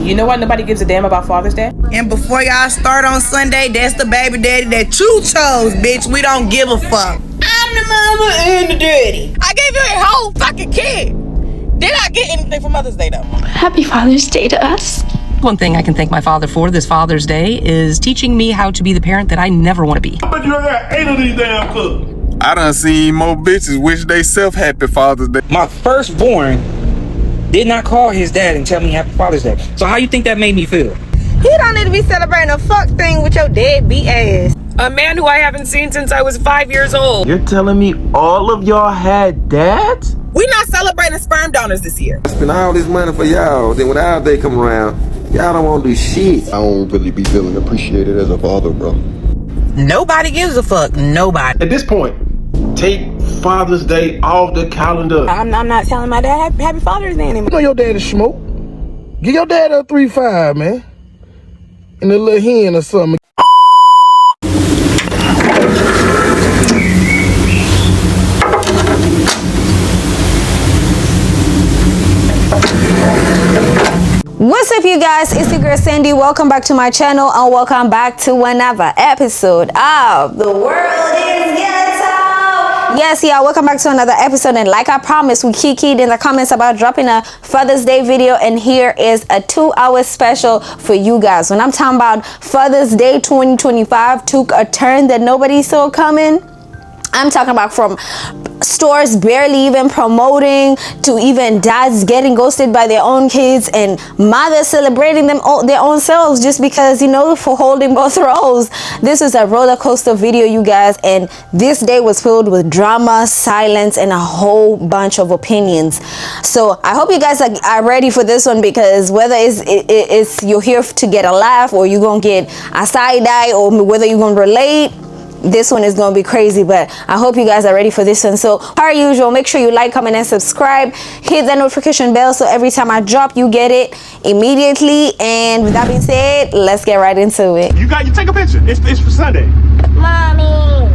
You know why nobody gives a damn about Father's Day? And before y'all start on Sunday, that's the baby daddy that you chose, bitch. We don't give a fuck. I'm the mama and the daddy. I gave you a whole fucking kid. Did I get anything for Mother's Day though? Happy Father's Day to us. One thing I can thank my father for this Father's Day is teaching me how to be the parent that I never want to be. I bet you got 8 of these damn cooks. I done seen more bitches wish they self happy Father's Day. My firstborn did not call his dad and tell me Happy Father's Day. So how you think that made me feel? He don't need to be celebrating a fuck thing with your deadbeat ass. A man who I haven't seen since I was 5 years old. You're telling me all of y'all had dads? We not celebrating sperm donors this year. I spend all this money for y'all, then when our day come around, y'all don't want to do shit. I don't really be feeling appreciated as a father, bro. Nobody gives a fuck. Nobody. At this point, take Father's Day off the calendar. I'm not telling my dad Happy Father's Day anymore. You know your daddy smoke. Give your dad a 3-5, man. And a little hen or something. What's up, you guys? It's your girl Sandy. Welcome back to my channel and welcome back to another episode of The World is Ghetto. Yes, y'all, welcome back to another episode, and like I promised, we kikied in the comments about dropping a Father's Day video, and here is a 2-hour special for you guys. When I'm talking about Father's Day 2025 took a turn that nobody saw coming, I'm talking about from stores barely even promoting to even dads getting ghosted by their own kids and mothers celebrating their own selves just because, you know, for holding both roles. This was a roller coaster video, you guys, and this day was filled with drama, silence, and a whole bunch of opinions. So I hope you guys are ready for this one, because whether it's you're here to get a laugh or you're gonna get a side eye, or whether you're gonna relate, this one is gonna be crazy. But I hope you guys are ready for this one. So per usual, make sure you like, comment, and subscribe. Hit that notification bell so every time I drop, you get it immediately. And with that being said, let's get right into it. You take a picture. It's for Sunday. Mommy.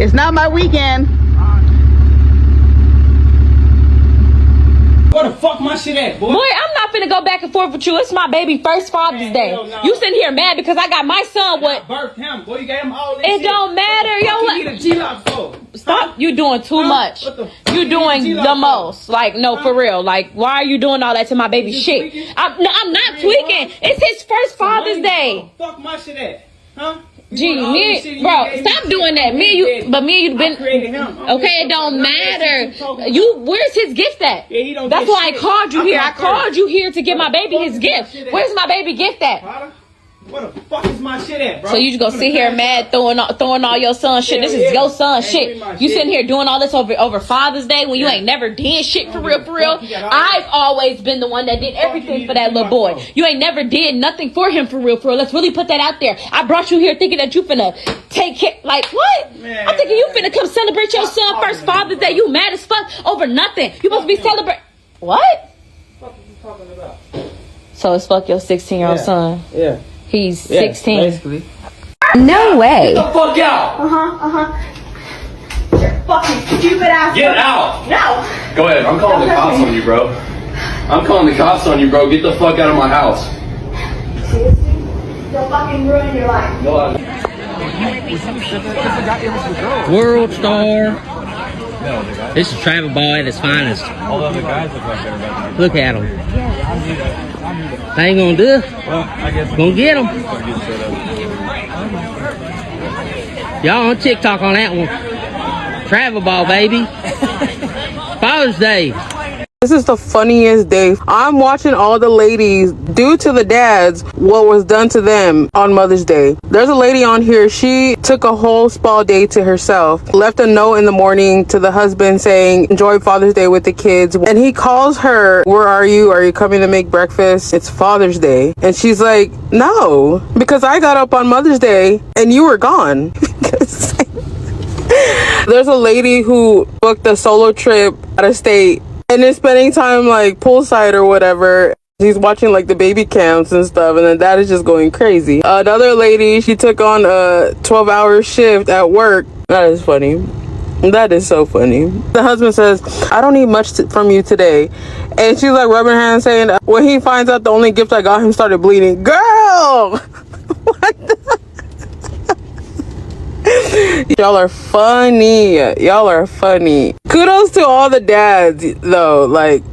It's not my weekend. Where the fuck my shit at, boy? Boy, I'm not finna go back and forth with you. It's my baby first Father's Day. No. You sitting here mad because I got my son. What? I birthed him, boy. You gave him all this It shit. don't matter, yo. What you need a G-Lock for? Stop. You doing too much. You doing the most. Like, no, for real. Like, why are you doing all that to my baby shit? I'm not tweaking. It's his first Father's Day. Fuck my shit at, huh? Gee, bro, stop doing that. Me and you been okay. It don't matter. Where's his gift at? That's why I called you here. I called you here to give my baby his gift. Where's my baby gift at? Where the fuck is my shit at, bro? So you just gonna sit here mad throwing all your son shit. This is your son shit. You sitting here doing all this over Father's Day when you ain't never did shit for real. I've always been the one that did everything for that little boy. You ain't never did nothing for him for real. Let's really put that out there. I brought you here thinking that you finna take care. Like what? I'm thinking you finna come celebrate your son first Father's Day. You mad as fuck over nothing. You supposed to be celebrating. What? What are you talking about? So it's fuck your 16-year-old son. Yeah. He's 16. Basically. No way. Get the fuck out. You're fucking stupid ass. Get out. No. Go ahead. I'm calling the cops on you, bro. I'm calling the cops on you, bro. Get the fuck out of my house. Seriously? You'll fucking ruin your life. No, World star. This is Travel Boy at his finest. all the other guys look like they're about to get. Look at him. I ain't gonna do it. Well, I guess gonna get him. Y'all on TikTok on that one. Travel ball, baby. Father's Day. This is the funniest day. I'm watching all the ladies do to the dads what was done to them on Mother's Day. There's a lady on here, she took a whole spa day to herself, left a note in the morning to the husband saying, enjoy Father's Day with the kids. And he calls her, where are you? Are you coming to make breakfast? It's Father's Day. And she's like, no, because I got up on Mother's Day and you were gone. There's a lady who booked a solo trip out of state and is spending time like poolside or whatever. He's watching like the baby cams and stuff, and then dad is just going crazy. Another lady, she took on a 12-hour shift at work. That is funny. That is so funny. The husband says, I don't need much from you today. And she's like rubbing her hands saying, when he finds out the only gift I got him started bleeding. Girl! What the? Y'all are funny. Y'all are funny. Kudos to all the dads, though. Like,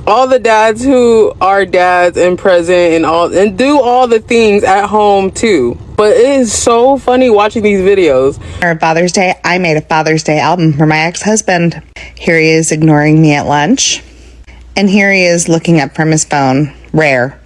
all the dads who are dads and present and do all the things at home too. But it is so funny watching these videos. For Father's Day, I made a Father's Day album for my ex-husband. Here he is ignoring me at lunch. And here he is looking up from his phone. Rare.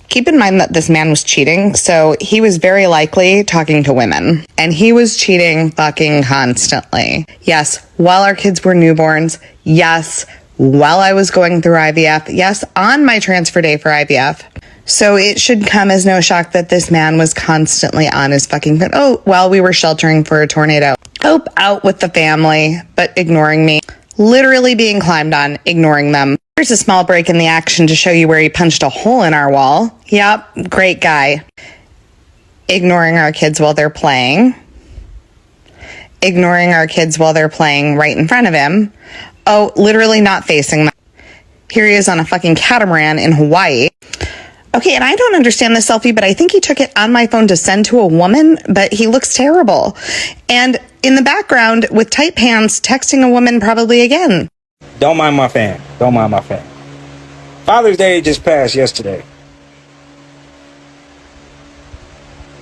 Keep in mind that this man was cheating, so he was very likely talking to women. And he was cheating fucking constantly. Yes, while our kids were newborns. Yes, while I was going through IVF. Yes, on my transfer day for IVF. So it should come as no shock that this man was constantly on his fucking phone. Oh, while we were sheltering for a tornado. Oh, out with the family, but ignoring me. Literally being climbed on, ignoring them. Here's a small break in the action to show you where he punched a hole in our wall. Yep, great guy. Ignoring our kids while they're playing. Ignoring our kids while they're playing right in front of him. Oh, literally not facing them. Here he is on a fucking catamaran in Hawaii. Okay, and I don't understand this selfie, but I think he took it on my phone to send to a woman, but he looks terrible. And in the background, with tight pants, texting a woman probably again. Don't mind my fan. Don't mind my fan. Father's Day just passed yesterday.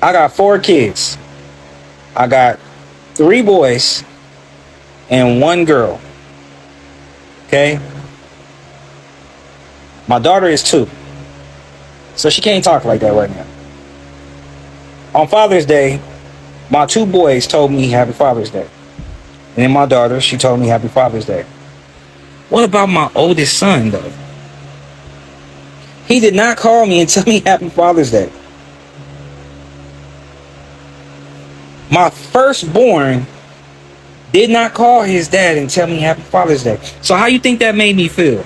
I got 4 kids. I got 3 boys and 1 girl. Okay? My daughter is 2. So she can't talk like that right now. On Father's Day, my 2 boys told me Happy Father's Day. And then my daughter, she told me Happy Father's Day. What about my oldest son, though? He did not call me and tell me Happy Father's Day. My firstborn did not call his dad and tell me Happy Father's Day. So how you think that made me feel?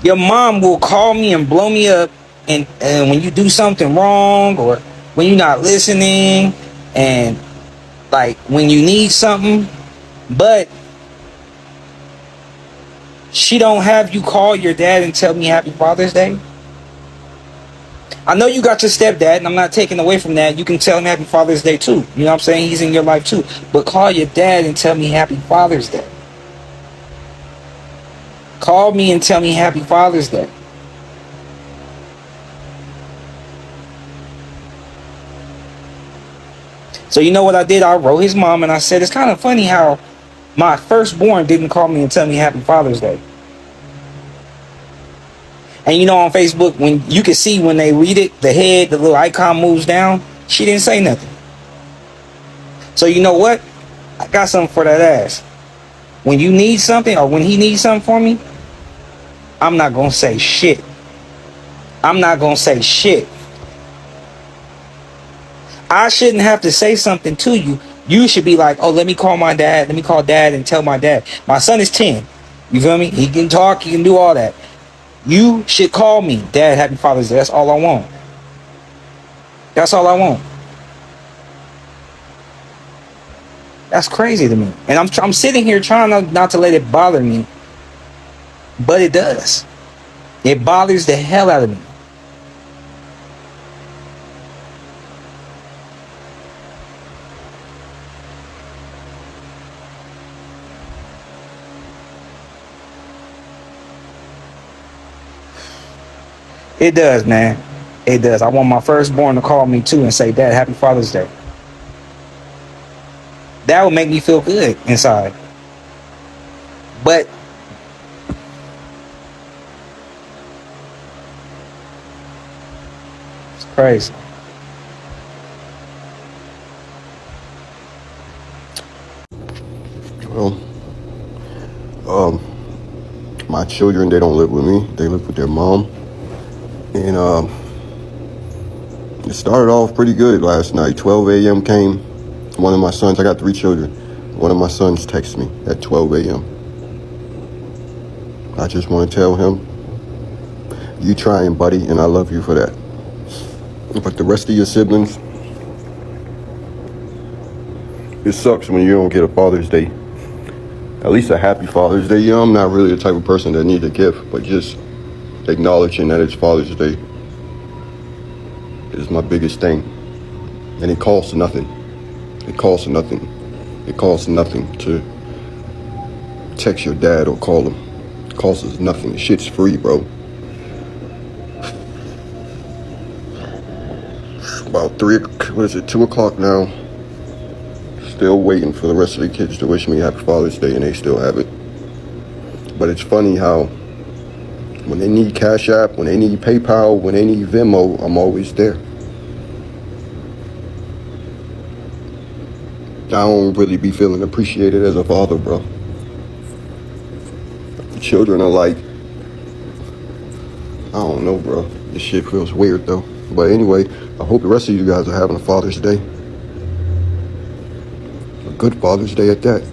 Your mom will call me and blow me up and when you do something wrong or when you're not listening and like when you need something, but she don't have you call your dad and tell me Happy Father's Day. I know you got your stepdad and I'm not taking away from that. You can tell him Happy Father's Day too. You know what I'm saying? He's in your life too. But call your dad and tell me Happy Father's Day. Call me and tell me Happy Father's Day. So you know what I did? I wrote his mom and I said, it's kind of funny how my firstborn didn't call me and tell me Happy Father's Day. And you know on Facebook, when you can see when they read it, the head, the little icon moves down. She didn't say nothing. So you know what? I got something for that ass. When you need something or when he needs something for me, I'm not going to say shit. I'm not going to say shit. I shouldn't have to say something to you. You should be like, oh, let me call my dad. Let me call dad and tell my dad. My son is 10. You feel me? He can talk. He can do all that. You should call me. Dad, Happy Father's Day. That's all I want. That's all I want. That's crazy to me. And I'm sitting here trying not to let it bother me. But it does. It bothers the hell out of me. It does, man. It does. I want my firstborn to call me too and say, Dad, Happy Father's Day. That would make me feel good inside. But it's crazy. Well, my children, they don't live with me. They live with their mom. And it started off pretty good last night. 12 a.m. came. One of my sons, I got 3 children. One of my sons texts me at 12 a.m. I just want to tell him, you trying, buddy, and I love you for that. But the rest of your siblings, it sucks when you don't get a Father's Day. At least a happy Father's Day. I'm not really the type of person that needs a gift, but just acknowledging that it's Father's Day is my biggest thing. And it costs nothing. It costs nothing. It costs nothing to text your dad or call him. It costs us nothing. The shit's free, bro. About 2 o'clock now. Still waiting for the rest of the kids to wish me happy Father's Day, and they still have it. But it's funny how when they need Cash App, when they need PayPal, when they need Venmo, I'm always there. I don't really be feeling appreciated as a father, bro. The children are like, I don't know, bro. This shit feels weird, though. But anyway, I hope the rest of you guys are having a Father's Day. A good Father's Day at that.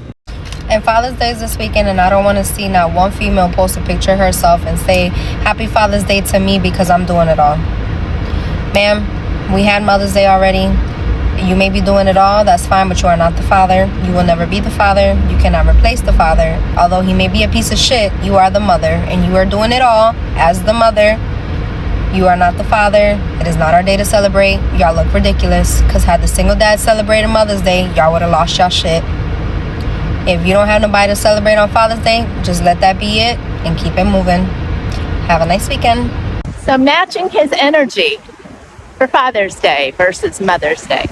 And Father's Day is this weekend, and I don't want to see not one female post a picture of herself and say, Happy Father's Day to me because I'm doing it all. Ma'am, we had Mother's Day already. You may be doing it all, that's fine, but you are not the father. You will never be the father. You cannot replace the father. Although he may be a piece of shit, you are the mother, and you are doing it all as the mother. You are not the father. It is not our day to celebrate. Y'all look ridiculous, because had the single dad celebrated Mother's Day, y'all would have lost y'all shit. If you don't have nobody to celebrate on Father's Day, just let that be it and keep it moving. Have a nice weekend. So matching his energy for Father's Day versus Mother's Day.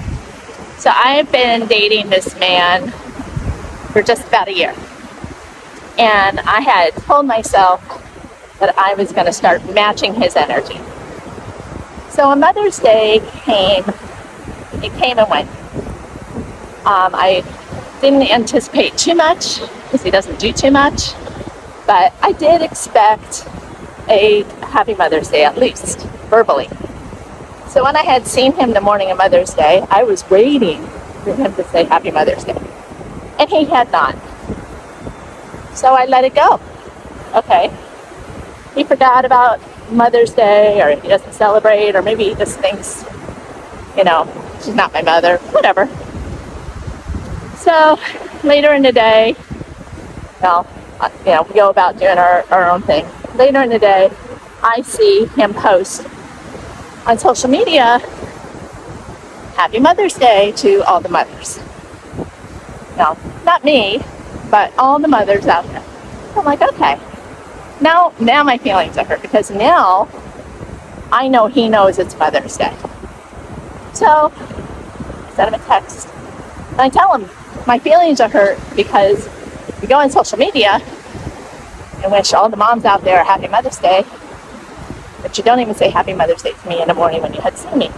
So I have been dating this man for just about a year. And I had told myself that I was going to start matching his energy. So on Mother's Day came and went. I didn't anticipate too much because he doesn't do too much, but I did expect a Happy Mother's Day, at least verbally. So when I had seen him the morning of Mother's Day, I was waiting for him to say Happy Mother's Day, and he had not. So I let it go. Okay, he forgot about Mother's Day, or he doesn't celebrate, or maybe he just thinks, she's not my mother, whatever. So later in the day, we go about doing our own thing. Later in the day, I see him post on social media, Happy Mother's Day to all the mothers. No, not me, but all the mothers out there. I'm like, okay. Now my feelings are hurt, because now I know he knows it's Mother's Day. So I send him a text and I tell him my feelings are hurt because you go on social media and wish all the moms out there a Happy Mother's Day, but you don't even say Happy Mother's Day to me in the morning when you had seen me.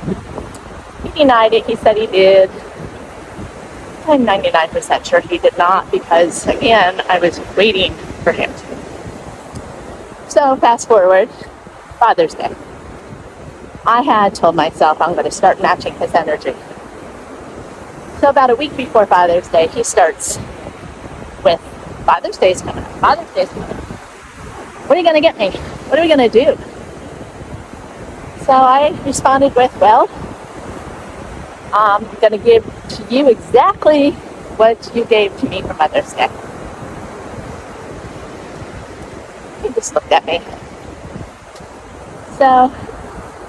He denied it. He said he did. I'm 99% sure he did not, because, again, I was waiting for him to. So, fast forward, Father's Day. I had told myself I'm going to start matching his energy. So about a week before Father's Day, he starts with, Father's Day's coming up. Father's Day's coming up. What are you going to get me? What are we going to do? So I responded with, well, I'm going to give to you exactly what you gave to me for Mother's Day. He just looked at me. So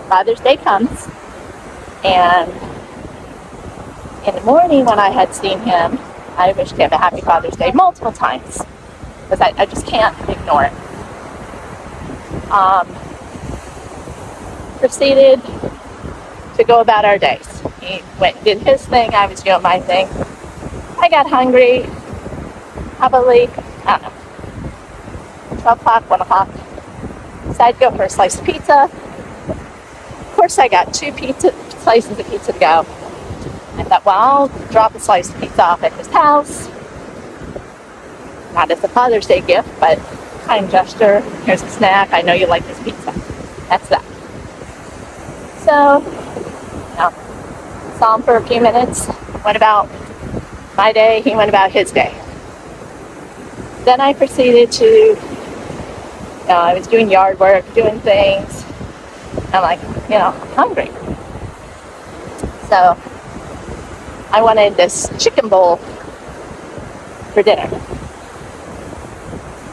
Father's Day comes, and in the morning when I had seen him, I wished him a Happy Father's Day multiple times, because I just can't ignore it. Proceeded to go about our days. He went and did his thing, I was doing my thing. I got hungry, probably, 12 o'clock, 1 o'clock. Decided to go for a slice of pizza. Of course, I got 2 slices of pizza to go. I thought, well, I'll drop a slice of pizza off at his house. Not as a Father's Day gift, but kind gesture. Here's a snack. I know you like this pizza. That's that. So, saw him for a few minutes. Went about my day, he went about his day. Then I proceeded to, I was doing yard work, doing things. I'm like, I'm hungry. So I wanted this chicken bowl for dinner.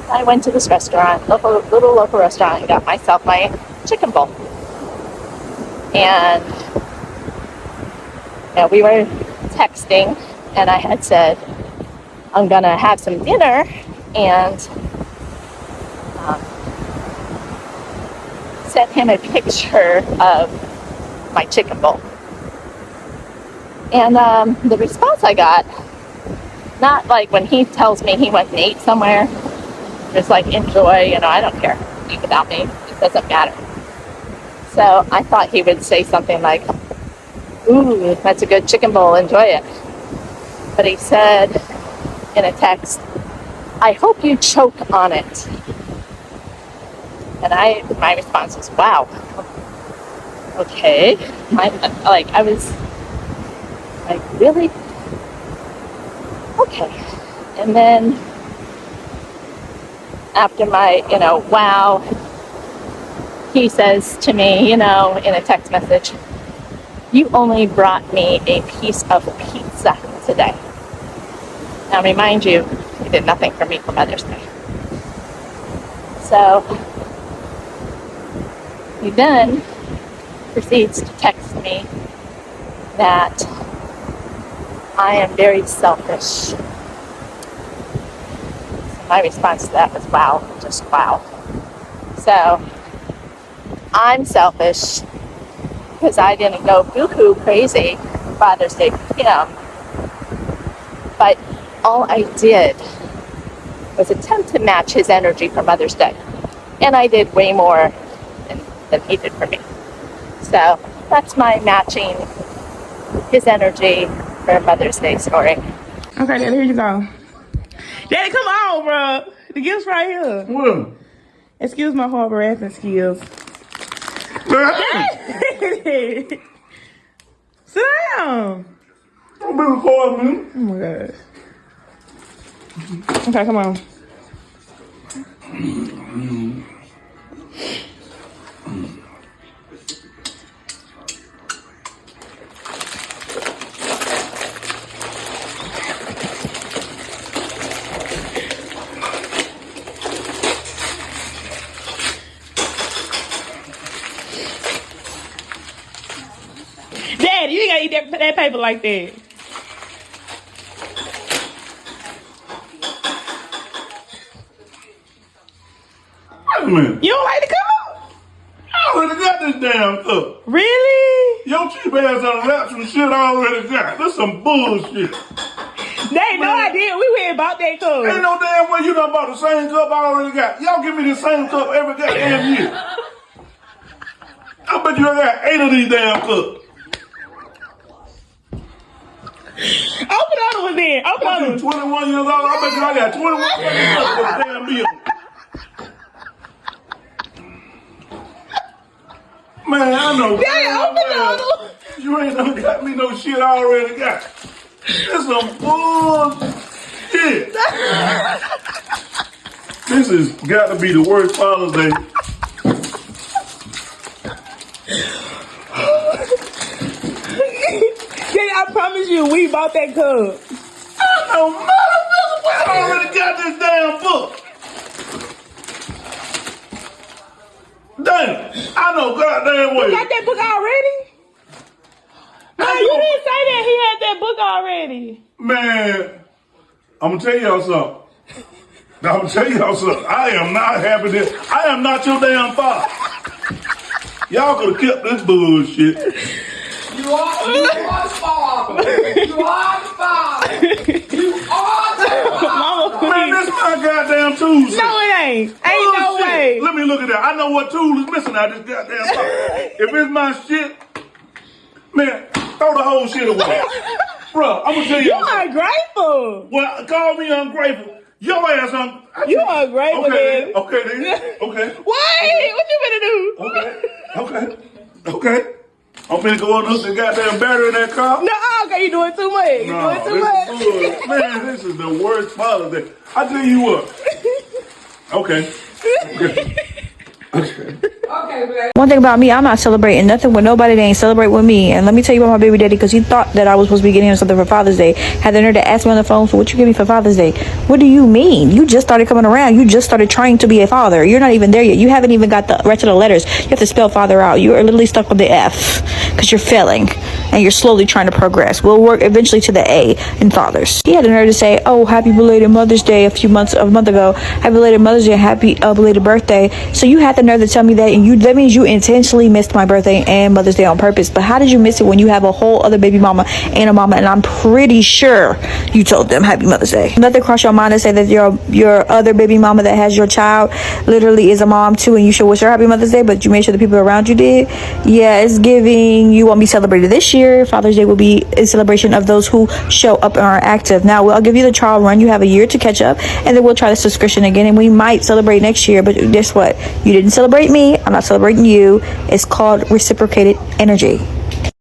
I went to this restaurant, little local restaurant, and got myself my chicken bowl. And we were texting, and I had said, I'm gonna have some dinner, and sent him a picture of my chicken bowl. And the response I got, not like when he tells me he went and ate somewhere, just like, enjoy, I don't care, eat without me, it doesn't matter. So I thought he would say something like, ooh, that's a good chicken bowl, enjoy it. But he said in a text, I hope you choke on it. And my response was, wow, okay. I was like, really? Okay. And then after my, wow, he says to me, in a text message, you only brought me a piece of pizza today. Now, remind you, he did nothing for me for Mother's Day. So he then proceeds to text me that I am very selfish. So my response to that was, wow, just wow. So I'm selfish because I didn't go boo-hoo crazy Father's Day for him. But all I did was attempt to match his energy for Mother's Day. And I did way more than he did for me. So that's my matching his energy for Mother's Day story. Okay, Daddy, here you go. Daddy, come on, bro. The gift's right here. What? Excuse my horrible rapping skills. Daddy! Sit down. Don't be recording me. Oh my God. Okay, come on. Dad, you ain't gotta eat that paper like that. Wait a minute. You don't like the cup? I already got this damn cup. Really? Your cheap ass on the some shit I already got. This some bullshit. They know I did. We went and bought that cup. Ain't no damn way you done bought the same cup I already got. Y'all give me the same cup every goddamn year. I bet you I got 8 of these damn cups. Open the other one then. Open the other one. 21 years old. I bet you I got 21 cups for the damn meal. Man, I know. Daddy, open the other one. You ain't done got me no shit I already got. It's some bullshit. This has got to be the worst Father's Day. Daddy, I promise you, we bought that cup. I know, motherfucker, I already got this damn book. Damn, I know goddamn way. You got that book already? Man, you didn't say that he had that book already. Man, I'm gonna tell y'all something. I am not happy that I am not your damn father. Y'all could have kept this bullshit. You are the father. You are the father. You are the father. Man, this my goddamn tool set. No, it ain't. Ain't no way. Let me look at that. I know what tool is missing out of this goddamn box. If it's my shit, man, throw the whole shit away. Bro, I'm gonna tell you. You ungrateful. Well, call me ungrateful. Your ass You ungrateful, okay, man. Okay, then. Okay. Wait, what you gonna do? Okay. I'm finna go on up the goddamn battery in that car. No, Okay, you doing too much. You doing too much. Man, this is the worst Father's Day. I tell you what. Okay. One thing about me, I'm not celebrating nothing with nobody that ain't celebrate with me. And let me tell you about my baby daddy, because he thought that I was supposed to be getting him something for Father's Day. Had the nerve to ask me on the phone, so what you give me for Father's Day? What do you mean? You just started coming around. You just started trying to be a father. You're not even there yet. You haven't even got the rest of the letters. You have to spell father out. You are literally stuck on the F because you're failing and you're slowly trying to progress. We'll work eventually to the A in fathers. He had the nerve to say, oh, happy belated Mother's Day a month ago. Happy belated Mother's Day, happy belated birthday. So you had the nerve to tell me that, and that means you intentionally missed my birthday and Mother's Day on purpose. But how did you miss it when you have a whole other baby mama and a mama, and I'm pretty sure you told them happy Mother's Day? Nothing cross your mind to say that your other baby mama that has your child literally is a mom too, and you should wish her happy Mother's Day, but you made sure the people around you did? Yeah, it's giving you won't be celebrated this year. Father's Day will be a celebration of those who show up and are active. Now, I'll give you the trial run. You have a year to catch up, and then we'll try the subscription again, and we might celebrate next year. But guess what? You didn't celebrate me. I'm not celebrating you. It's called reciprocated energy.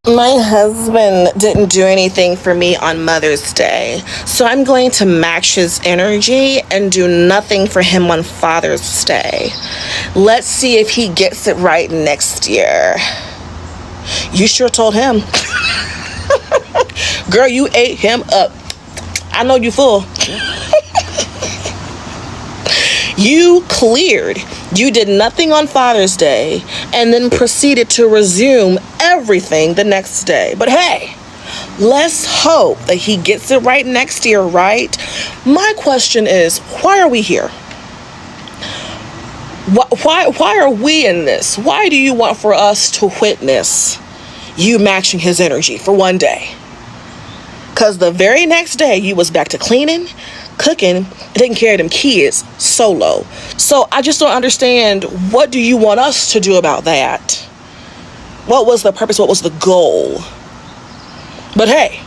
My husband didn't do anything for me on Mother's Day, so I'm going to match his energy and do nothing for him on Father's Day. Let's see if he gets it right next year. You sure told him. Girl, you ate him up. I know you full. You cleared. You did nothing on Father's Day and then proceeded to resume everything the next day. But hey, let's hope that he gets it right next year, right? My question is, why are we here? Why are we in this? Why do you want for us to witness you matching his energy for one day? Because the very next day you was back to cleaning, cooking, taking care of them kids solo. So I just don't understand, what do you want us to do about that? What was the purpose? What was the goal? But hey,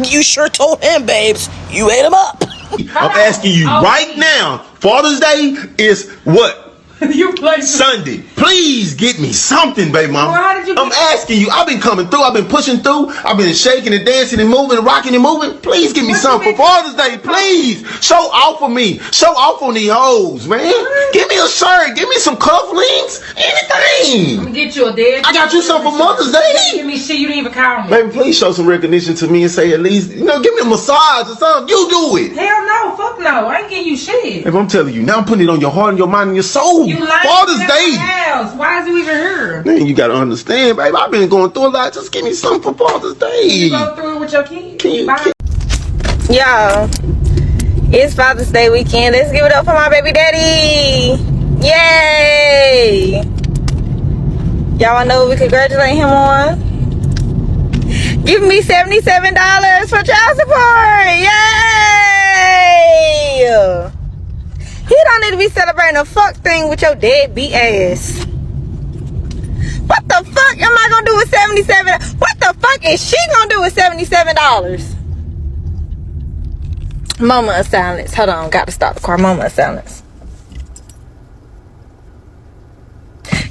you sure told him, babes, you ate him up. I'm asking you right now, Father's Day is what? You play Sunday. Please get me something, baby mama. Well, how did you I'm asking you. I've been coming through. I've been pushing through. I've been shaking and dancing and moving and rocking and moving. Please give me something for Father's Day. Please. Show off for me. Show off on these hoes, man. Give me a shirt. Give me some cufflinks. Anything. I'm gonna get you a dead. I got you something for Mother's Day. Give me shit you didn't even call me. Baby, please show some recognition to me and say at least, give me a massage or something. You do it. Hell no, fuck no. I ain't getting you shit. If I'm telling you, now I'm putting it on your heart and your mind and your soul. You lying. Father's Day. House. Why is you even here? Man, you gotta understand, baby. I've been going through a lot. Just give me something for Father's Day. You go through it with your kids. Y'all, it's Father's Day weekend. Let's give it up for my baby daddy. Yay! Y'all wanna know what we congratulate him on? Give me $77 for child support. Yay! He don't need to be celebrating a fuck thing with your deadbeat ass. What the fuck am I gonna do with $77? What the fuck is she gonna do with $77? Moment of silence. Hold on, gotta stop the car. Moment of silence.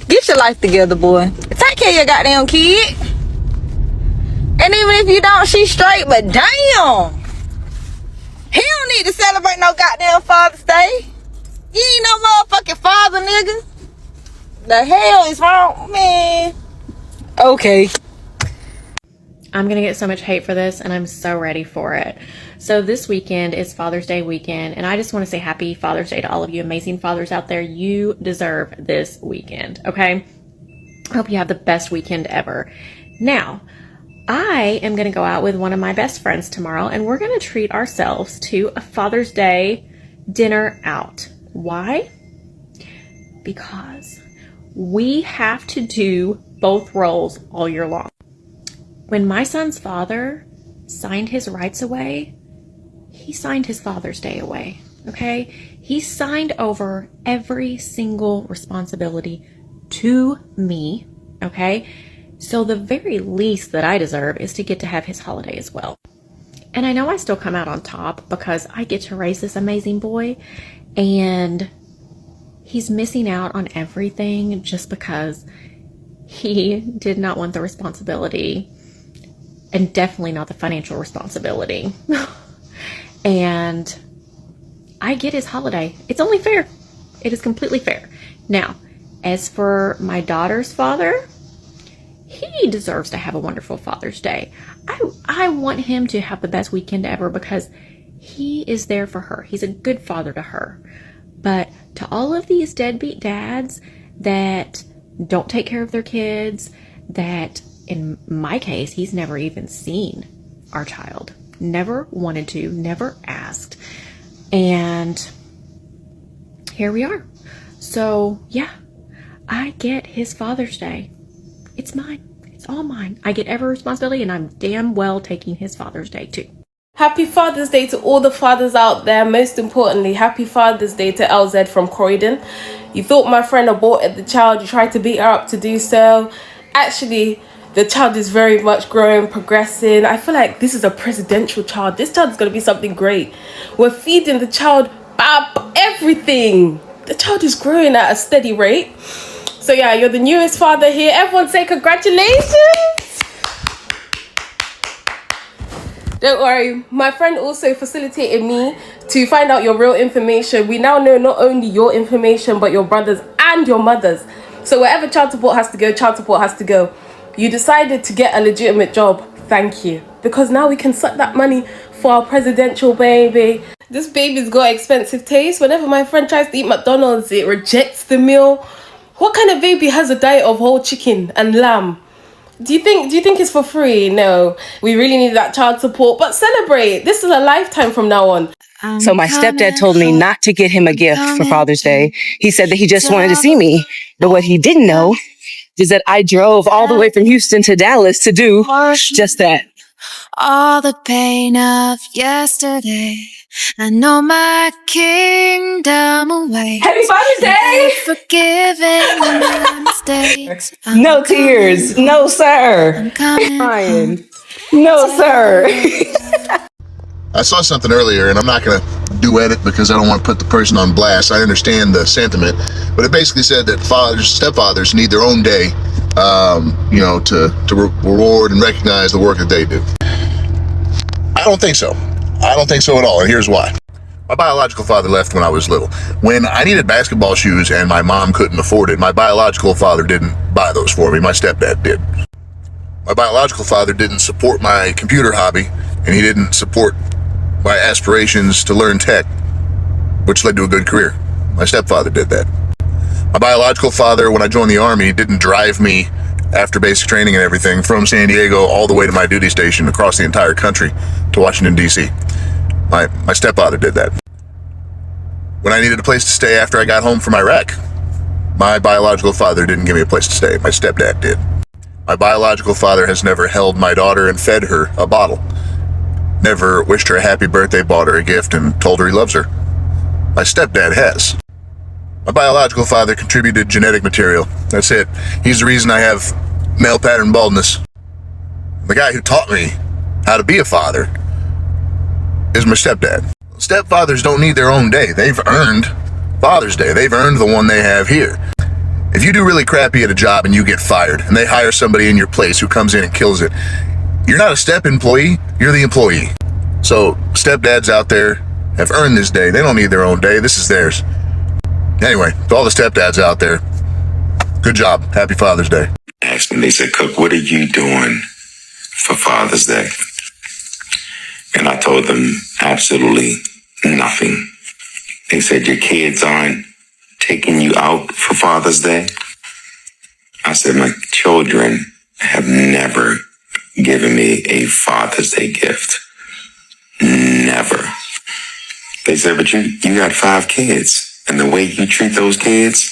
Get your life together, boy. Take care of your goddamn kid. And even if you don't, she's straight, but damn. He don't need to celebrate no goddamn Father's Day. You ain't no motherfucking father, nigga. The hell is wrong, man? Okay. I'm gonna get so much hate for this, and I'm so ready for it. So this weekend is Father's Day weekend, and I just want to say happy Father's Day to all of you amazing fathers out there. You deserve this weekend, okay? I hope you have the best weekend ever. Now, I am gonna go out with one of my best friends tomorrow, and we're gonna treat ourselves to a Father's Day dinner out. Why? Because we have to do both roles all year long. When my son's father signed his rights away, he signed his Father's Day away, okay? He signed over every single responsibility to me, okay? So the very least that I deserve is to get to have his holiday as well. And I know I still come out on top because I get to raise this amazing boy, and he's missing out on everything just because he did not want the responsibility and definitely not the financial responsibility. And I get his holiday. It's only fair. It is completely fair. Now, as for my daughter's father, he deserves to have a wonderful Father's Day. I want him to have the best weekend ever because he is there for her. He's a good father to her. But to all of these deadbeat dads that don't take care of their kids, that in my case, he's never even seen our child. Never wanted to, never asked. And here we are. So yeah, I get his Father's Day. It's mine. It's all mine. I get every responsibility, and I'm damn well taking his Father's Day too. Happy Father's Day to all the fathers out there. Most importantly, happy Father's Day to LZ from Croydon. You thought my friend aborted the child. You tried to beat her up to do so. Actually, the child is very much growing, progressing. I feel like this is a presidential child. This child is going to be something great. We're feeding the child everything. The child is growing at a steady rate. So yeah, you're the newest father here. Everyone say congratulations. Don't worry, my friend also facilitated me to find out your real information. We now know not only your information, but your brother's and your mother's. So wherever child support has to go, child support has to go. You decided to get a legitimate job. Thank you. Because now we can suck that money for our presidential baby. This baby's got expensive taste. Whenever my friend tries to eat McDonald's, it rejects the meal. What kind of baby has a diet of whole chicken and lamb? Do you think it's for free? No, we really need that child support, but celebrate. This is a lifetime from now on. So my stepdad told me not to get him a gift for Father's Day. He said that he just wanted to see me. But what he didn't know is that I drove all the way from Houston to Dallas to do just that. All the pain of yesterday, I know my kingdom away. Happy Father's Day! Forgiving my mistakes. No tears. No, sir. Crying. No, sir. I saw something earlier, and I'm not going to duet it because I don't want to put the person on blast. I understand the sentiment, but it basically said that stepfathers need their own day, to reward and recognize the work that they do. I don't think so. I don't think so at all, and here's why. My biological father left when I was little. When I needed basketball shoes and my mom couldn't afford it, my biological father didn't buy those for me. My stepdad did. My biological father didn't support my computer hobby, and he didn't support my aspirations to learn tech, which led to a good career. My stepfather did that. My biological father, when I joined the Army, didn't drive me after basic training and everything from San Diego all the way to my duty station across the entire country to Washington, D.C. My stepfather did that. When I needed a place to stay after I got home from Iraq, my biological father didn't give me a place to stay. My stepdad did. My biological father has never held my daughter and fed her a bottle. Never wished her a happy birthday, bought her a gift, and told her he loves her. My stepdad has. My biological father contributed genetic material. That's it. He's the reason I have male pattern baldness. The guy who taught me how to be a father is my stepdad. Stepfathers don't need their own day. They've earned Father's Day. They've earned the one they have here. If you do really crappy at a job and you get fired, and they hire somebody in your place who comes in and kills it, you're not a step employee, you're the employee. So stepdads out there have earned this day. They don't need their own day. This is theirs. Anyway, to all the stepdads out there, good job. Happy Father's Day. Asked me, they said, Cook, what are you doing for Father's Day? And I told them absolutely nothing. They said, your kids aren't taking you out for Father's Day? I said, my children have never given me a Father's Day gift. Never. They said, but you got 5 kids. And the way you treat those kids,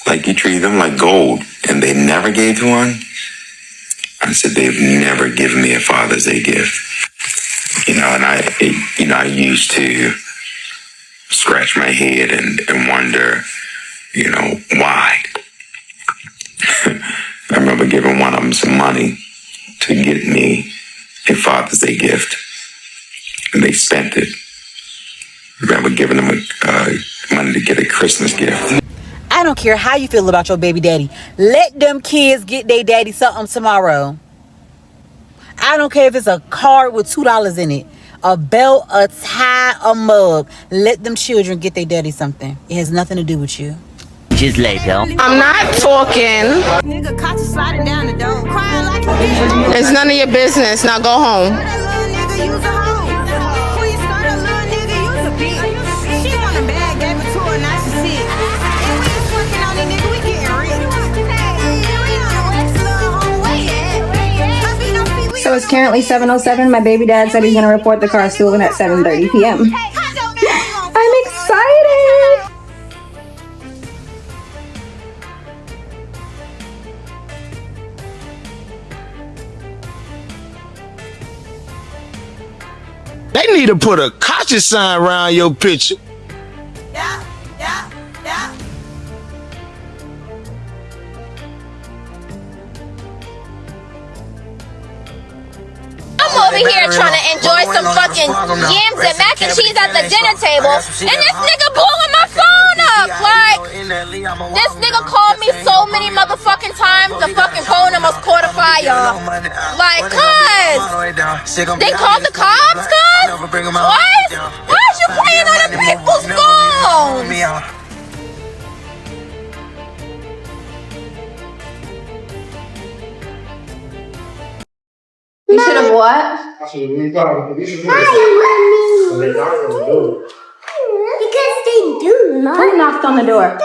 like you treat them like gold, and they never gave you one. I said, they've never given me a Father's Day gift. And I used to scratch my head and wonder, why. I remember giving one of them some money to get me a Father's Day gift, and they spent it. I remember giving them money to get a Christmas gift. I don't care how you feel about your baby daddy. Let them kids get their daddy something tomorrow. I don't care if it's a card with $2 in it, a belt, a tie, a mug. Let them children get their daddy something. It has nothing to do with you. Just later. I'm not talking. Nigga caught you sliding down the door, crying like you It's none of your business. Now go home. So it's currently 7:07. My baby dad said he's gonna report the car stolen at 7:30 p.m. I'm excited! They need to put a caution sign around your picture. I'm over here trying to enjoy some fucking yams and mac and cheese at the dinner table, and this nigga blowing my phone up. Like, this nigga called me so many motherfucking times, the fucking phone almost caught a fire. Like, cuz, they called the cops, cuz? Why is you playing on the people's phones? You should have what? Because they do not. Who knocked on the door?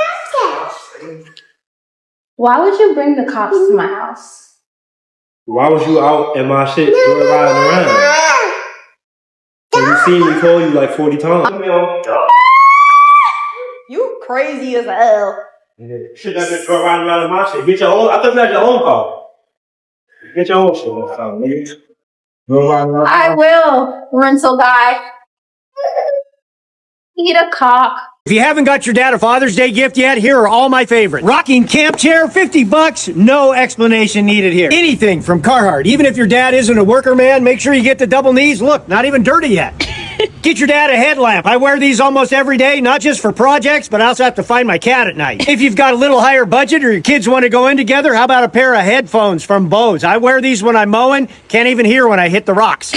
Why would you bring the cops to my house? Why was you out in my shit riding around? So you seen me call you like 40 times. You crazy as hell. Shit, that bitch go riding around in my shit. Get your own. I thought you had your own car. Get your own shit. Nigga. I will, rental guy. Eat a cock. If you haven't got your dad a Father's Day gift yet, here are all my favorites. Rocking camp chair, $50, no explanation needed here. Anything from Carhartt. Even if your dad isn't a worker man, make sure you get the double knees. Look, not even dirty yet. Get your dad a headlamp. I wear these almost every day, not just for projects, but I also have to find my cat at night. If you've got a little higher budget or your kids want to go in together, how about a pair of headphones from Bose? I wear these when I'm mowing, can't even hear when I hit the rocks.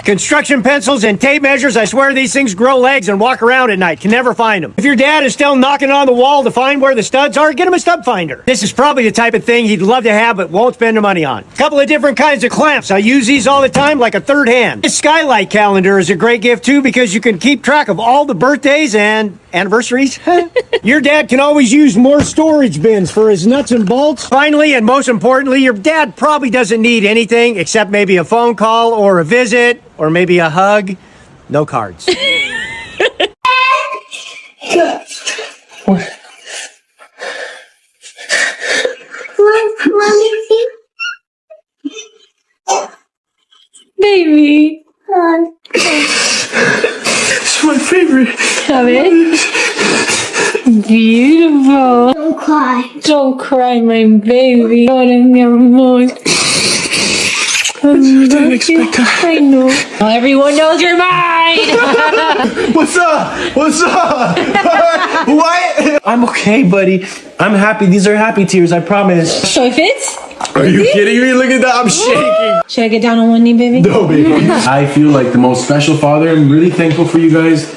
Construction pencils and tape measures, I swear these things grow legs and walk around at night. Can never find them. If your dad is still knocking on the wall to find where the studs are, get him a stud finder. This is probably the type of thing he'd love to have but won't spend the money on. A couple of different kinds of clamps. I use these all the time like a third hand. This skylight calendar is a great gift too because you can keep track of all the birthdays and anniversaries. Your dad can always use more storage bins for his nuts and bolts. Finally, and most importantly, your dad probably doesn't need anything except maybe a phone call or a visit or maybe a hug. No cards. Baby. It's my favorite. Come in. Beautiful. Don't cry. Don't cry, my baby. Ahora, mi amor. I didn't expect that. I know. Everyone knows you're mine. What's up? What's up? What? I'm okay, buddy. I'm happy. These are happy tears, I promise. So it fits? Are you kidding me? Look at that. I'm shaking. Should I get down on one knee, baby? No, baby. I feel like the most special father. I'm really thankful for you guys.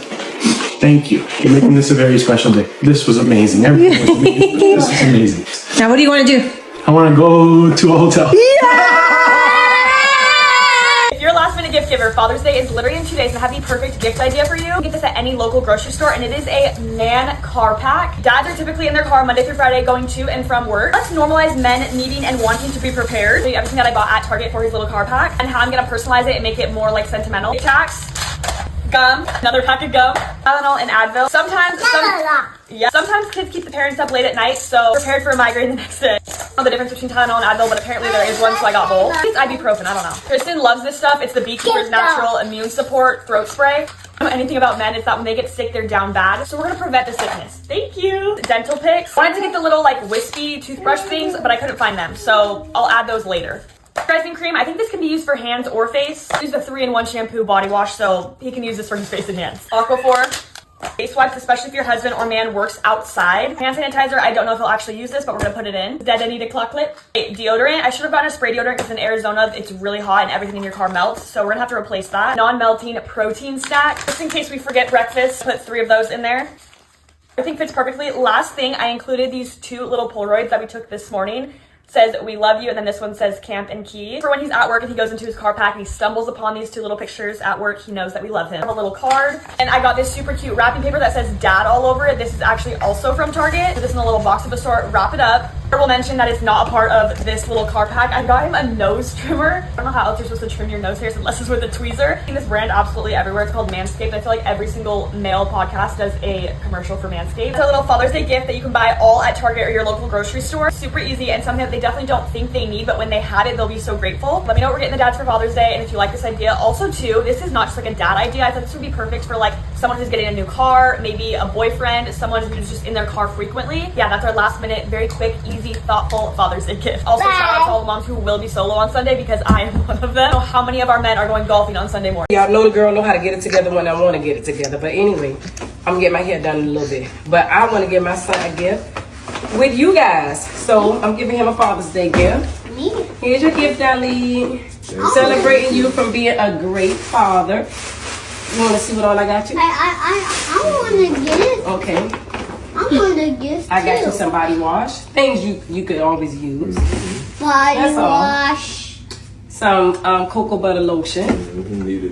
Thank you for making this a very special day. This was amazing. Everything was amazing. This was amazing. Now, what do you want to do? I want to go to a hotel. If you're a last minute gift giver, Father's Day is literally in 2 days and I have the perfect gift idea for you. Get this at any local grocery store and it is a man car pack. Dads are typically in their car Monday through Friday going to and from work. Let's normalize men needing and wanting to be prepared. Everything that I bought at Target for his little car pack and how I'm gonna personalize it and make it more like sentimental. Tax, gum, another pack of gum, Tylenol and Advil. Sometimes kids keep the parents up late at night, so prepared for a migraine the next day. I don't know the difference between Tylenol and Advil, but apparently there is one, so I got both. It's ibuprofen, I don't know. Kristen loves this stuff. It's the Beekeeper's Natural Immune Support Throat Spray. I don't know anything about men is that when they get sick, they're down bad. So we're gonna prevent the sickness. Thank you. Dental picks. Wanted to get the little like wispy toothbrush things, but I couldn't find them, so I'll add those later. Moisturizing cream. I think this can be used for hands or face. I use the 3-in-1 shampoo body wash, so he can use this for his face and hands. Aquaphor. Face wipes, especially if your husband or man works outside. Hand sanitizer, I don't know if he'll actually use this, but we're gonna put it in. Dad, I need a clock clip. Deodorant, I should have gotten a spray deodorant because in Arizona, it's really hot and everything in your car melts. So we're gonna have to replace that. Non-melting protein stack. Just in case we forget breakfast, put 3 of those in there. Everything fits perfectly. Last thing, I included these 2 little Polaroids that we took this morning. Says we love you, and then this one says camp and key. For when he's at work and he goes into his car pack and he stumbles upon these 2 little pictures at work, he knows that we love him. I have a little card, and I got this super cute wrapping paper that says dad all over it. This is actually also from Target. Put this in a little box of a sort, wrap it up. I will mention that it's not a part of this little car pack. I got him a nose trimmer. I don't know how else you're supposed to trim your nose hairs unless it's with a tweezer. I've seen this brand absolutely everywhere. It's called Manscaped. I feel like every single male podcast does a commercial for Manscaped. It's a little Father's Day gift that you can buy all at Target or your local grocery store. Super easy and something that they definitely don't think they need, but when they had it, they'll be so grateful. Let me know what we're getting the dads for Father's Day, and if you like this idea. Also too, this is not just like a dad idea. I thought this would be perfect for like someone who's getting a new car, maybe a boyfriend, someone who's just in their car frequently. Yeah, that's our last minute, very quick, easy, thoughtful Father's Day gift. Also, shout out to all the moms who will be solo on Sunday because I am one of them. I don't know how many of our men are going golfing on Sunday morning. Y'all know the girl know how to get it together when I want to get it together. But anyway, I'm gonna get my hair done in a little bit. But I want to give my son a gift with you guys. So I'm giving him a Father's Day gift. Here's your gift, Dolly. Celebrating you from being a great father. You want to see what all I got you? I want to get it. Okay. I want to get it. I got you some body wash. Things you could always use. Body wash. Some cocoa butter lotion.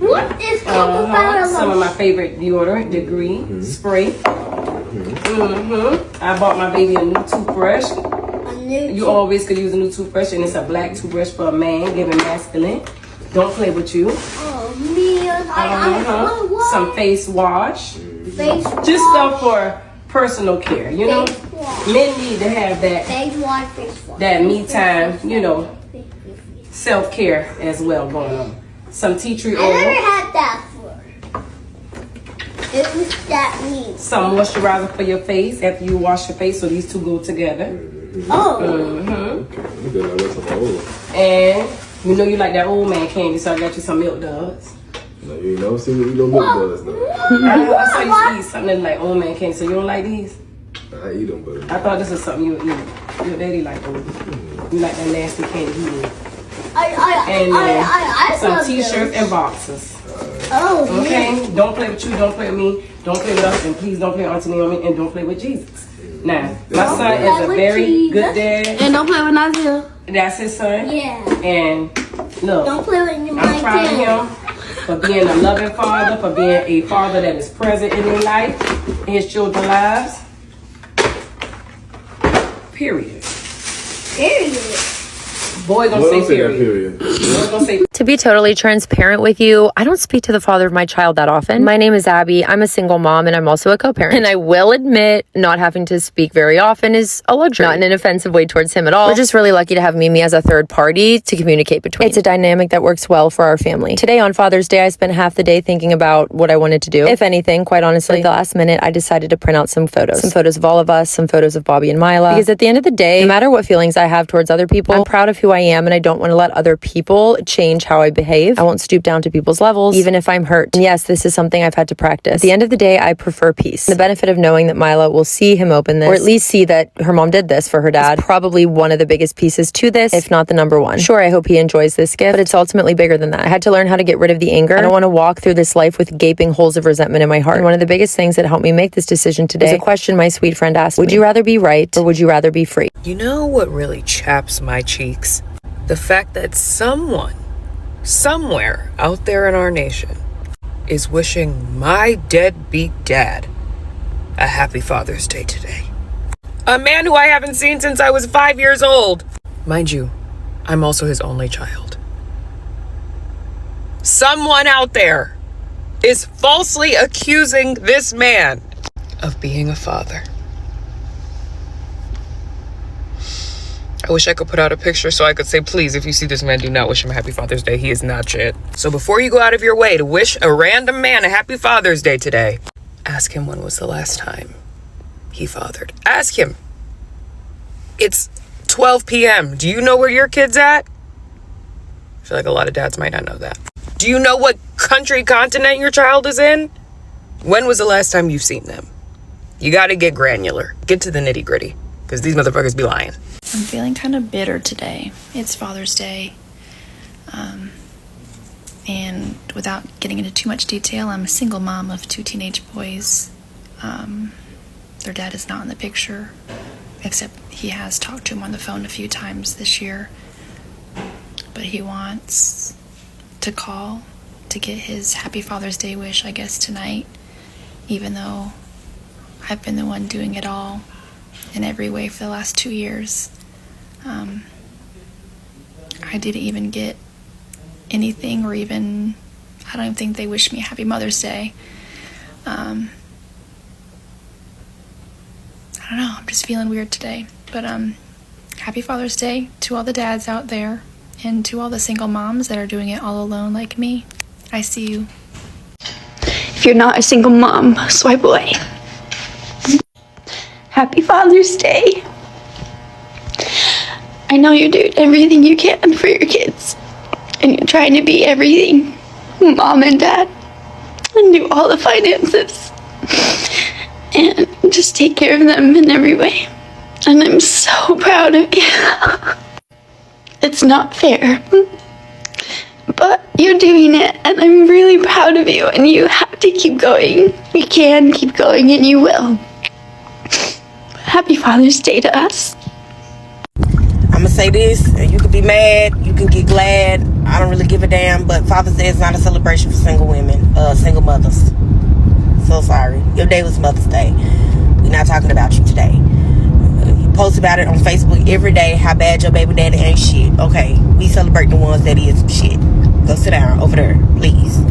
What is cocoa butter lotion? Some of my favorite deodorant, Degree spray. I bought my baby a new toothbrush. You always could use a new toothbrush, and it's a black toothbrush for a man, giving masculine. Don't play with you. Oh, man. Some face wash. Just stuff for personal care, you know? Men need to have that, that me time, you know, self-care as well going on. Some tea tree oil. I never had that before. What does that mean? Some moisturizer for your face after you wash your face, so these 2 go together. Oh. And you know you like that old man candy, so I got you some Milk Duds. No, you ain't never seen me eat no Milk Duds, no. I saw you used to eat something like old man candy, so you don't like these? I eat them, but I thought this was something you would eat. Your daddy like those. You like that nasty candy he did. And some t-shirts and boxes. Oh, okay? Man. Don't play with you, don't play with me, don't play with us, and please don't play with Auntie Naomi, and don't play with Jesus. Now, my son is a very good dad. And don't play with Nazir. That's his son. Yeah. And look, don't play with my I'm proud of him for being a loving father, for being a father that is present in their life, in his children's lives. Period. Boy, don't say period. Boy, don't say. To be totally transparent with you, I don't speak to the father of my child that often. My name is Abby. I'm a single mom and I'm also a co-parent. And I will admit, not having to speak very often is a luxury. Not in an offensive way towards him at all. We're just really lucky to have Mimi as a third party to communicate between. It's a dynamic that works well for our family. Today on Father's Day, I spent half the day thinking about what I wanted to do. If anything, quite honestly, at the last minute, I decided to print out some photos. Some photos of all of us, some photos of Bobby and Mila. Because at the end of the day, no matter what feelings I have towards other people, I'm proud of who I am and I don't want to let other people change how I behave. I won't stoop down to people's levels, even if I'm hurt. And yes, this is something I've had to practice. At the end of the day, I prefer peace. The benefit of knowing that Mila will see him open this, or at least see that her mom did this for her dad, is probably one of the biggest pieces to this, if not the number one. Sure, I hope he enjoys this gift, but it's ultimately bigger than that. I had to learn how to get rid of the anger. I don't want to walk through this life with gaping holes of resentment in my heart. And one of the biggest things that helped me make this decision today is a question my sweet friend asked me. Would you rather be right, or would you rather be free? You know what really chaps my cheeks? The fact that someone, somewhere out there in our nation, is wishing my deadbeat dad a happy Father's Day today. A man who I haven't seen since I was 5 years old. Mind you, I'm also his only child. Someone out there is falsely accusing this man of being a father. I wish I could put out a picture so I could say, please, if you see this man, do not wish him a happy Father's Day. He is not shit. So before you go out of your way to wish a random man a happy Father's Day today, ask him when was the last time he fathered. Ask him. It's 12 p.m. Do you know where your kid's at? I feel like a lot of dads might not know that. Do you know what country, continent your child is in? When was the last time you've seen them? You gotta get granular. Get to the nitty gritty. Because these motherfuckers be lying. I'm feeling kind of bitter today. It's Father's Day. And without getting into too much detail, I'm a single mom of 2 teenage boys. Their dad is not in the picture, except he has talked to him on the phone a few times this year. But he wants to call to get his happy Father's Day wish, I guess, tonight, even though I've been the one doing it all in every way for the last 2 years. I didn't even get anything, or even, I don't even think they wished me a happy Mother's Day. I don't know, I'm just feeling weird today. But happy Father's Day to all the dads out there, and to all the single moms that are doing it all alone like me. I see you. If you're not a single mom, swipe away. Happy Father's Day. I know you're doing everything you can for your kids, and you're trying to be everything, mom and dad, and do all the finances, and just take care of them in every way. And I'm so proud of you. It's not fair, but you're doing it, and I'm really proud of you, and you have to keep going. You can keep going, and you will. Happy Father's Day to us. I'ma say this, and you can be mad, you can get glad. I don't really give a damn, but Father's Day is not a celebration for single women, single mothers. So sorry. Your day was Mother's Day. We're not talking about you today. You post about it on Facebook every day, how bad your baby daddy ain't shit. Okay, we celebrate the ones that is some shit. Go sit down over there, please.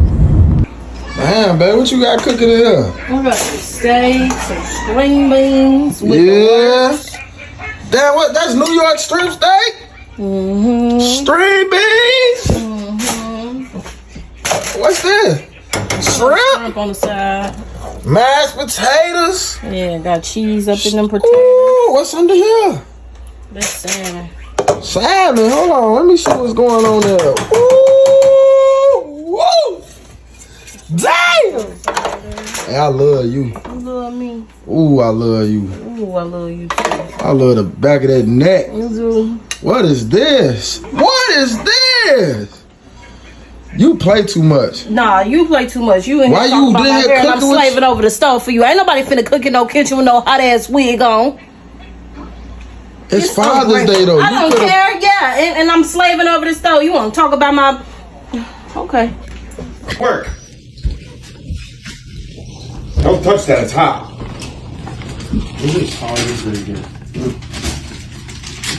Damn, babe, what you got cooking in here? I got some steak, some string beans. Yeah. Damn, what? That's New York strip steak? Mm-hmm. String beans? Mm-hmm. What's this? Shrimp? Shrimp on the side. Mashed potatoes? Yeah, got cheese up in them potatoes. Ooh, what's under here? That's salmon. Salmon? Hold on, let me see what's going on there. Ooh, whoa! Damn! Hey, I love you. You love me. Ooh, I love you. Ooh, I love you too. I love the back of that neck. You do. What is this? What is this? You play too much. Nah, you play too much. You in here talking about my hair and I'm slaving over the stove for you. Ain't nobody finna cook in no kitchen with no hot ass wig on. It's Father's Day though. I don't care. Yeah, and I'm slaving over the stove. You want to talk about my? Okay. Work. Don't touch that. It's hot. This is hard. It's very good.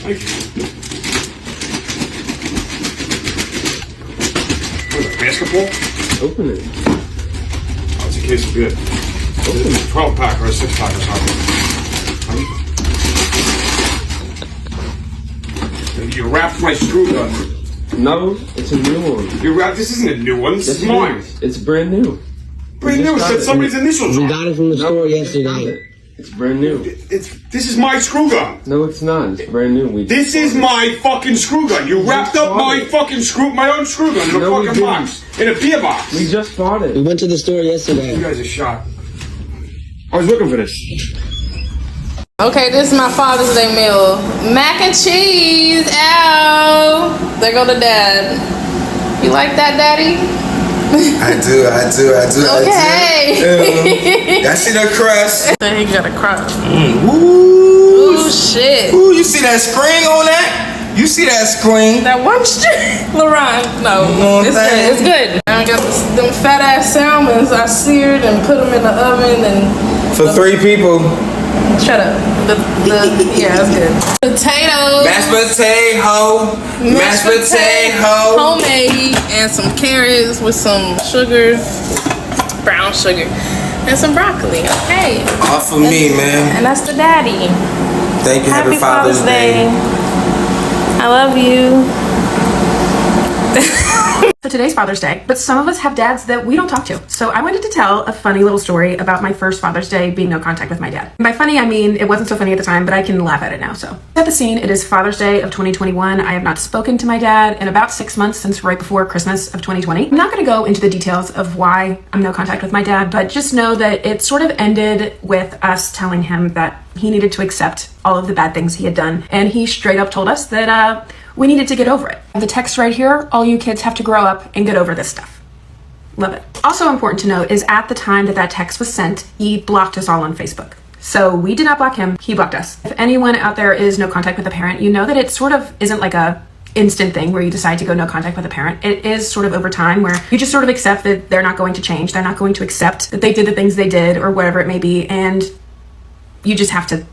Thank you. What is it, basketball? Open it. Oh, it's a case of good. Open it. 12-pack or a 6-pack or something. You wrapped my screw gun. No, it's a new one. You wrapped. This isn't a new one. This is mine. It's brand new. Brand new. It said somebody's initials. We got it from the store yesterday. It's brand new. This is my screw gun. No, it's not. It's brand new. This is my fucking screw gun. You wrapped up my fucking my own screw gun in a fucking box. In a beer box. We just bought it. We went to the store yesterday. You guys are shot. I was looking for this. Okay, this is my Father's Day meal. Mac and cheese. Ow. There go the dad. You like that, Daddy? I do. Okay. I see the crust. He got a crust. Ooh, shit. Ooh, you see that screen on that? You see that screen? That one string. Laurent, no. It's good. It's good. I got them fat ass salmons. I seared and put them in the oven and. For 3 people. Shut up. Yeah, that's good. Potatoes. Mashed potato. Homemade. And some carrots with some sugar. Brown sugar. And some broccoli. Okay. All for me, man. And that's the daddy. Thank you. Happy Father's Day. I love you. So today's Father's Day, but some of us have dads that we don't talk to. So I wanted to tell a funny little story about my first Father's Day being no contact with my dad. And by funny, I mean it wasn't so funny at the time, but I can laugh at it now. So set the scene. It is Father's Day of 2021. I have not spoken to my dad in about 6 months since right before Christmas of 2020. I'm not going to go into the details of why I'm no contact with my dad, but just know that it sort of ended with us telling him that he needed to accept all of the bad things he had done. And he straight up told us that we needed to get over it. The text right here, all you kids have to grow up and get over this stuff. Love it. Also important to note is at the time that that text was sent, he blocked us all on Facebook. So we did not block him, he blocked us. If anyone out there is no contact with a parent, you know that it sort of isn't like a instant thing where you decide to go no contact with a parent. It is sort of over time where you just sort of accept that they're not going to change. They're not going to accept that they did the things they did or whatever it may be. And you just have to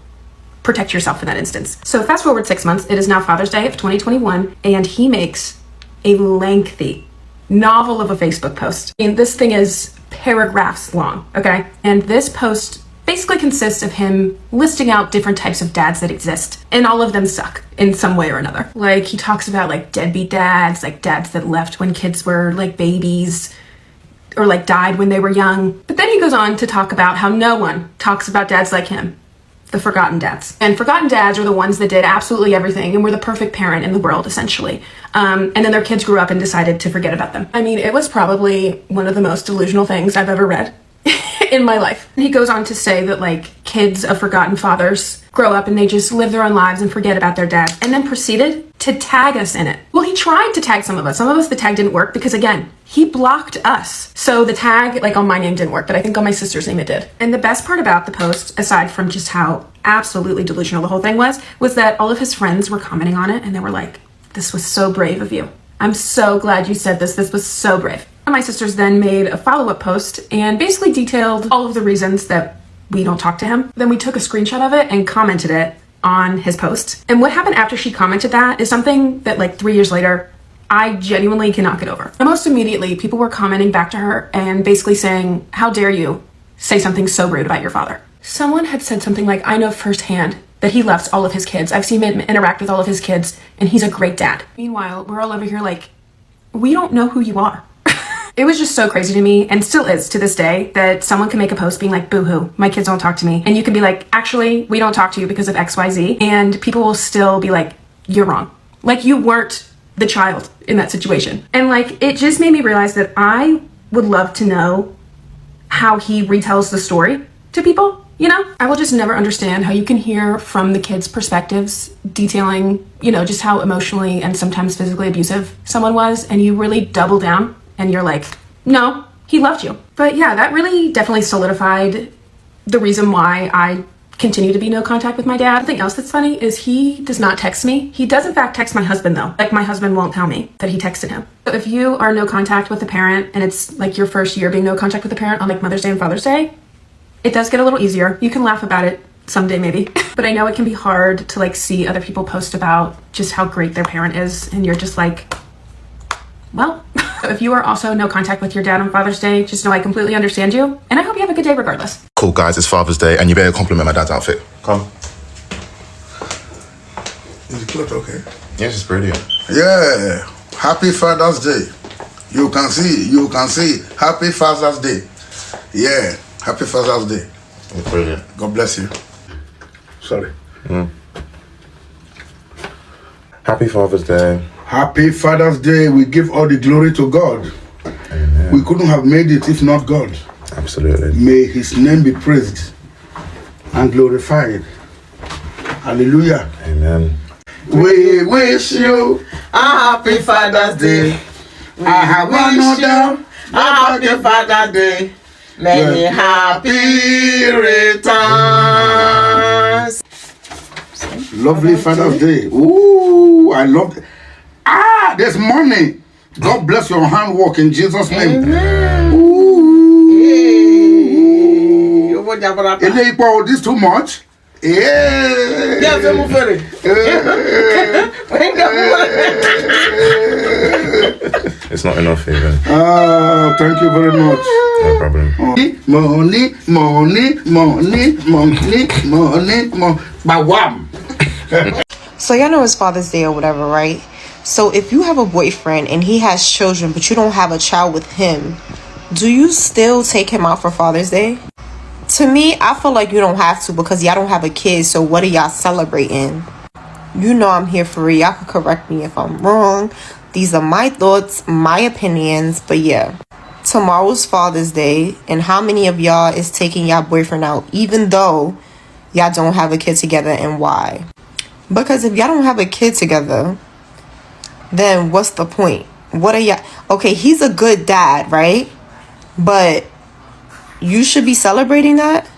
protect yourself in that instance. So fast forward 6 months, it is now Father's Day of 2021, and he makes a lengthy novel of a Facebook post. And this thing is paragraphs long, okay? And this post basically consists of him listing out different types of dads that exist, and all of them suck in some way or another. Like he talks about like deadbeat dads, like dads that left when kids were like babies, or like died when they were young. But then he goes on to talk about how no one talks about dads like him. The forgotten dads. And forgotten dads are the ones that did absolutely everything and were the perfect parent in the world, essentially. And then their kids grew up and decided to forget about them. I mean, it was probably one of the most delusional things I've ever read in my life. And he goes on to say that like kids of forgotten fathers grow up and they just live their own lives and forget about their dad, and then proceeded to tag us in it. Well, he tried to tag some of us. Some of us, the tag didn't work because again, he blocked us. So the tag like on my name didn't work, but I think on my sister's name it did. And the best part about the post, aside from just how absolutely delusional the whole thing was that all of his friends were commenting on it and they were like, this was so brave of you. I'm so glad you said this. This was so brave. And my sisters then made a follow-up post and basically detailed all of the reasons that we don't talk to him. Then we took a screenshot of it and commented it on his post. And what happened after she commented that is something that like 3 years later, I genuinely cannot get over. Almost immediately, people were commenting back to her and basically saying, how dare you say something so rude about your father? Someone had said something like, I know firsthand that he loves all of his kids. I've seen him interact with all of his kids and he's a great dad. Meanwhile, we're all over here like, we don't know who you are. It was just so crazy to me, and still is to this day, that someone can make a post being like, boo-hoo, my kids don't talk to me. And you can be like, actually, we don't talk to you because of XYZ. And people will still be like, you're wrong. Like you weren't the child in that situation. And like, it just made me realize that I would love to know how he retells the story to people, you know? I will just never understand how you can hear from the kids' perspectives detailing, you know, just how emotionally and sometimes physically abusive someone was, and you really double down and you're like, no, he loved you. But yeah, that really definitely solidified the reason why I continue to be no contact with my dad. Something else that's funny is he does not text me. He does in fact text my husband though. Like my husband won't tell me that he texted him. So if you are no contact with a parent and it's like your first year being no contact with a parent on like Mother's Day and Father's Day, it does get a little easier. You can laugh about it someday maybe. But I know it can be hard to like see other people post about just how great their parent is and you're just like, well, if you are also no contact with your dad on Father's Day, just know I completely understand you, and I hope you have a good day regardless. Cool, guys, it's Father's Day, and you better compliment my dad's outfit. Come. Is the cloth okay? Yes, it's brilliant. Yeah, happy Father's Day. You can see. Happy Father's Day. Yeah, happy Father's Day. It's brilliant. God bless you. Sorry. Happy Father's Day. Happy Father's Day. We give all the glory to God. Amen. We couldn't have made it if not God. Absolutely. May his name be praised and glorified. Hallelujah. Amen. We wish you a happy Father's Day. I have another happy Father's Day. Many happy returns. Lovely Father's Day. Ooh, I love it. There's money. God bless your handwork in Jesus' name. Ooh. This too much? Yeah. It's not enough even. Thank you very much. No problem. Money. Bawam. So y'all know it's Father's Day or whatever, right? So if you have a boyfriend and he has children, but you don't have a child with him, do you still take him out for Father's Day? To me, I feel like you don't have to because y'all don't have a kid, so what are y'all celebrating? You know I'm here for it. Y'all can correct me if I'm wrong. These are my thoughts, my opinions, but yeah. Tomorrow's Father's Day, and how many of y'all is taking y'all boyfriend out even though y'all don't have a kid together, and why? Because if y'all don't have a kid together, then what's the point? What are y'all... Okay, he's a good dad, right? But you should be celebrating that?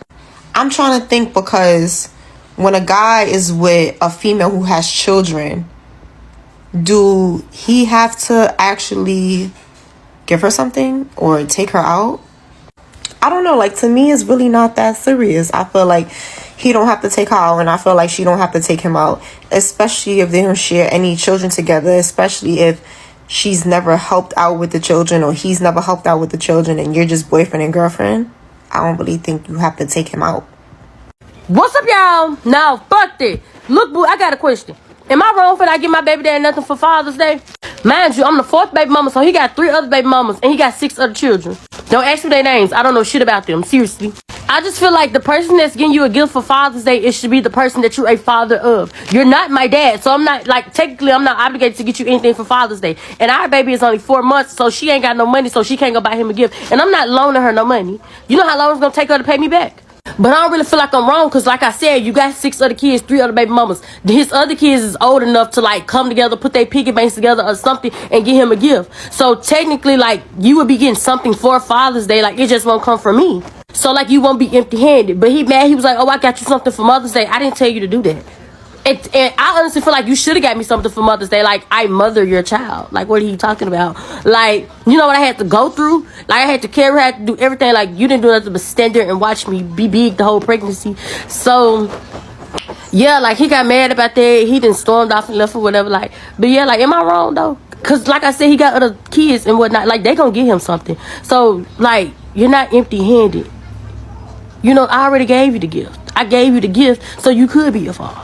I'm trying to think, because when a guy is with a female who has children, do he have to actually give her something or take her out? I don't know. Like, to me, it's really not that serious. I feel like he don't have to take her out, and I feel like she don't have to take him out, especially if they don't share any children together, especially if she's never helped out with the children or he's never helped out with the children and you're just boyfriend and girlfriend. I don't really think you have to take him out. What's up, y'all? Now, fuck that. Look, boo, I got a question. Am I wrong for not give my baby dad nothing for Father's Day? Mind you, I'm the 4th baby mama, so he got 3 other baby mamas, and he got 6 other children. Don't ask me their names. I don't know shit about them. Seriously. I just feel like the person that's getting you a gift for Father's Day, it should be the person that you're a father of. You're not my dad, so I'm not, like, technically, I'm not obligated to get you anything for Father's Day. And our baby is only 4 months, so she ain't got no money, so she can't go buy him a gift. And I'm not loaning her no money. You know how long it's gonna take her to pay me back? But I don't really feel like I'm wrong, because like I said, you got 6 other kids, 3 other baby mamas. His other kids is old enough to like come together, put their piggy banks together or something and get him a gift. So technically, like, you would be getting something for Father's Day, like it just won't come from me. So like you won't be empty handed. But he mad, he was like, oh, I got you something for Mother's Day. I didn't tell you to do that. And I honestly feel like you should have got me something for Mother's Day. Like, I mother your child. Like, what are you talking about? Like, you know what I had to go through? Like, I had to carry her, I had to do everything. Like, you didn't do nothing but stand there and watch me be big the whole pregnancy. So, yeah, like, he got mad about that. He done stormed off and left or whatever. Like, but yeah, like, am I wrong, though? Because, like I said, he got other kids and whatnot. Like, they gonna get him something. So, like, you're not empty-handed. You know, I already gave you the gift. I gave you the gift so you could be a father.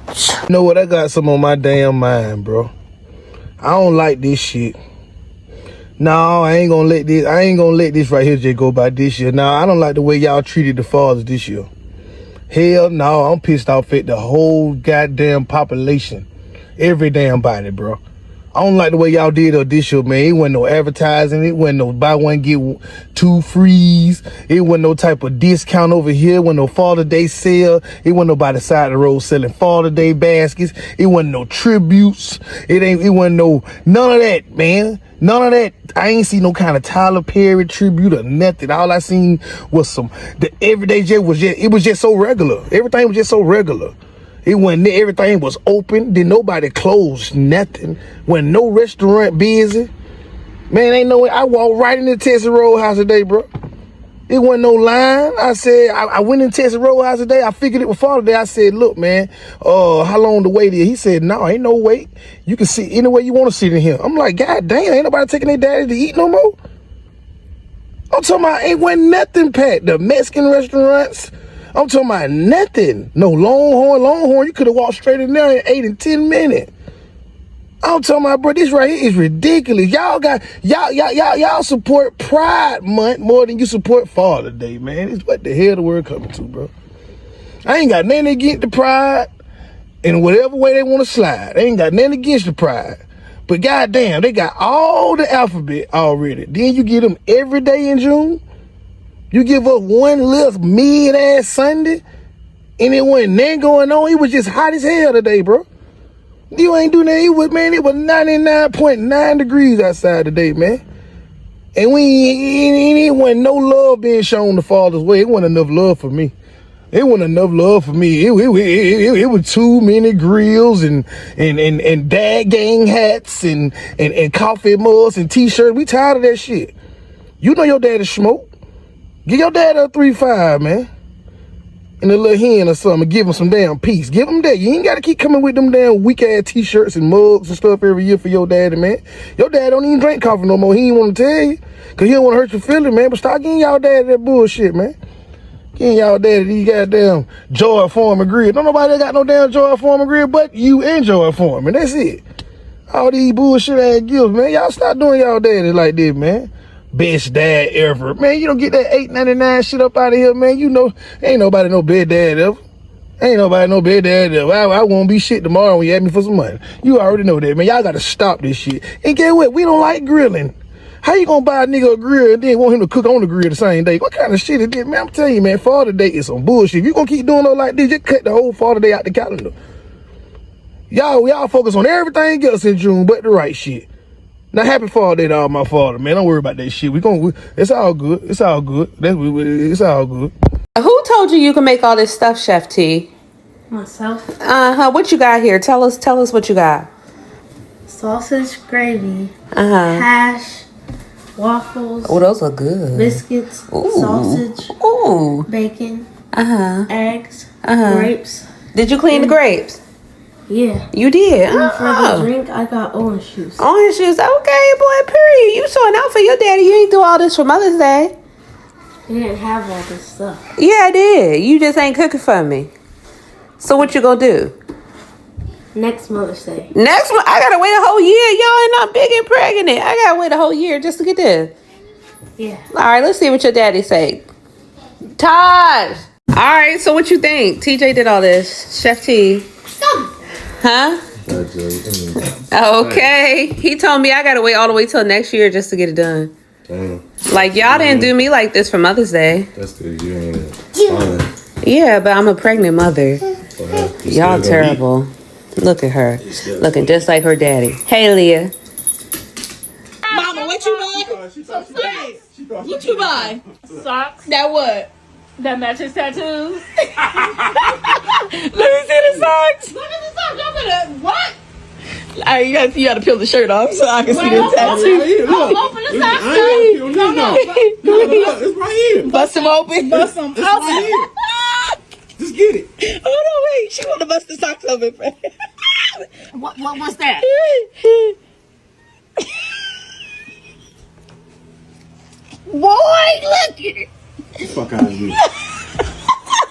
You know what? I got some on my damn mind, bro. I don't like this shit. No, I ain't gonna let this right here just go by this year. Now, I don't like the way y'all treated the fathers this year. Hell no, I'm pissed off at the whole goddamn population. Every damn body, bro. I don't like the way y'all did it this year, man. It wasn't no advertising. It wasn't no buy one, get 2 frees. It wasn't no type of discount over here. It wasn't no Father's Day sale. It wasn't nobody the side of the road selling Father's Day baskets. It wasn't no tributes. It wasn't no, none of that, man. None of that. I ain't see no kind of Tyler Perry tribute or nothing. All I seen was the everyday jet was just, it was just so regular. Everything was just so regular. It wasn't, everything was open. Didn't nobody close nothing. Wasn't no restaurant busy. Man, ain't no way. I walked right into Texas Roadhouse today, bro. It wasn't no line. I said, I went in Texas Roadhouse today. I figured it was Father's Day. I said, look, man, how long the wait is? He said, no, ain't no wait. You can sit any way you want to sit in here. I'm like, God damn, ain't nobody taking their daddy to eat no more? I'm talking about ain't wasn't nothing packed. The Mexican restaurants, I'm talking about nothing. No Longhorn. You could have walked straight in there and ate in 10 minutes. I'm talking about, bro, this right here is ridiculous. Y'all support Pride Month more than you support Father's Day, man. It's what the hell the word coming to, bro. I ain't got nothing against the Pride in whatever way they want to slide. They ain't got nothing against the Pride. But goddamn, they got all the alphabet already. Then you get them every day in June. You give up one little mid-ass Sunday, and it wasn't nothing going on. It was just hot as hell today, bro. You ain't do nothing. It was 99.9 degrees outside today, man. And it wasn't no love being shown the Father's way. It wasn't enough love for me. It wasn't enough love for me. It was too many grills and dad gang hats and coffee mugs and t-shirts. We tired of that shit. You know your daddy smoke. Give your dad a 3-5, man. And a little hen or something. Give him some damn peace. Give him that. You ain't got to keep coming with them damn weak-ass t-shirts and mugs and stuff every year for your daddy, man. Your dad don't even drink coffee no more. He ain't want to tell you. Because he don't want to hurt your feelings, man. But stop getting y'all daddy that bullshit, man. Getting y'all daddy these goddamn Joy Foreman grill. Don't nobody got no damn Joy Foreman grill but you and Joy Foreman. That's it. All these bullshit ass gifts, man. Y'all stop doing y'all daddy like this, man. Best dad ever. Man, you don't get that $8.99 shit up out of here, man. You know, ain't nobody no best dad ever. Ain't nobody no best dad ever. I won't be shit tomorrow when you ask me for some money. You already know that, man. Y'all gotta stop this shit. And get what? We don't like grilling. How you gonna buy a nigga a grill and then want him to cook on the grill the same day? What kind of shit is this, man? I'm telling you, man, Father Day is some bullshit. If you gonna keep doing it like this, just cut the whole Father Day out the calendar. Y'all focus on everything else in June but the right shit. Now, happy Father Day to all my father, man. Don't worry about that shit. It's all good. It's all good. It's all good. Who told you can make all this stuff, Chef T? Myself. What you got here? Tell us what you got. Sausage gravy. Hash. Waffles. Oh, those are good. Biscuits. Ooh. Sausage. Ooh. Bacon. Eggs. Grapes. Did you clean the grapes? Yeah. You did? And for the drink, I got orange juice. Orange juice. Okay, boy, period. You showing out for your daddy. You ain't do all this for Mother's Day. You didn't have all this stuff. Yeah, I did. You just ain't cooking for me. So what you gonna do? Next Mother's Day. Next month? I gotta wait a whole year. Y'all ain't not big and pregnant. I gotta wait a whole year just to get this. Yeah. All right, let's see what your daddy say. Taj! All right, so what you think? TJ did all this. Chef T. Huh? Okay. He told me I gotta wait all the way till next year just to get it done. Damn. Like, y'all didn't do me like this for Mother's Day. That's good. You ain't fine. Yeah, but I'm a pregnant mother. Y'all terrible. Look at her. Looking just like her daddy. Hey, Leah. Mama, what you buy? What you buy? Socks. That what? That matches tattoos. Let me see the socks. Look at the socks. Y'all better, what? Hey, you gotta peel the shirt off so I can see the tattoo. Open the socks. No. It's right here. Bust them open. Bust them open. Just get it. Oh no, wait. She wanna bust the socks open. What's that? Boy, look at it. Fuck out of here.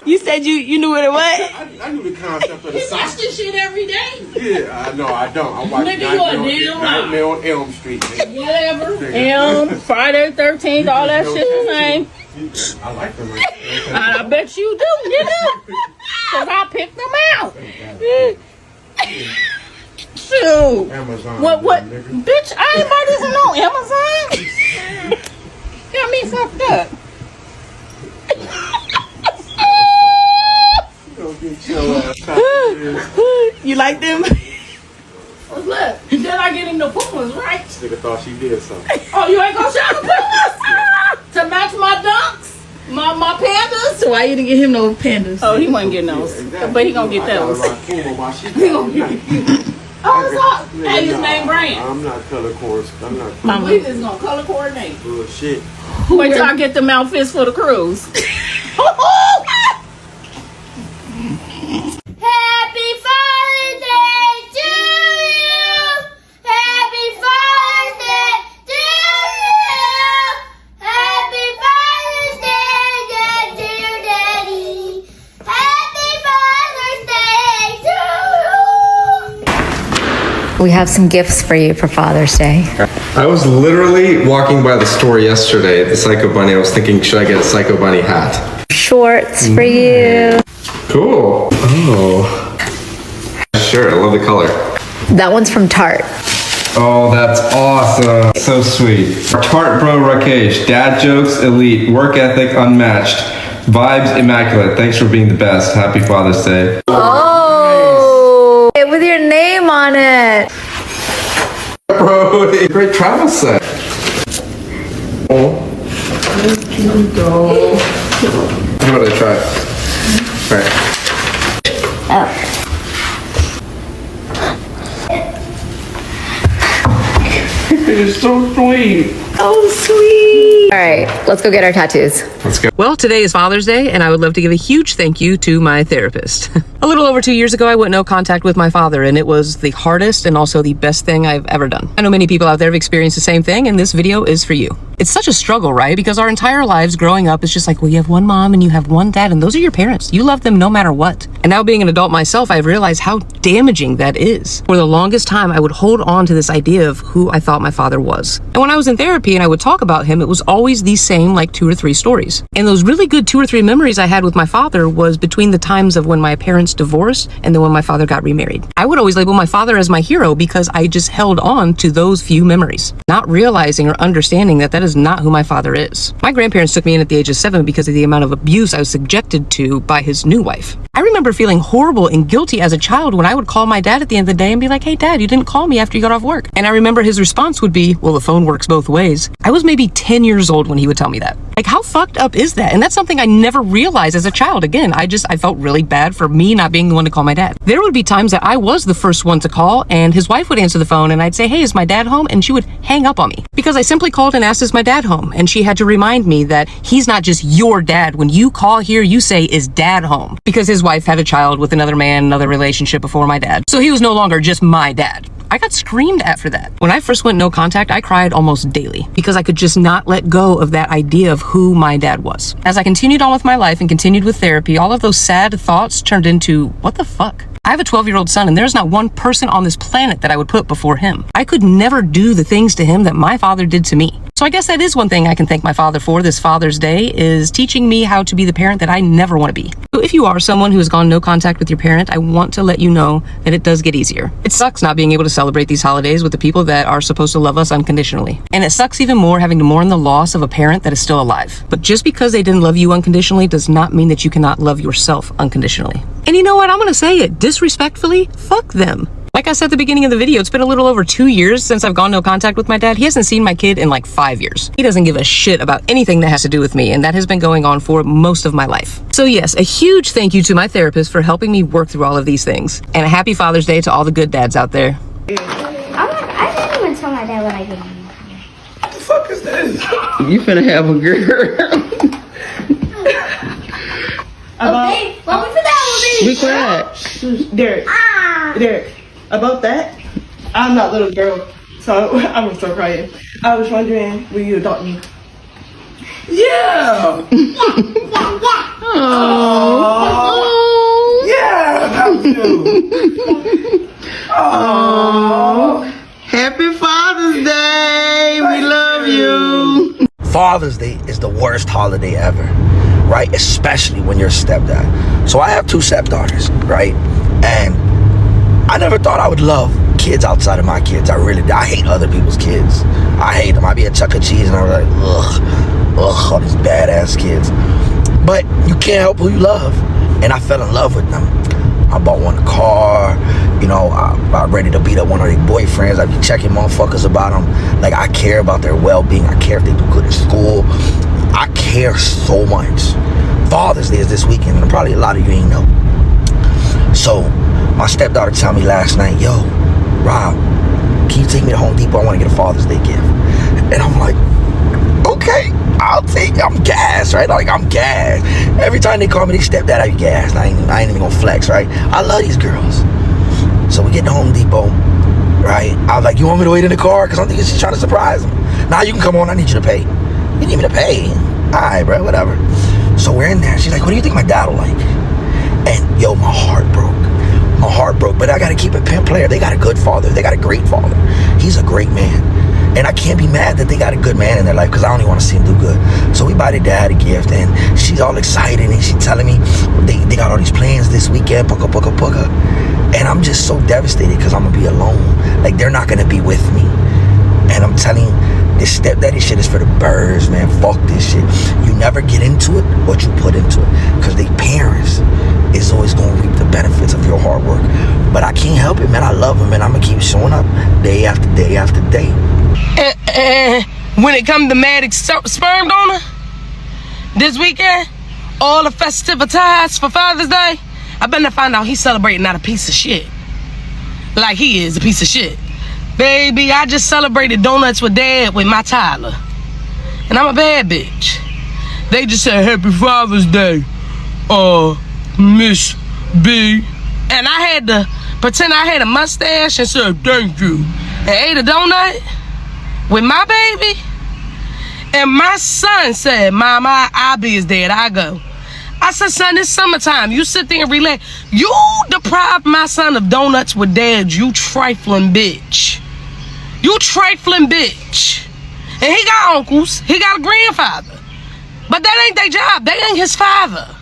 You said you knew what it was? I knew the concept of the He watch socks. this shit every day. Yeah, I know. I don't. I watch Nigga, you a damn Nightmare on Elm Street. Man. Whatever. Friday 13th, all that shit the same. I like them. I bet you do. You do. Because I picked them out. Shoot. Amazon. What? Bitch, I ain't buy this on Amazon. Got me fucked up. You like them? What's up? Then I get him the Pumas, right? This nigga thought she did something. Oh, you ain't gonna show the Pumas? To match my dunks? My pandas? So why you didn't get him no pandas? Oh, he wasn't getting those. But he gonna get those. He gonna get Oh, it's all. Hey, his name Brand. I'm not color coordinated. I'm not. Mama, we just gonna color coordinate. Bullshit. Wait till I get them outfits for the cruise. Happy Father's Day to you. Happy Father's Day to you. Happy Father's Day to your daddy. Happy Father's Day to you. We have some gifts for you for Father's Day. I was literally walking by the store yesterday at the Psycho Bunny. I was thinking, should I get a Psycho Bunny hat? Shorts for you. Cool. Oh. Sure, I love the color. That one's from Tarte. Oh, that's awesome. So sweet. Tarte Bro Rakesh. Dad jokes elite. Work ethic unmatched. Vibes immaculate. Thanks for being the best. Happy Father's Day. Oh, with your name on it. Bro, great travel set. Oh. Here we go. How about I try it? Alright. Oh. It's so sweet. Oh, sweet. All right, let's go get our tattoos. Let's go. Well, today is Father's Day, and I would love to give a huge thank you to my therapist. A little over 2 years ago, I went no contact with my father, and it was the hardest and also the best thing I've ever done. I know many people out there have experienced the same thing, and this video is for you. It's such a struggle, right? Because our entire lives growing up, it's just like, well, you have one mom and you have one dad, and those are your parents. You love them no matter what. And now being an adult myself, I've realized how damaging that is. For the longest time, I would hold on to this idea of who I thought my father was. And when I was in therapy and I would talk about him, it was always these same like 2 or 3 stories. And those really good 2 or 3 memories I had with my father was between the times of when my parents divorced and then when my father got remarried. I would always label my father as my hero because I just held on to those few memories, not realizing or understanding that that is not who my father is. My grandparents took me in at the age of 7 because of the amount of abuse I was subjected to by his new wife. I remember feeling horrible and guilty as a child when I would call my dad at the end of the day and be like, hey dad, you didn't call me after you got off work. And I remember his response would be, well, the phone works both ways. I was maybe 10 years old when he would tell me that. Like, how fucked up is that? And that's something I never realized as a child. Again, I felt really bad for me not being the one to call my dad. There would be times that I was the first one to call and his wife would answer the phone and I'd say, hey, is my dad home? And she would hang up on me because I simply called and asked, is my dad home? And she had to remind me that he's not just your dad. When you call here, you say, is dad home? Because his wife had a child with another man, another relationship before my dad. So he was no longer just my dad. I got screamed at for that. When I first went no contact, I cried almost daily because I could just not let go of that idea of who my dad was. As I continued on with my life and continued with therapy, all of those sad thoughts turned into, what the fuck? I have a 12-year-old son and there's not one person on this planet that I would put before him. I could never do the things to him that my father did to me. So I guess that is one thing I can thank my father for this Father's Day, is teaching me how to be the parent that I never want to be. So if you are someone who has gone no contact with your parent, I want to let you know that it does get easier. It sucks not being able to celebrate these holidays with the people that are supposed to love us unconditionally. And it sucks even more having to mourn the loss of a parent that is still alive. But just because they didn't love you unconditionally does not mean that you cannot love yourself unconditionally. And you know what? I'm gonna say it disrespectfully, fuck them. Like I said at the beginning of the video, it's been a little over 2 years since I've gone no contact with my dad. He hasn't seen my kid in like 5 years. He doesn't give a shit about anything that has to do with me, and that has been going on for most of my life. So yes, a huge thank you to my therapist for helping me work through all of these things. And a happy Father's Day to all the good dads out there. I didn't even tell my dad what I did. What the fuck is this? You finna have a girl. Okay, well, we that Be quiet. Derek. Derek, about that, I'm not little girl, so I'm gonna start crying. I was wondering, will you adopt me? Yeah! Oh. Yeah, I do. Oh. Happy Father's Day. We love you. Father's Day is the worst holiday ever, right? Especially when you're a stepdad. So I have 2 stepdaughters, right? And I never thought I would love kids outside of my kids. I really did. I hate other people's kids. I hate them. I'd be at Chuck E. Cheese and I was like, ugh, all these badass kids. But you can't help who you love. And I fell in love with them. I bought one a car, you know, I'm ready to beat up one of their boyfriends. I be checking motherfuckers about them. Like, I care about their well-being. I care if they do good in school. I care so much. Father's Day is this weekend, and probably a lot of you ain't know. So, my stepdaughter told me last night, yo, Rob, can you take me to Home Depot? I want to get a Father's Day gift. And I'm like, okay, I'll take it. I'm gassed, right? Like, I'm gassed. Every time they call me their stepdad, I be gassed. I ain't even gonna flex, right? I love these girls. So we get to Home Depot, right? I was like, you want me to wait in the car? Because I'm thinking she's trying to surprise them. Nah, you can come on. I need you to pay. You need me to pay? All right, bro, whatever. So we're in there. She's like, what do you think my dad will like? And, yo, my heart broke. My heart broke, but I gotta keep it pimp player. They got a good father. They got a great father. He's a great man. And I can't be mad that they got a good man in their life because I only want to see him do good. So we buy their dad a gift and she's all excited and she's telling me they got all these plans this weekend, pucka. And I'm just so devastated because I'm gonna be alone. Like, they're not gonna be with me. And I'm telling you, this stepdaddy shit is for the birds, man. Fuck this shit. You never get into it what you put into it, because they parents is always gonna reap the benefits of your hard work. But I can't help it, man. I love them, and I'm gonna keep showing up day after day after day. When it comes to Maddie's sperm donor this weekend, all the festivities for Father's Day, I better find out he's celebrating not a piece of shit like he is a piece of shit. Baby, I just celebrated donuts with Dad with my Tyler. and I'm a bad bitch. They just said Happy Father's Day, Miss B. And I had to pretend I had a mustache and said thank you. And ate a donut with my baby. And my son said, Mama, I'll be his dad. I go. I said, son, it's summertime. You sit there and relax. You deprived my son of donuts with dad, you trifling bitch. You trifling bitch. And he got uncles. He got a grandfather. But that ain't their job. They ain't his father.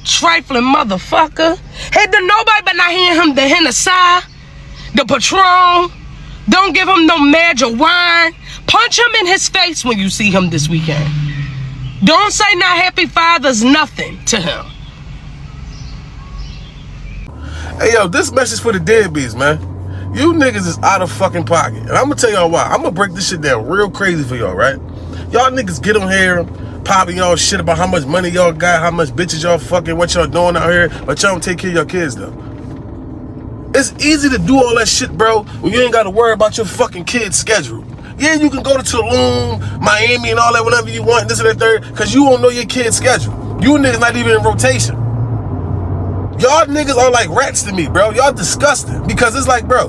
Trifling motherfucker. Hey, did nobody but not hear him the Hennessy, the Patron. Don't give him no magic wine. Punch him in his face when you see him this weekend. Don't say not Happy Father's nothing to him. Hey, yo, this message for the deadbeats, man. You niggas is out of fucking pocket. And I'm gonna tell y'all why. I'm gonna break this shit down real crazy for y'all, right? Y'all niggas get on here popping y'all shit about how much money y'all got, how much bitches y'all fucking, what y'all doing out here, but y'all don't take care of your kids, though. It's easy to do all that shit, bro, when you ain't gotta worry about your fucking kid's schedule. Yeah, you can go to Tulum, Miami, and all that whenever you want, this and that third, because you won't know your kid's schedule. You niggas not even in rotation. Y'all niggas are like rats to me, bro. Y'all disgusting. Because it's like, bro,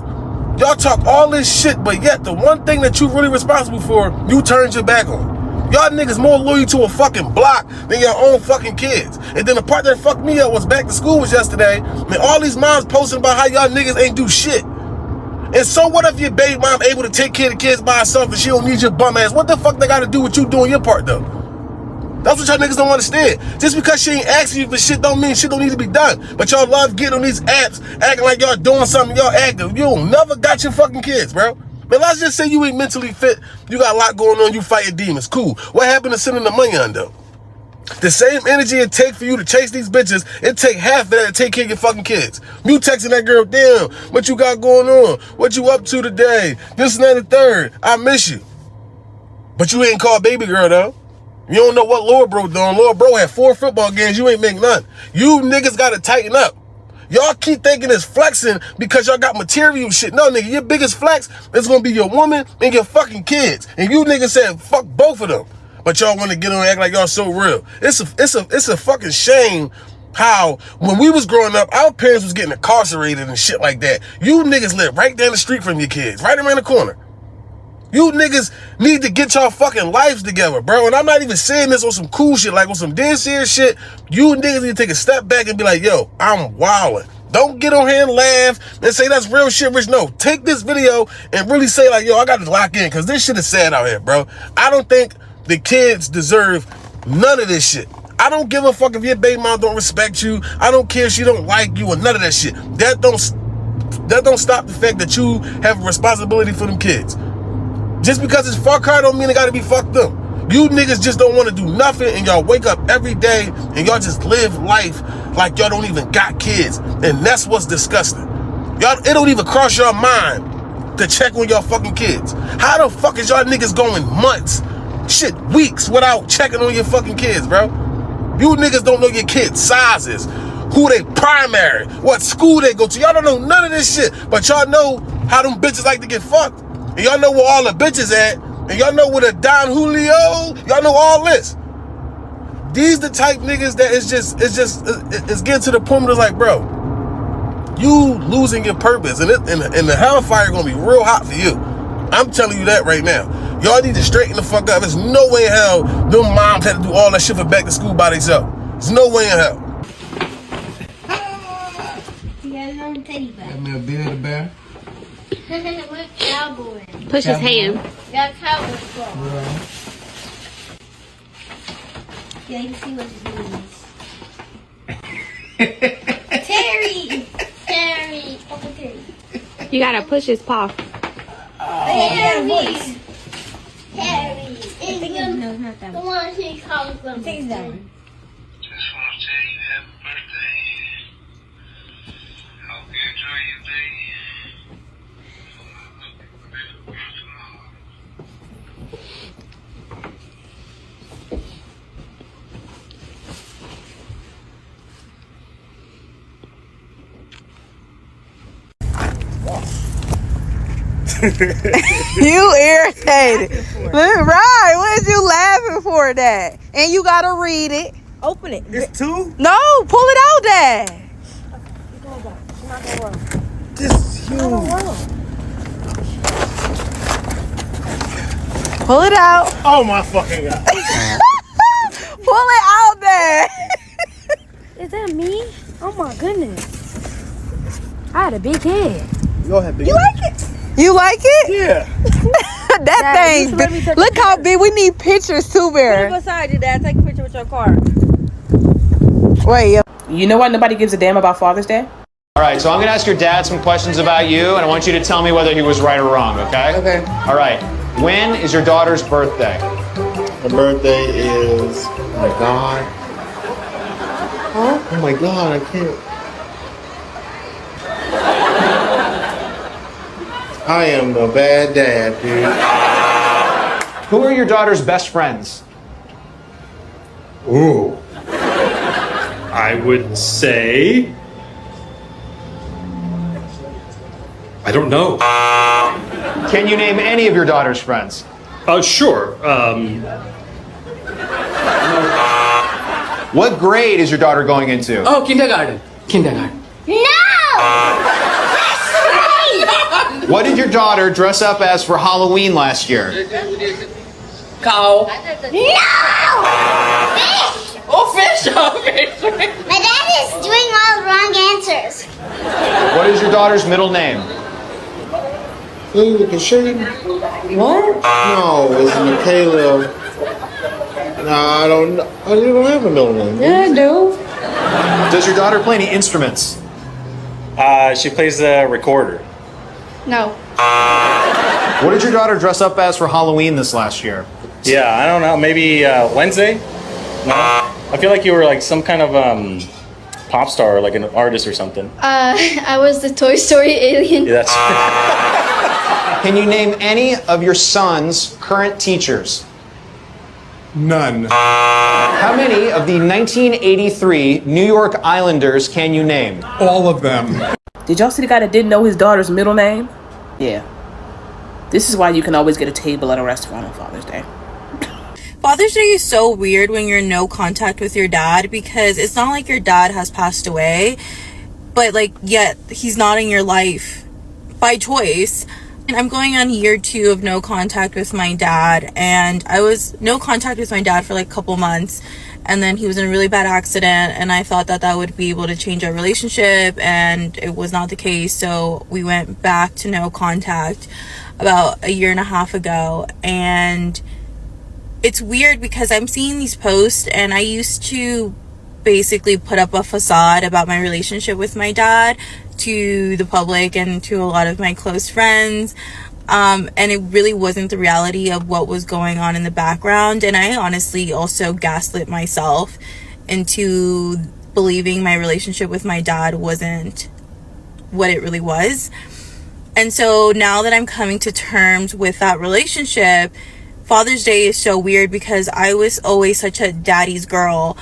y'all talk all this shit, but yet the one thing that you really responsible for, you turned your back on. Y'all niggas more loyal to a fucking block than your own fucking kids. And then the part that fucked me up was back to school was yesterday, and all these moms posting about how y'all niggas ain't do shit. And so what if your baby mom able to take care of the kids by herself and she don't need your bum ass? What the fuck they gotta do with you doing your part, though? That's what y'all niggas don't understand. Just because she ain't asking you for shit don't mean shit don't need to be done. But y'all love getting on these apps, acting like y'all doing something, y'all active. You don't never got your fucking kids, bro. Man, let's just say you ain't mentally fit. You got a lot going on, you fighting demons. Cool. What happened to sending the money on, though? The same energy it take for you to chase these bitches, it take half of that to take care of your fucking kids. You texting that girl, damn, what you got going on? What you up to today? This and that and third. I miss you. But you ain't called baby girl, though. You don't know what Lord Bro doing. Lord Bro had 4 football games. You ain't make none. You niggas got to tighten up. Y'all keep thinking it's flexing because y'all got material shit. No, nigga, your biggest flex is going to be your woman and your fucking kids. And you niggas said fuck both of them. But y'all want to get on and act like y'all so real. It's a fucking shame how when we was growing up, our parents was getting incarcerated and shit like that. You niggas live right down the street from your kids, right around the corner. You niggas need to get y'all fucking lives together, bro. And I'm not even saying this on some cool shit, like on some dead serious shit. You niggas need to take a step back and be like, yo, I'm wildin'. Don't get on here and laugh and say that's real shit, Rich. No, take this video and really say like, yo, I got to lock in because this shit is sad out here, bro. I don't think the kids deserve none of this shit. I don't give a fuck if your baby mom don't respect you. I don't care if she don't like you or none of that shit. That don't stop the fact that you have a responsibility for them kids. Just because it's fuck her don't mean it gotta be fucked up. You niggas just don't want to do nothing and y'all wake up every day and y'all just live life like y'all don't even got kids. And that's what's disgusting. Y'all, it don't even cross your mind to check on y'all fucking kids. How the fuck is y'all niggas going months, shit, weeks without checking on your fucking kids, bro? You niggas don't know your kids' sizes, who they primary, what school they go to. Y'all don't know none of this shit, but y'all know how them bitches like to get fucked. And y'all know where all the bitches at. And y'all know where the Don Julio. Y'all know all this. These the type niggas that it's getting to the point where it's like, bro, you losing your purpose. And the hellfire gonna be real hot for you. I'm telling you that right now. Y'all need to straighten the fuck up. There's no way in hell them moms had to do all that shit for back to school by themselves. There's no way in hell. You got his own teddy bear. Got me a beer the bear. What cowboy? Push his hand. Got cowboy claw. Yeah, you can see what his name is. Terry! Terry! Uncle Terry. You gotta push his paw. Terry! Terry! No, not that the one she calls them. Take that one. Just want to tell you happy birthday. Hope you enjoy your day. You irritated. Right. What is you laughing for, Dad? And you gotta read it. Open it. It's 2? No, pull it out, Dad. This is huge. Pull it out. Oh my fucking God. Pull it out, Dad. Is that me? Oh my goodness. I had a big head. Go ahead, big. You like it? You like it? Yeah. That Dad, thing. you should let me take Look how big. We need pictures too, Put it Bear. beside you, Dad. Take a picture with your car. Wait. You know why nobody gives a damn about Father's Day? All right, so I'm going to ask your dad some questions about you, and I want you to tell me whether he was right or wrong, okay? Okay. All right. When is your daughter's birthday? Her birthday is, oh my God. Huh? Oh my God, I can't. I am a bad dad, dude. Who are your daughter's best friends? Ooh. I would say... I don't know. Can you name any of your daughter's friends? Sure. What grade is your daughter going into? Oh, kindergarten. Kindergarten. No! What did your daughter dress up as for Halloween last year? Cow. No! Fish! Oh, fish. Oh, fish. My dad is doing all the wrong answers. What is your daughter's middle name? What? No, it's Michaela. No, I don't know. I don't have a middle name. Yeah, I do. Does your daughter play any instruments? She plays the recorder. No. What did your daughter dress up as for Halloween this last year? Yeah, I don't know. Maybe Wednesday? No? I feel like you were like some kind of pop star, like an artist or something. I was the Toy Story alien. Yeah, that's... Can you name any of your son's current teachers? None. How many of the 1983 New York Islanders can you name? All of them. Did y'all see the guy that didn't know his daughter's middle name? Yeah. This is why you can always get a table at a restaurant on Father's Day. Father's Day is so weird when you're in no contact with your dad, because it's not like your dad has passed away, but like yet he's not in your life by choice. And I'm going on year 2 of no contact with my dad, and I was no contact with my dad for like a couple months, and then he was in a really bad accident, and I thought that that would be able to change our relationship, and it was not the case. So we went back to no contact about a year and a half ago. And it's weird because I'm seeing these posts, and I used to basically put up a facade about my relationship with my dad to the public and to a lot of my close friends, and it really wasn't the reality of what was going on in the background. And I honestly also gaslit myself into believing my relationship with my dad wasn't what it really was. And so now that I'm coming to terms with that relationship, Father's Day is so weird because I was always such a daddy's girl,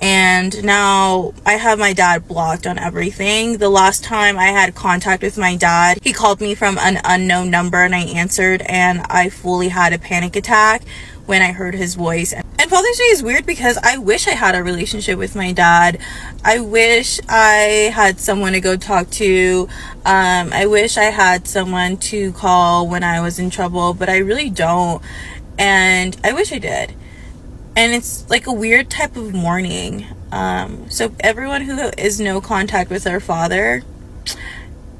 and now I have my dad blocked on everything. The last time I had contact with my dad, he called me from an unknown number, and I answered, and I fully had a panic attack when I heard his voice. And Father's Day is weird because I wish I had a relationship with my dad. I wish I had someone to go talk to. I wish I had someone to call when I was in trouble, but I really don't. And I wish I did. And it's like a weird type of mourning. So everyone who is no contact with their father,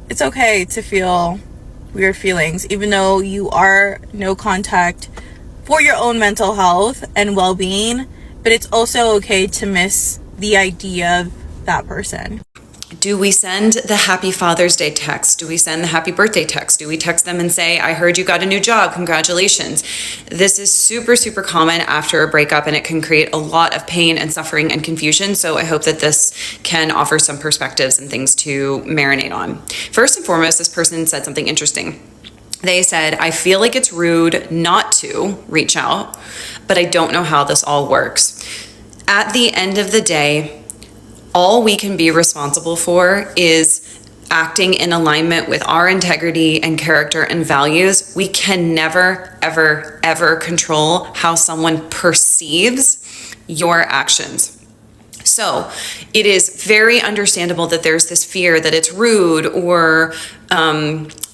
it's okay to feel weird feelings, even though you are no contact for your own mental health and well-being. But it's also okay to miss the idea of that person. Do we send the happy Father's Day text? Do we send the happy birthday text? Do we text them and say, I heard you got a new job, congratulations? This is super, super common after a breakup, and it can create a lot of pain and suffering and confusion. So I hope that this can offer some perspectives and things to marinate on. First and foremost, this person said something interesting. They said, I feel like it's rude not to reach out, but I don't know how this all works. At the end of the day, all we can be responsible for is acting in alignment with our integrity and character and values, we can never, ever, ever control how someone perceives your actions. So it is very understandable that there's this fear that it's rude or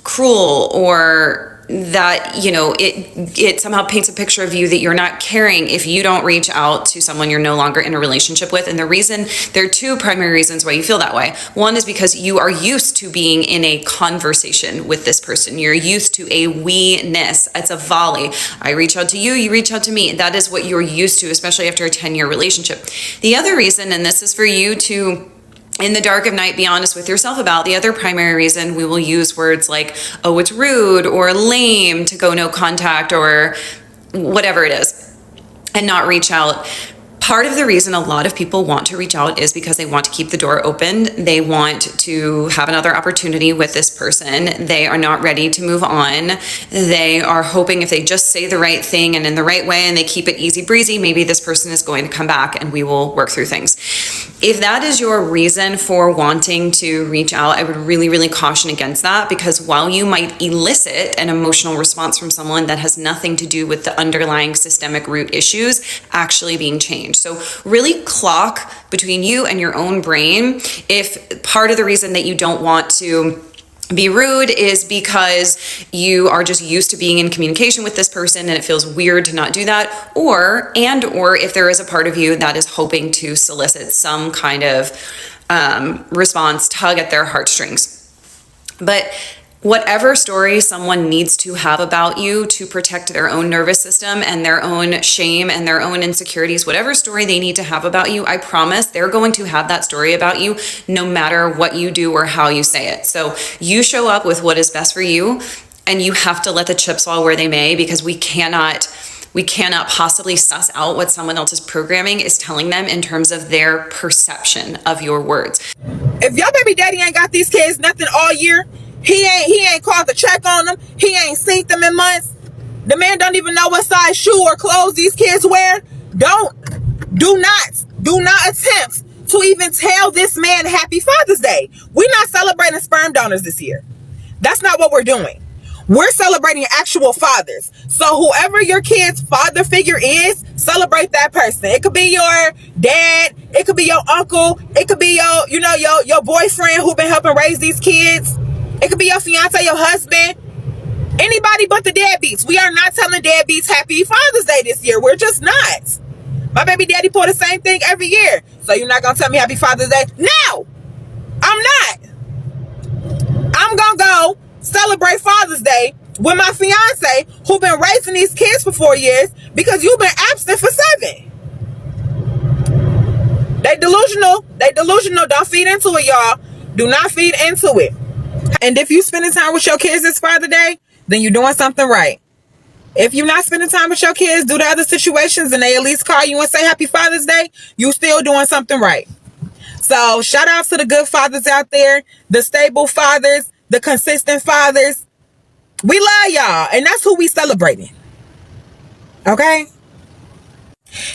cruel, or that, you know, it somehow paints a picture of you that you're not caring if you don't reach out to someone you're no longer in a relationship with. And there are two primary reasons why you feel that way. One is because you are used to being in a conversation with this person. You're used to a we-ness. It's a volley. I reach out to you, you reach out to me. That is what you're used to, especially after a 10-year relationship. The other reason, and this is for you to, in the dark of night, be honest with yourself about, the other primary reason we will use words like, oh, it's rude or lame to go no contact or whatever it is and not reach out. Part of the reason a lot of people want to reach out is because they want to keep the door open. They want to have another opportunity with this person. They are not ready to move on. They are hoping if they just say the right thing and in the right way and they keep it easy breezy, maybe this person is going to come back and we will work through things. If that is your reason for wanting to reach out, I would really, really caution against that, because while you might elicit an emotional response from someone, that has nothing to do with the underlying systemic root issues actually being changed. So really clock between you and your own brain if part of the reason that you don't want to be rude is because you are just used to being in communication with this person and it feels weird to not do that, or if there is a part of you that is hoping to solicit some kind of response, tug at their heartstrings. But whatever story someone needs to have about you to protect their own nervous system and their own shame and their own insecurities, whatever story they need to have about you, I promise they're going to have that story about you no matter what you do or how you say it. So you show up with what is best for you, and you have to let the chips fall where they may, because we cannot possibly suss out what someone else's programming is telling them in terms of their perception of your words. If your baby daddy ain't got these kids nothing all year, he ain't called to check on them, he ain't seen them in months, the man don't even know what size shoe or clothes these kids wear, do not attempt to even tell this man Happy Father's Day. We're not celebrating sperm donors this year. That's not what we're doing. We're celebrating actual fathers. So whoever your kid's father figure is, celebrate that person. It could be your dad, it could be your uncle, it could be your boyfriend who been helping raise these kids. It could be your fiance, your husband, anybody but the deadbeats. We are not telling deadbeats Happy Father's Day this year. We're just not. My baby daddy pulled the same thing every year. So you're not going to tell me Happy Father's Day? No, I'm not. I'm going to go celebrate Father's Day with my fiance who been raising these kids for 4 years because you've been absent for 7. They delusional. Don't feed into it, y'all. Do not feed into it. And if you spending time with your kids this Father's Day, then you're doing something right. If you're not spending time with your kids due to other situations and they at least call you and say Happy Father's Day, you still doing something right. So shout out to the good fathers out there, the stable fathers, the consistent fathers. We love y'all, and that's who we celebrating. Okay?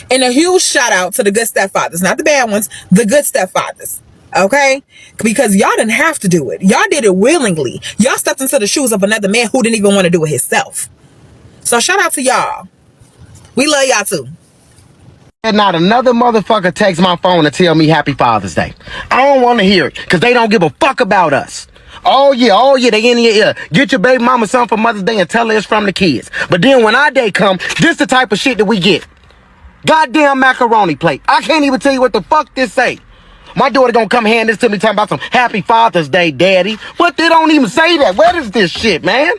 And a huge shout out to the good stepfathers, not the bad ones, the good stepfathers. Okay? Because y'all didn't have to do it. Y'all did it willingly. Y'all stepped into the shoes of another man who didn't even want to do it himself. So shout out to y'all. We love y'all too. And not another motherfucker takes my phone to tell me Happy Father's Day. I don't want to hear it, because they don't give a fuck about us. Oh yeah, they in your ear. Get your baby mama something for Mother's Day and tell her it's from the kids. But then when our day come, this the type of shit that we get. Goddamn macaroni plate. I can't even tell you what the fuck this say. My daughter gonna come hand this to me talking about some Happy Father's Day, Daddy. What? They don't even say that. Where is this shit, man?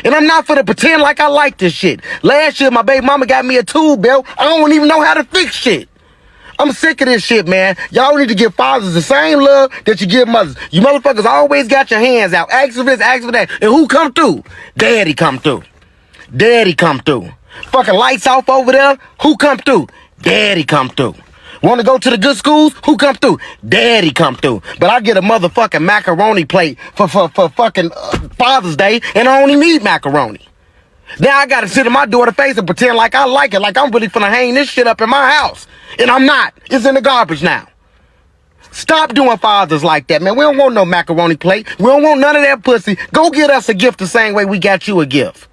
And I'm not finna pretend like I like this shit. Last year, my baby mama got me a tool belt. I don't even know how to fix shit. I'm sick of this shit, man. Y'all need to give fathers the same love that you give mothers. You motherfuckers always got your hands out. Ask for this, ask for that. And who come through? Daddy come through. Daddy come through. Fucking lights off over there. Who come through? Daddy come through. Want to go to the good schools? Who come through? Daddy come through. But I get a motherfucking macaroni plate for fucking Father's Day, and I only need macaroni. Now I gotta sit in my daughter's face and pretend like I like it, like I'm really finna hang this shit up in my house. And I'm not. It's in the garbage now. Stop doing fathers like that, man. We don't want no macaroni plate. We don't want none of that pussy. Go get us a gift the same way we got you a gift.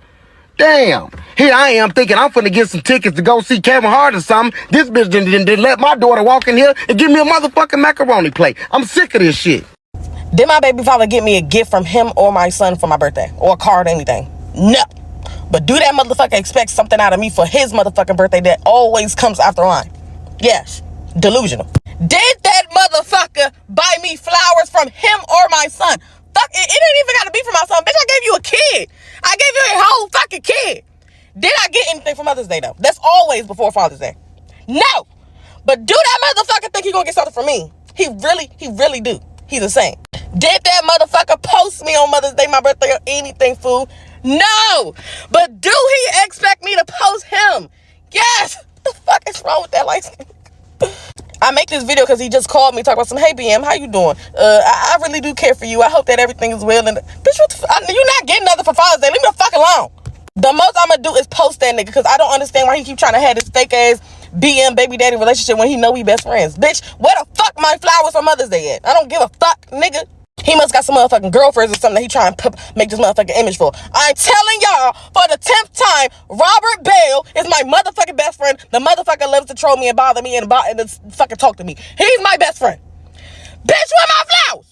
Damn. Here I am thinking I'm finna get some tickets to go see Kevin Hart or something. This bitch didn't let my daughter walk in here and give me a motherfucking macaroni plate. I'm sick of this shit. Did my baby father get me a gift from him or my son for my birthday? Or a card or anything? No. But do that motherfucker expect something out of me for his motherfucking birthday that always comes after mine? Yes. Delusional. Did that motherfucker buy me flowers from him or my son? Fuck, it ain't even gotta be for my son. Bitch, I gave you a kid. I gave you a whole fucking kid. Did I get anything for Mother's Day though? That's always before Father's Day. No. But do that motherfucker think he gonna get something from me? He really do. He's insane. Did that motherfucker post me on Mother's Day, my birthday, or anything, fool? No. But do he expect me to post him? Yes. What the fuck is wrong with that light skin? I make this video because he just called me, talk about some, hey BM, how you doing? I really do care for you. I hope that everything is well. And bitch, you're not getting nothing for Father's Day. Leave me the fuck alone. The most I'm gonna do is post that nigga because I don't understand why he keep trying to have this fake ass BM baby daddy relationship when he know we best friends. Bitch, where the fuck my flowers for Mother's Day at? I don't give a fuck, nigga. He must got some motherfucking girlfriends or something that he trying to make this motherfucking image for. I'm telling y'all for the 10th time, Robert Bale is my motherfucking best friend. The motherfucker loves to troll me and bother me and fucking talk to me. He's my best friend. Bitch, where my flowers?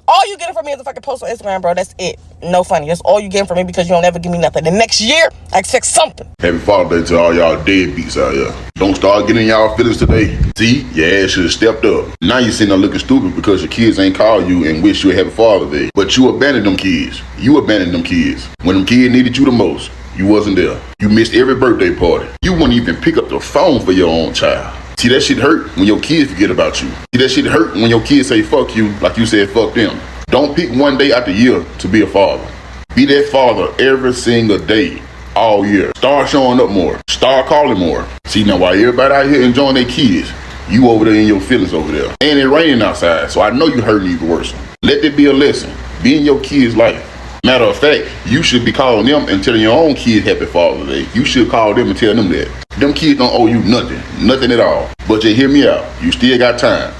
All you getting from me is a fucking post on Instagram, bro. That's it. No funny. That's all you getting from me because you don't ever give me nothing. The next year, I expect something. Happy Father's Day to all y'all deadbeats out here. Don't start getting y'all feelings today. See, your ass should have stepped up. Now you sitting there looking stupid because your kids ain't called you and wish you a happy Father's Day. But you abandoned them kids. You abandoned them kids. When them kids needed you the most, you wasn't there. You missed every birthday party. You wouldn't even pick up the phone for your own child. See, that shit hurt when your kids forget about you. See, that shit hurt when your kids say fuck you like you said fuck them. Don't pick one day out the year to be a father. Be that father every single day, all year. Start showing up more. Start calling more. See, now while everybody out here enjoying their kids, you over there in your feelings over there. And it's raining outside, so I know you hurting even worse. Let that be a lesson. Be in your kids' life. Matter of fact, you should be calling them and telling your own kids happy Father's Day. You should call them and tell them that. Them kids don't owe you nothing. Nothing at all. But just hear me out. You still got time.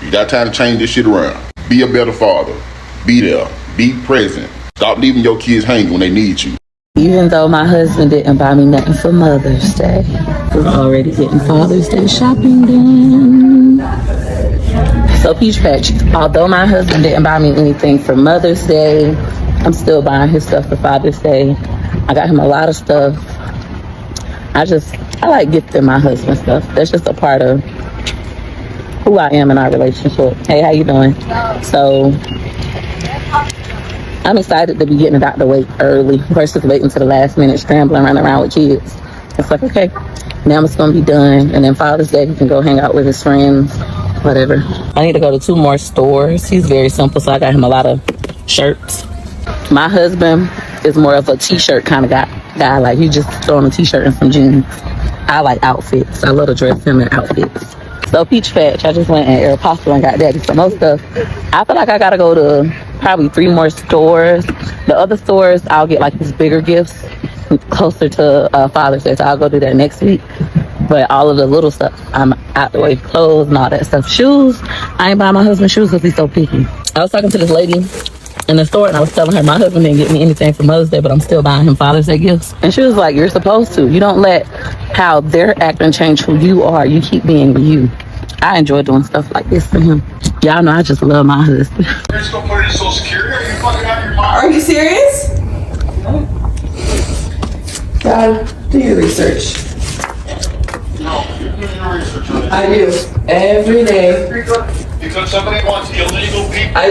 You got time to change this shit around. Be a better father. Be there. Be present. Stop leaving your kids hanging when they need you. Even though my husband didn't buy me nothing for Mother's Day, we're already getting Father's Day shopping done. So Peach Patch, although my husband didn't buy me anything for Mother's Day, I'm still buying his stuff for Father's Day. I got him a lot of stuff. I like gifting my husband stuff. That's just a part of who I am in our relationship. Hey, how you doing? So I'm excited to be getting it out the way early versus waiting to the last minute, scrambling, running around with kids. It's like, okay, now it's gonna be done. And then Father's Day, he can go hang out with his friends, whatever. I need to go to 2 more stores. He's very simple, so I got him a lot of shirts. My husband is more of a t-shirt kind of guy. Like, he just throw on a t-shirt and some jeans. I like outfits. I love to dress him in outfits. So Peach Patch, I just went at Aeropostale and got daddy some more stuff. I feel like I gotta go to probably 3 more stores. The other stores, I'll get like these bigger gifts closer to Father's Day, so I'll go do that next week. But all of the little stuff, I'm out the way, clothes and all that stuff. Shoes, I ain't buying my husband shoes because he's so picky. I was talking to this lady in the store and I was telling her my husband didn't get me anything for Mother's Day, but I'm still buying him Father's Day gifts. And she was like, you're supposed to. You don't let how they're acting change who you are. You keep being you. I enjoy doing stuff like this for him. Y'all know I just love my husband. You're just gonna put it in Social Security? Are you fucking out of your mind? Are you serious? God, do your research. No, you're doing your research on it. I do. Every day. Because somebody wants illegal people. I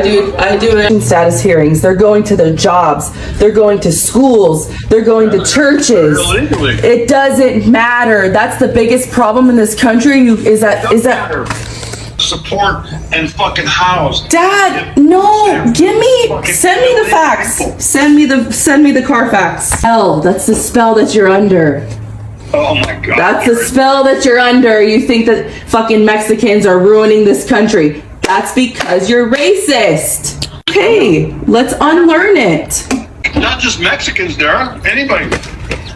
do it. Status hearings. They're going to their jobs. They're going to schools. They're going to churches. Illegally. It doesn't matter. That's the biggest problem in this country. Is that Support and fucking house. Dad, no. Send me the facts. Send me the Carfax. L, that's the spell that you're under. Oh my God. That's the spell that you're under. You think that fucking Mexicans are ruining this country. That's because you're racist. Okay, let's unlearn it. Not just Mexicans, Dara. Anybody.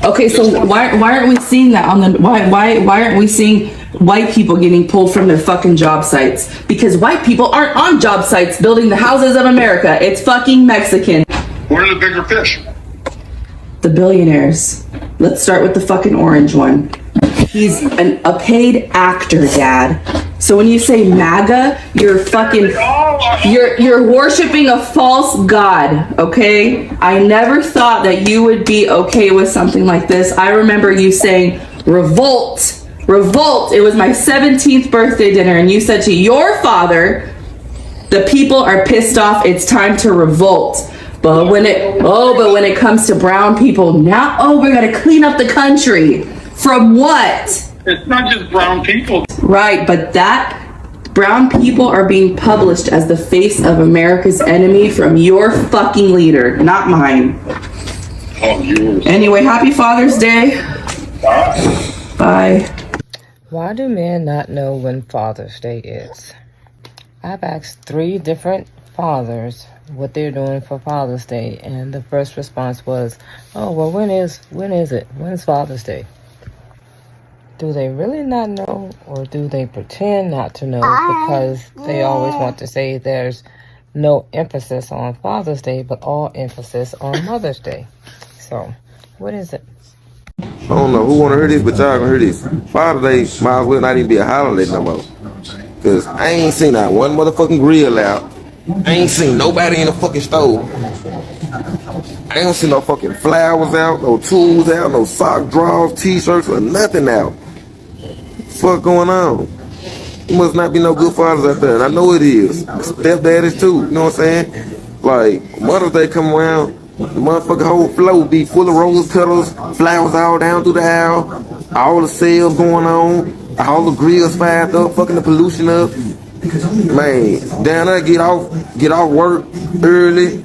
Okay, so why aren't we seeing that on the why aren't we seeing white people getting pulled from their fucking job sites? Because white people aren't on job sites building the houses of America. It's fucking Mexican. What are the bigger fish? The billionaires. Let's start with the fucking orange one. He's a paid actor, Dad. So when you say MAGA, you're fucking, you're worshiping a false god, okay? I never thought that you would be okay with something like this. I remember you saying, revolt, revolt. It was my 17th birthday dinner, and you said to your father, the people are pissed off, it's time to revolt. But when it comes to brown people, now, we're gonna clean up the country. From what? It's not just brown people. Right, but that brown people are being published as the face of America's enemy from your fucking leader, not mine. Oh, yours. Anyway, happy Father's Day. Bye. Bye. Why do men not know when Father's Day is? I've asked 3 different fathers what they're doing for Father's Day, and the first response was, oh, well, when is it? When's Father's Day? Do they really not know, or do they pretend not to know because they always want to say there's no emphasis on Father's Day, but all emphasis on Mother's Day? So, what is it? I don't know who want to hear this, but y'all gonna hear this. Father's Day might as well not even be a holiday no more. Cause I ain't seen that one motherfucking grill out. I ain't seen nobody in the fucking store. I ain't seen no fucking flowers out, no tools out, no sock drawers, t-shirts, or nothing out. What the fuck going on? It must not be no good fathers out there, and I know it is. Stepdads too, you know what I'm saying? Like, Mother's Day come around, the motherfucking whole floor be full of rose petals, flowers all down through the aisle, all the sales going on, all the grills fired up, fucking the pollution up. Man, down there get off work early.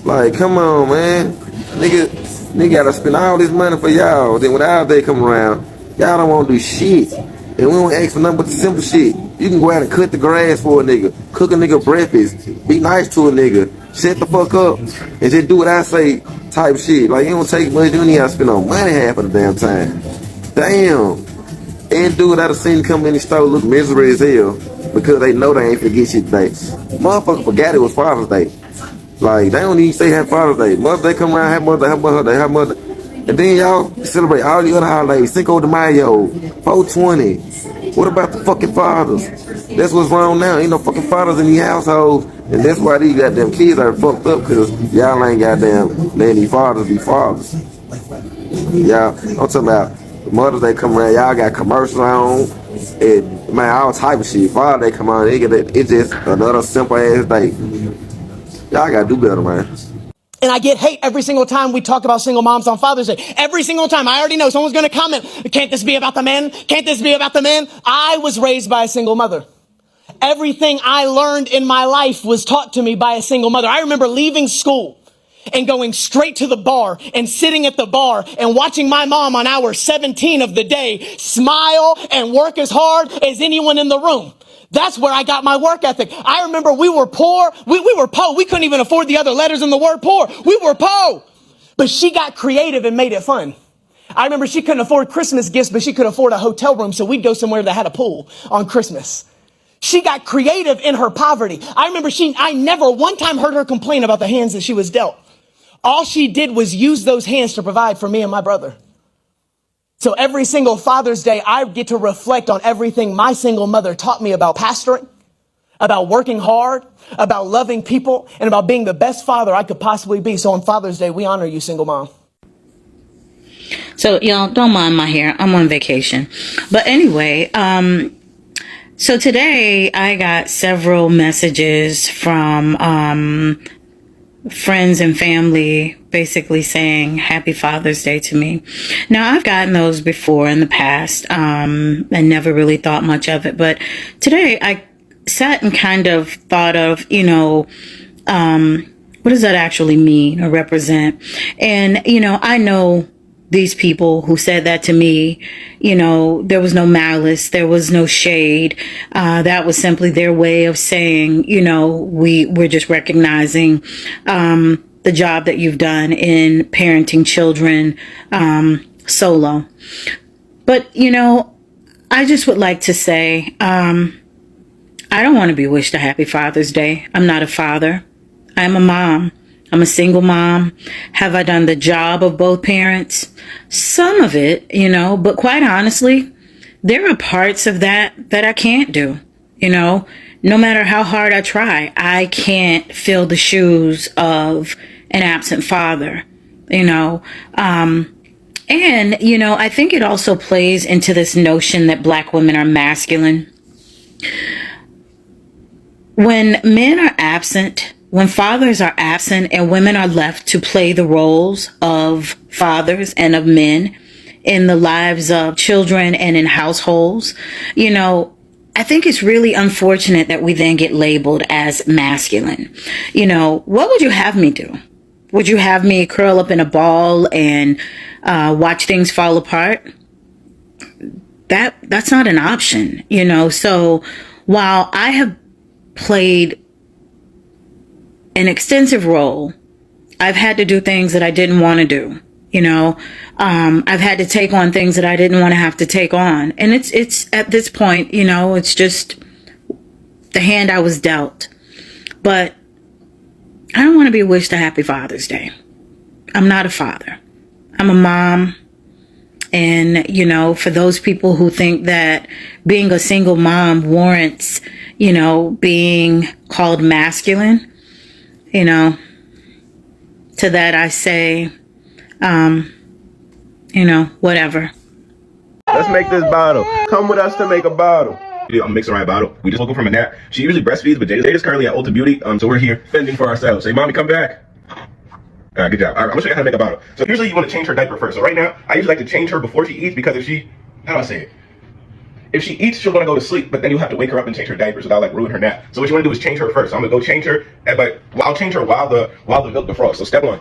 Like, come on, man. Nigga gotta spend all this money for y'all. Then when our day come around, y'all don't wanna do shit. And we don't ask for nothing but the simple shit. You can go out and cut the grass for a nigga, cook a nigga breakfast, be nice to a nigga, shut the fuck up, and just do what I say type shit. Like, you don't take much, you don't even have to spend no money half of the damn time. Damn. And dude I done seen come in the store look miserable as hell because they know they ain't forget shit today. Motherfucker forgot it was Father's Day. Like, they don't even say Happy Father's Day. Mother's Day come around, Happy Mother's Day, Happy Mother's Day. And then y'all celebrate all the other holidays, Cinco de Mayo, 420. What about the fucking fathers? That's what's wrong now. Ain't no fucking fathers in these households. And that's why these goddamn kids are fucked up, because y'all ain't goddamn letting these fathers be fathers. Y'all, I'm talking about Mother's Day come around, y'all got commercials on, and man, all type of shit. Father's Day come on, it's just another simple ass day. Y'all gotta do better, man. And I get hate every single time we talk about single moms on Father's Day. Every single time. I already know someone's going to comment, can't this be about the men? Can't this be about the men? I was raised by a single mother. Everything I learned in my life was taught to me by a single mother. I remember leaving school and going straight to the bar and sitting at the bar and watching my mom on hour 17 of the day smile and work as hard as anyone in the room. That's where I got my work ethic. I remember we were poor. We were poor. We couldn't even afford the other letters in the word poor. We were poor. But she got creative and made it fun. I remember she couldn't afford Christmas gifts, but she could afford a hotel room, so we'd go somewhere that had a pool on Christmas. She got creative in her poverty. I remember I never one time heard her complain about the hands that she was dealt. All she did was use those hands to provide for me and my brother. So every single Father's Day, I get to reflect on everything my single mother taught me about pastoring, about working hard, about loving people, and about being the best father I could possibly be. So on Father's Day, we honor you, single mom. So, y'all, don't mind my hair. I'm on vacation. But anyway, so today I got several messages from friends and family basically saying Happy Father's Day to me. Now, I've gotten those before in the past and never really thought much of it. But today I sat and kind of thought of, what does that actually mean or represent? And, I know these people who said that to me, there was no malice, there was no shade. That was simply their way of saying, we're just recognizing the job that you've done in parenting children solo. But, you know, I just would like to say, I don't want to be wished a happy Father's Day. I'm not a father. I'm a mom. I'm a single mom. Have I done the job of both parents? Some of it, you know, but quite honestly, there are parts of that I can't do. You know, no matter how hard I try, I can't fill the shoes of an absent father, you know. And, you know, I think it also plays into this notion that Black women are masculine. When men are absent, when fathers are absent and women are left to play the roles of fathers and of men in the lives of children and in households, you know, I think it's really unfortunate that we then get labeled as masculine. You know, what would you have me do? Would you have me curl up in a ball and watch things fall apart? That's not an option, you know. So while I have played an extensive role, I've had to do things that I didn't want to do. You know, I've had to take on things that I didn't want to have to take on. And it's at this point, you know, it's just the hand I was dealt. But I don't want to be wished a happy Father's Day. I'm not a father. I'm a mom. And, you know, for those people who think that being a single mom warrants, you know, being called masculine, you know, to that I say, you know, whatever. Let's make this bottle. Come with us to make a bottle. I'm mixing the right bottle. We just woke up from a nap. She usually breastfeeds, but Jada's currently at Ulta Beauty, so we're here fending for ourselves. Say, mommy, come back. All right, good job. All right, I'm gonna show you how to make a bottle. So usually you want to change her diaper first. So right now, I usually like to change her before she eats because if she, how do I say it? If she eats, she'll want to go to sleep, but then you have to wake her up and change her diapers without like ruin her nap. So what you want to do is change her first. So I'm gonna go change her, but I'll change her while the milk defrosts. So step one.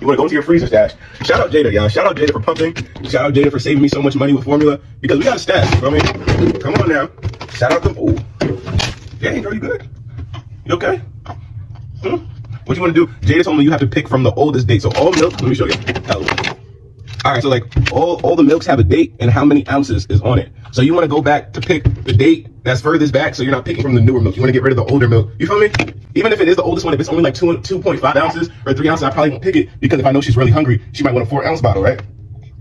You want to go into your freezer stash. Shout out Jada, y'all. Shout out Jada for pumping. Shout out Jada for saving me so much money with formula because we got a stash. You know what I mean? Come on now. Shout out to. Ooh. Dang, girl, you good? You okay? What you want to do? Jada told me you have to pick from the oldest date. So all milk. Let me show you. All right, so like all the milks have a date and how many ounces is on it. So you want to go back to pick the date that's furthest back. So you're not picking from the newer milk. You want to get rid of the older milk. You feel me? Even if it is the oldest one, if it's only like 2.5 ounces or 3 ounces, I probably won't pick it because if I know she's really hungry, she might want a 4-ounce bottle, right?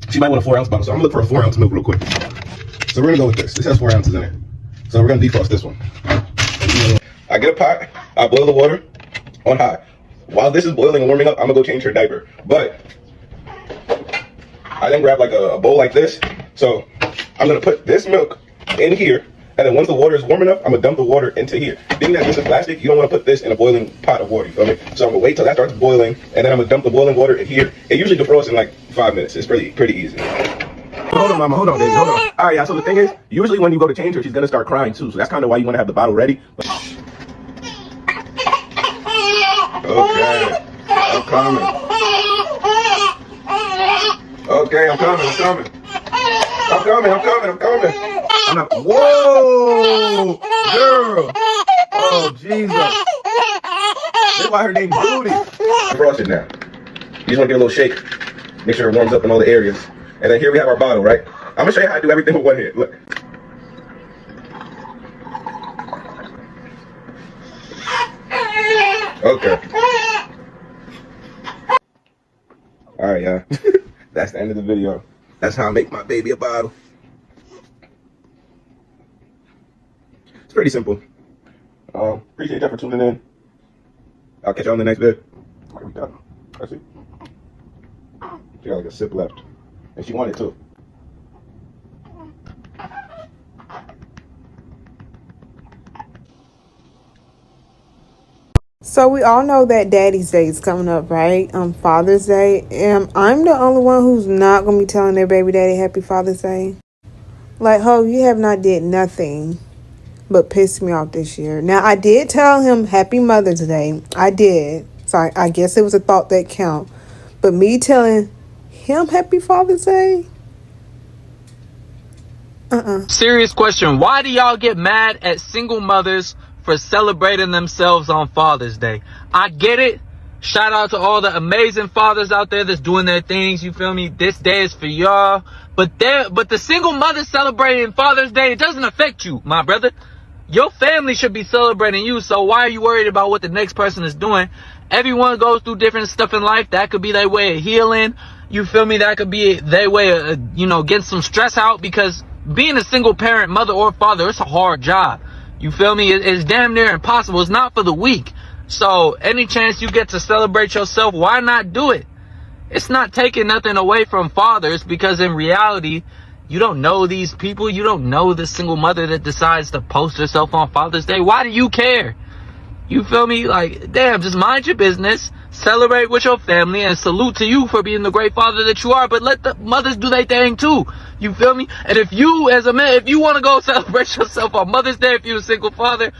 She might want a 4-ounce bottle. So I'm gonna look for a 4-ounce milk real quick. So we're gonna go with this. This has 4 ounces in it. So we're gonna defrost this one. I get a pot. I boil the water on high. While this is boiling and warming up, I'm gonna go change her diaper. But I then grab like a bowl like this. So I'm gonna put this milk in here, and then once the water is warm enough, I'm gonna dump the water into here. Being that this is plastic, you don't wanna put this in a boiling pot of water, you feel me? So I'm gonna wait till that starts boiling, and then I'm gonna dump the boiling water in here. It usually defrosts in like 5 minutes. It's pretty easy. Hold on, mama, hold on, baby, hold on. All right, y'all, so the thing is, usually when you go to change her, she's gonna start crying too. So that's kind of why you wanna have the bottle ready. Okay, I'm coming. Okay, I'm coming. I'm not. Whoa, girl. Oh, Jesus. That's why her name's Booty. Frost it now. You just want to give it a little shake. Make sure it warms up in all the areas. And then here we have our bottle, right? I'm going to show you how I do everything with one hand. Look. Okay. All right, y'all. That's the end of the video. That's how I make my baby a bottle. It's pretty simple. Appreciate y'all for tuning in. I'll catch y'all on the next vid. Here we go. That's it. She got like a sip left. And she wanted to. So we all know that Daddy's Day is coming up, right? Father's Day. And I'm the only one who's not going to be telling their baby daddy Happy Father's Day. Like, ho, you have not did nothing but piss me off this year. Now, I did tell him Happy Mother's Day. I did. So I guess it was a thought that count. But me telling him Happy Father's Day? Serious question. Why do y'all get mad at single mothers for celebrating themselves on Father's Day? I get it. Shout out to all the amazing fathers out there that's doing their things. You feel me? This day is for y'all. But the single mother celebrating Father's Day, it doesn't affect you, my brother. Your family should be celebrating you. So why are you worried about what the next person is doing? Everyone goes through different stuff in life. That could be their way of healing. You feel me? That could be their way of, getting some stress out, because being a single parent, mother or father, it's a hard job. You feel me? It's damn near impossible. It's not for the weak. So any chance you get to celebrate yourself, why not do it? It's not taking nothing away from fathers, because in reality, you don't know these people. You don't know the single mother that decides to post herself on Father's Day. Why do you care? You feel me? Like, damn, just mind your business. Celebrate with your family, and salute to you for being the great father that you are. But let the mothers do their thing too. You feel me? And if you, as a man, if you want to go celebrate yourself on Mother's Day, if you're a single father,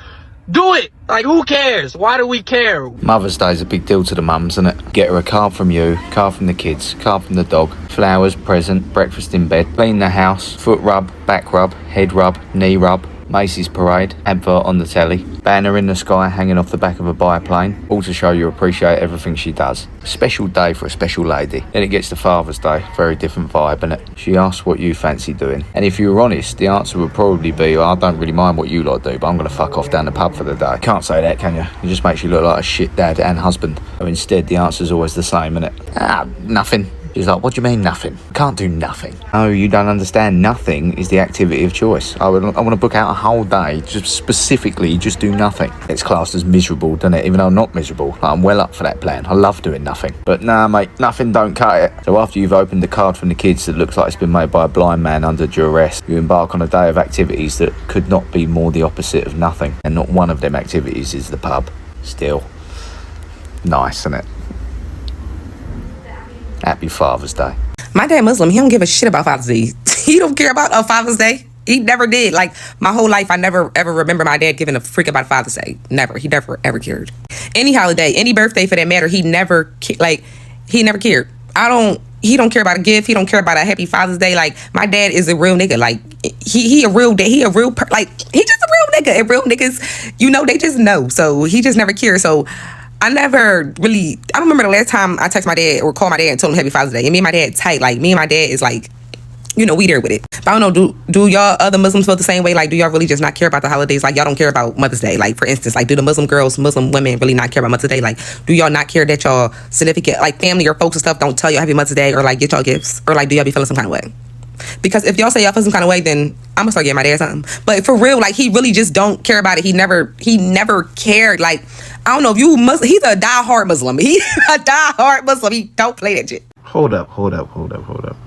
do it. Like, who cares? Why do we care? Mother's Day is a big deal to the mums, isn't it? Get her a card from you, card from the kids, card from the dog, flowers, present, breakfast in bed, clean the house, foot rub, back rub, head rub, knee rub, Macy's parade, advert on the telly, banner in the sky hanging off the back of a biplane, all to show you appreciate everything she does. Special day for a special lady. Then it gets to Father's Day, very different vibe, innit? She asks what you fancy doing. And if you were honest, the answer would probably be, I don't really mind what you lot do, but I'm going to fuck off down the pub for the day. Can't say that, can you? It just makes you look like a shit dad and husband. So instead, the answer's always the same, innit? Nothing. She's like, what do you mean nothing? Can't do nothing. Oh, you don't understand. Nothing is the activity of choice. I want to book out a whole day, just specifically just do nothing. It's classed as miserable, doesn't it? Even though I'm not miserable. Like, I'm well up for that plan. I love doing nothing. But nah, mate, nothing don't cut it. So after you've opened the card from the kids that looks like it's been made by a blind man under duress, you embark on a day of activities that could not be more the opposite of nothing. And not one of them activities is the pub. Still. Nice, isn't it? Happy Father's Day. My dad Muslim, he don't give a shit about Father's Day. He don't care about Father's Day. He never did. Like, my whole life, I never ever remember my dad giving a freak about Father's Day. Never. He never ever cared. Any holiday, any birthday for that matter, he never cared. He don't care about a gift. He don't care about a happy Father's Day. Like, my dad is a real nigga. Like, he a real dad. He just a real nigga. And real niggas, they just know. So he just never cared. So I don't remember the last time I texted my dad or called my dad and told him Happy Father's Day. And me and my dad tight. Like, me and my dad is like, we there with it. But I don't know, do y'all other Muslims feel the same way? Like, do y'all really just not care about the holidays? Like, y'all don't care about Mother's Day. Like, for instance, like, do the Muslim women really not care about Mother's Day? Like, do y'all not care that y'all significant, like, family or folks and stuff don't tell y'all Happy Mother's Day or, like, get y'all gifts? Or, like, do y'all be feeling some kind of way? Because if y'all say y'all feel some kind of way, then I'm gonna start getting my dad something. But for real, like, he really just don't care about it. He never cared. Like, I don't know if you Muslim, he's a diehard Muslim. He's a diehard Muslim. He don't play that shit. Hold up.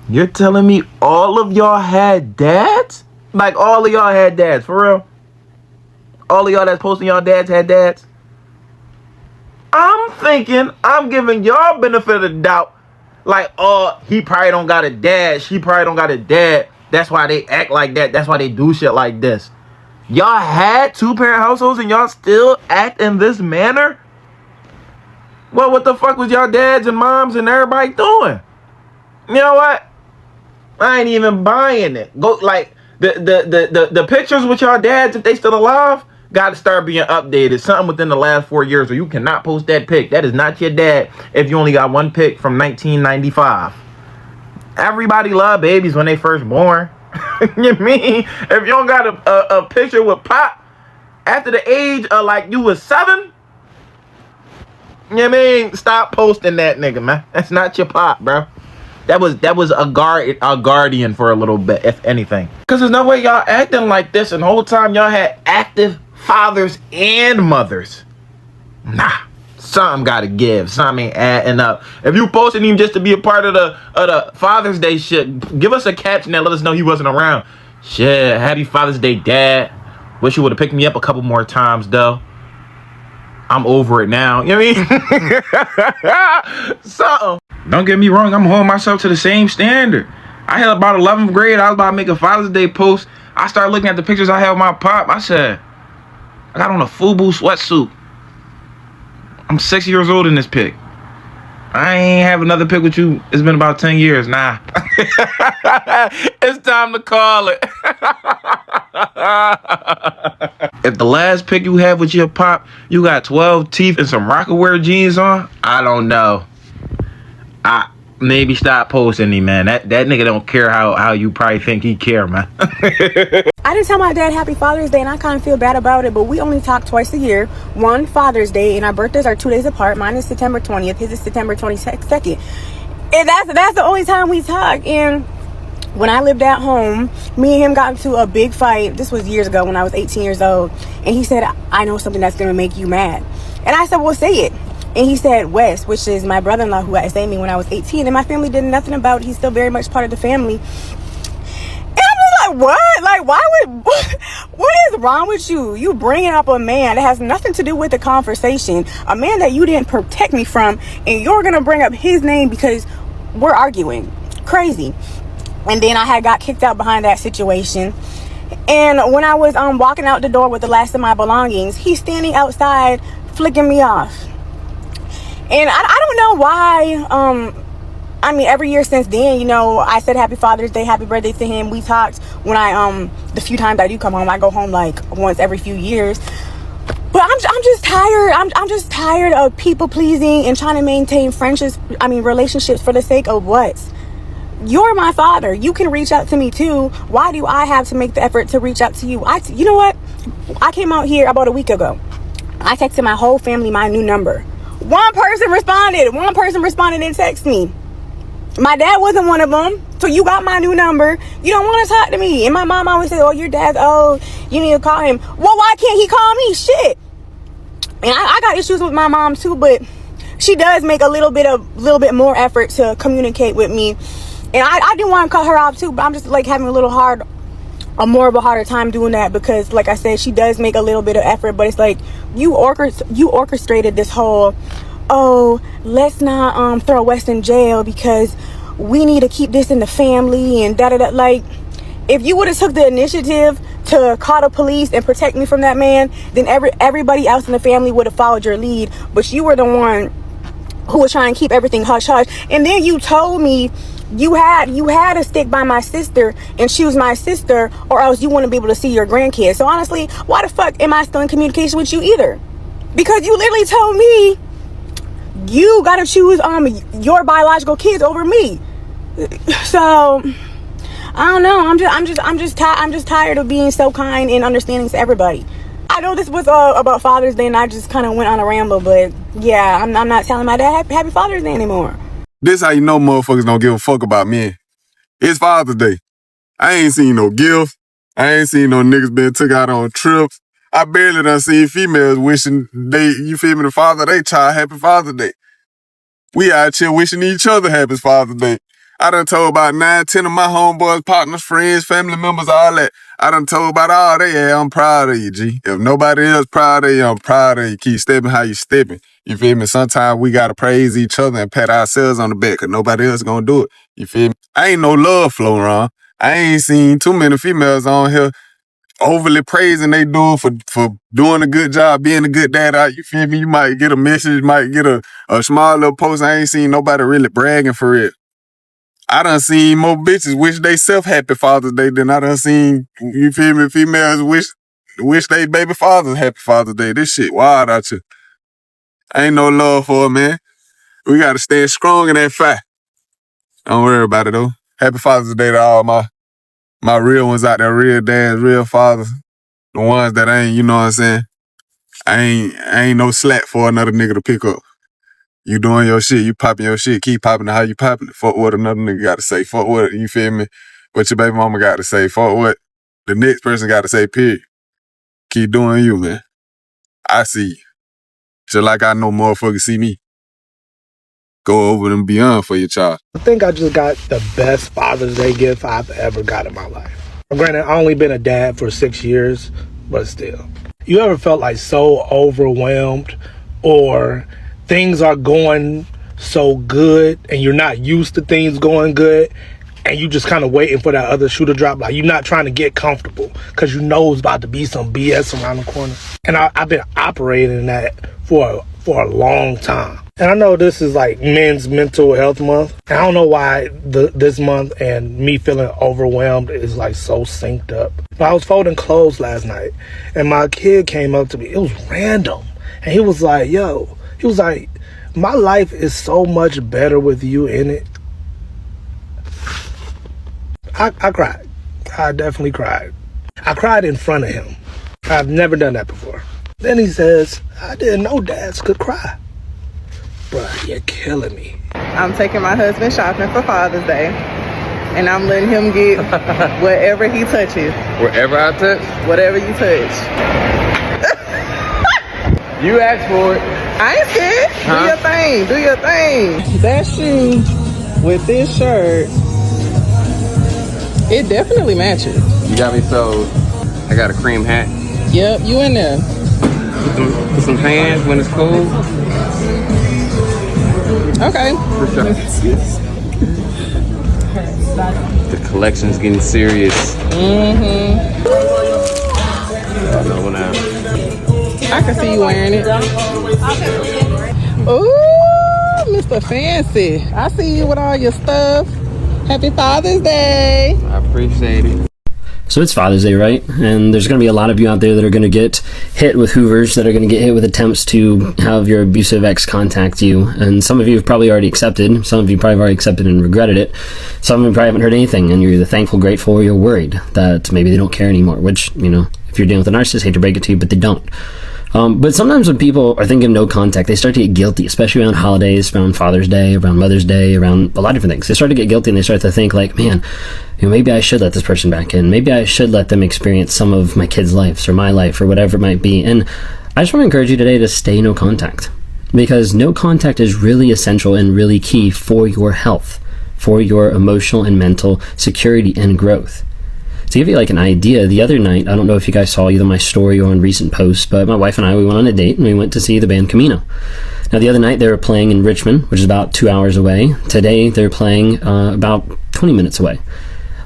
You're telling me all of y'all had dads? Like, all of y'all had dads, for real? All of y'all that's posting y'all dads had dads? I'm thinking, I'm giving y'all benefit of the doubt. Like, oh, he probably don't got a dad. She probably don't got a dad. That's why they act like that. That's why they do shit like this. Y'all had two-parent households and y'all still act in this manner? Well, what the fuck was y'all dads and moms and everybody doing? You know what? I ain't even buying it. Go, like, the pictures with y'all dads, if they still alive, got to start being updated. Something within the last 4 years, or you cannot post that pic. That is not your dad if you only got one pic from 1995. Everybody love babies when they first born. You mean if you don't got a picture with Pop after the age of, like, you was 7? You mean, stop posting that nigga, man. That's not your Pop, bro. That was a guardian for a little bit, if anything. Cause there's no way y'all acting like this, and the whole time y'all had active fathers and mothers. Nah, something gotta give. Something ain't adding up. If you posting him just to be a part of the Father's Day shit, give us a caption and let us know he wasn't around. Shit, happy Father's Day, Dad. Wish you would have picked me up a couple more times, though. I'm over it now. You know what I mean? Something. Don't get me wrong, I'm holding myself to the same standard. I had about 11th grade. I was about to make a Father's Day post. I started looking at the pictures I had with my pop. I said, I got on a FUBU sweatsuit. I'm 6 years old in this pic. I ain't have another pic with you. It's been about 10 years. Nah. It's time to call it. If the last pic you had with your pop, you got 12 teeth and some Rockaware jeans on, I don't know. I maybe stop posting me, man. That nigga don't care how you probably think he care, man. I didn't tell my dad Happy Father's Day, and I kind of feel bad about it, but we only talk twice a year. One, Father's Day, and our birthdays are 2 days apart. Mine is September 20th. His is September 22nd. And that's the only time we talk. And when I lived at home, me and him got into a big fight. This was years ago when I was 18 years old. And he said, I know something that's going to make you mad. And I said, well, say it. And he said, Wes, which is my brother-in-law who had saved me when I was 18. And my family did nothing about it. He's still very much part of the family. And I'm just like, what? Like, what is wrong with you? You bringing up a man that has nothing to do with the conversation. A man that you didn't protect me from. And you're going to bring up his name because we're arguing. Crazy. And then I had got kicked out behind that situation. And when I was walking out the door with the last of my belongings, he's standing outside flicking me off. And I don't know why. I mean, every year since then, you know, I said Happy Father's Day, Happy Birthday to him. We talked when the few times I do come home. I go home like once every few years. But I'm just tired. I'm just tired of people pleasing and trying to maintain relationships for the sake of what? You're my father. You can reach out to me too. Why do I have to make the effort to reach out to you? You know what? I came out here about a week ago. I texted my whole family my new number. One person responded and texted me. My dad wasn't one of them. So you got my new number. You don't want to talk to me. And my mom always said, oh, your dad's old. You need to call him. Well, why can't he call me? Shit. And I got issues with my mom too, but she does make a little bit more effort to communicate with me. And I didn't want to cut her off too, but I'm just like having more of a harder time doing that because, like I said, she does make a little bit of effort, but it's like you orchestrated this whole, oh, let's not throw Wes in jail because we need to keep this in the family and da-da-da. Like, if you would have took the initiative to call the police and protect me from that man, then everybody else in the family would have followed your lead. But you were the one who was trying to keep everything hush-hush. And then you told me you had to stick by my sister and choose my sister, or else you wouldn't be able to see your grandkids. So honestly, why the fuck am I still in communication with you either? Because you literally told me you gotta choose your biological kids over me. So I don't know. I'm just tired of being so kind and understanding to everybody. I know this was about Father's Day and I just kind of went on a ramble, but yeah, I'm not telling my dad Happy Father's Day anymore. This how you know motherfuckers don't give a fuck about men. It's Father's Day. I ain't seen no gifts. I ain't seen no niggas being took out on trips. I barely done seen females wishing the father of their child Happy Father's Day. We out here wishing each other Happy Father's Day. I done told about 9, 10 of my homeboys, partners, friends, family members, all that. I done told about all that. Yeah, I'm proud of you, G. If nobody else proud of you, I'm proud of you. Keep stepping how you stepping. You feel me? Sometimes we gotta praise each other and pat ourselves on the back because nobody else gonna do it. You feel me? I ain't no love flowing around. I ain't seen too many females on here overly praising they dude for doing a good job, being a good dad. You feel me? You might get a message, might get a small little post. I ain't seen nobody really bragging for it. I done seen more bitches wish they self Happy Father's Day than I done seen, you feel me, females wish they baby fathers Happy Father's Day. This shit wild out here. Ain't no love for it, man. We gotta stand strong in that fight. Don't worry about it though. Happy Father's Day to all my real ones out there, real dads, real fathers. The ones that ain't, you know what I'm saying? I ain't no slack for another nigga to pick up. You doing your shit, you popping your shit, keep popping it how you popping it. Fuck what another nigga got to say. Fuck what, you feel me? What your baby mama got to say. Fuck what the next person got to say, period. Keep doing you, man. I see you. Just like I know motherfuckers see me. Go over and beyond for your child. I think I just got the best Father's Day gift I've ever got in my life. Granted, I only been a dad for 6 years, but still. You ever felt like so overwhelmed or things are going so good and you're not used to things going good and you just kind of waiting for that other shoe to drop? Like you're not trying to get comfortable because you know it's about to be some BS around the corner. And I've been operating in that for a long time. And I know this is like Men's Mental Health Month. And I don't know why this month and me feeling overwhelmed is like so synced up. But I was folding clothes last night and my kid came up to me. It was random. And he was like, my life is so much better with you in it. I cried. I definitely cried. I cried in front of him. I've never done that before. Then he says, I didn't know dads could cry. Bruh, you're killing me. I'm taking my husband shopping for Father's Day, and I'm letting him get whatever he touches. Wherever I touch? Whatever you touch. You asked for it. I ain't scared. Huh? Do your thing. Do your thing. That shoe with this shirt, it definitely matches. You got me so. I got a cream hat. Yep, you in there. Put some pants when it's cold. Okay. For sure. The collection's getting serious. Mm-hmm. I can see you wearing it. Ooh, Mr. Fancy. I see you with all your stuff. Happy Father's Day. I appreciate it. So it's Father's Day, right? And there's going to be a lot of you out there that are going to get hit with hoovers, that are going to get hit with attempts to have your abusive ex contact you. And some of you have probably already accepted. Some of you probably already accepted and regretted it. Some of you probably haven't heard anything, and you're either thankful, grateful, or you're worried that maybe they don't care anymore, which, you know, if you're dealing with a narcissist, hate to break it to you, but they don't. But sometimes when people are thinking of no contact, they start to get guilty, especially around holidays, around Father's Day, around Mother's Day, around a lot of different things. They start to get guilty and they start to think like, man, you know, maybe I should let this person back in. Maybe I should let them experience some of my kids' lives or my life or whatever it might be. And I just want to encourage you today to stay no contact, because no contact is really essential and really key for your health, for your emotional and mental security and growth. To give you like an idea, the other night, I don't know if you guys saw either my story or on recent posts, but my wife and I, we went on a date and we went to see the band Camino. Now the other night they were playing in Richmond, which is about 2 hours away. Today they're playing about 20 minutes away.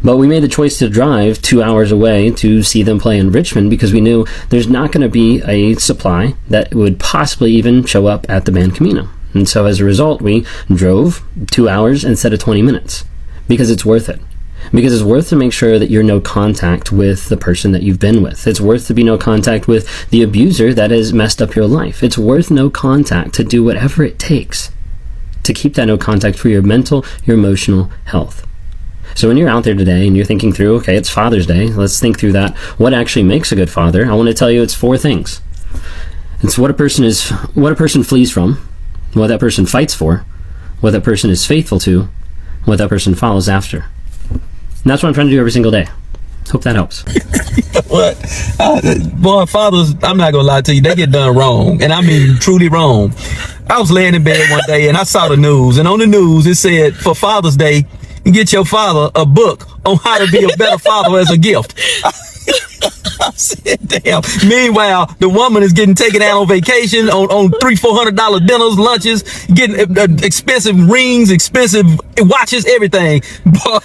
But we made the choice to drive 2 hours away to see them play in Richmond because we knew there's not going to be a supply that would possibly even show up at the band Camino. And so as a result, we drove 2 hours instead of 20 minutes because it's worth it. Because it's worth to make sure that you're no contact with the person that you've been with. It's worth to be no contact with the abuser that has messed up your life. It's worth no contact to do whatever it takes to keep that no contact for your mental, your emotional health. So when you're out there today and you're thinking through, okay, it's Father's Day, let's think through that. What actually makes a good father? I want to tell you it's 4 things. It's what a person flees from, what that person fights for, what that person is faithful to, what that person follows after. And that's what I'm trying to do every single day. Hope that helps. What? Boy, fathers, I'm not gonna lie to you, they get done wrong. And I mean truly wrong. I was laying in bed one day and I saw the news, and on the news it said, for Father's Day, you get your father a book on how to be a better father as a gift. I said, damn. Meanwhile, the woman is getting taken out on vacation on $300-$400 dinners, lunches, getting expensive rings, expensive watches, everything. But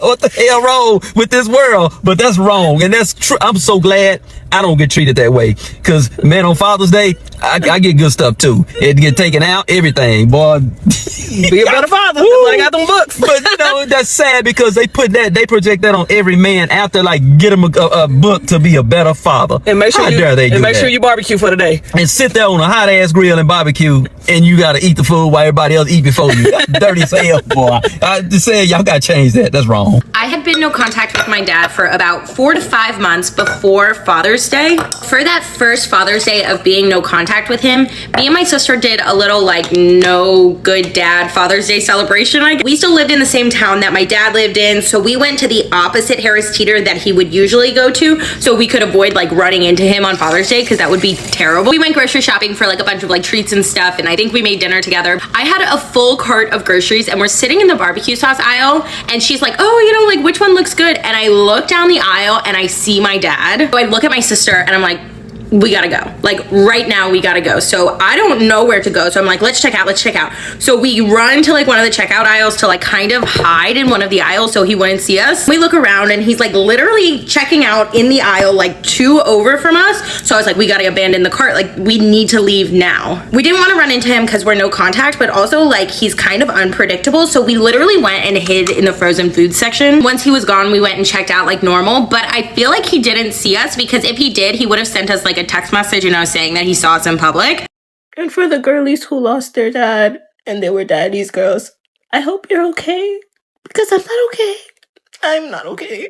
what the hell wrong with this world? But that's wrong, and that's true. I'm so glad I don't get treated that way, because man, on Father's Day, I get good stuff too. It get taken out, everything, boy. Be a better father. That's why I got them books. But you know, that's sad because they project that on every man after, like, get him a book to be a better father. And make sure sure you barbecue for the day. And sit there on a hot ass grill and barbecue, and you gotta eat the food while everybody else eat before you. That's dirty as hell, boy. I just say y'all gotta change that. That's wrong. I had been no contact with my dad for about 4 to 5 months before Father's Day. For that first Father's Day of being no contact with him, me and my sister did a little like no good dad Father's Day celebration. We still lived in the same town that my dad lived in, so we went to the opposite Harris Teeter that he would usually go to, so we could avoid like running into him on Father's Day, because that would be terrible. We went grocery shopping for like a bunch of like treats and stuff, and I think we made dinner together. I had a full cart of groceries, and we're sitting in the barbecue sauce aisle, and she's like, oh, you know, like which one looks good? And I look down the aisle and I see my dad. So I look at my sister and I'm like, we gotta go. Like right now we gotta go. So I don't know where to go. So I'm like, let's check out. So we run to like one of the checkout aisles to like kind of hide in one of the aisles so he wouldn't see us. We look around and he's like literally checking out in the aisle like 2 over from us. So I was like, we gotta abandon the cart. Like we need to leave now. We didn't want to run into him because we're no contact, but also like he's kind of unpredictable. So we literally went and hid in the frozen food section. Once he was gone, we went and checked out like normal, but I feel like he didn't see us, because if he did, he would have sent us like a text message, you know, saying that he saw us in public. And for the girlies who lost their dad and they were daddy's girls, I hope you're okay, because I'm not okay. I'm not okay.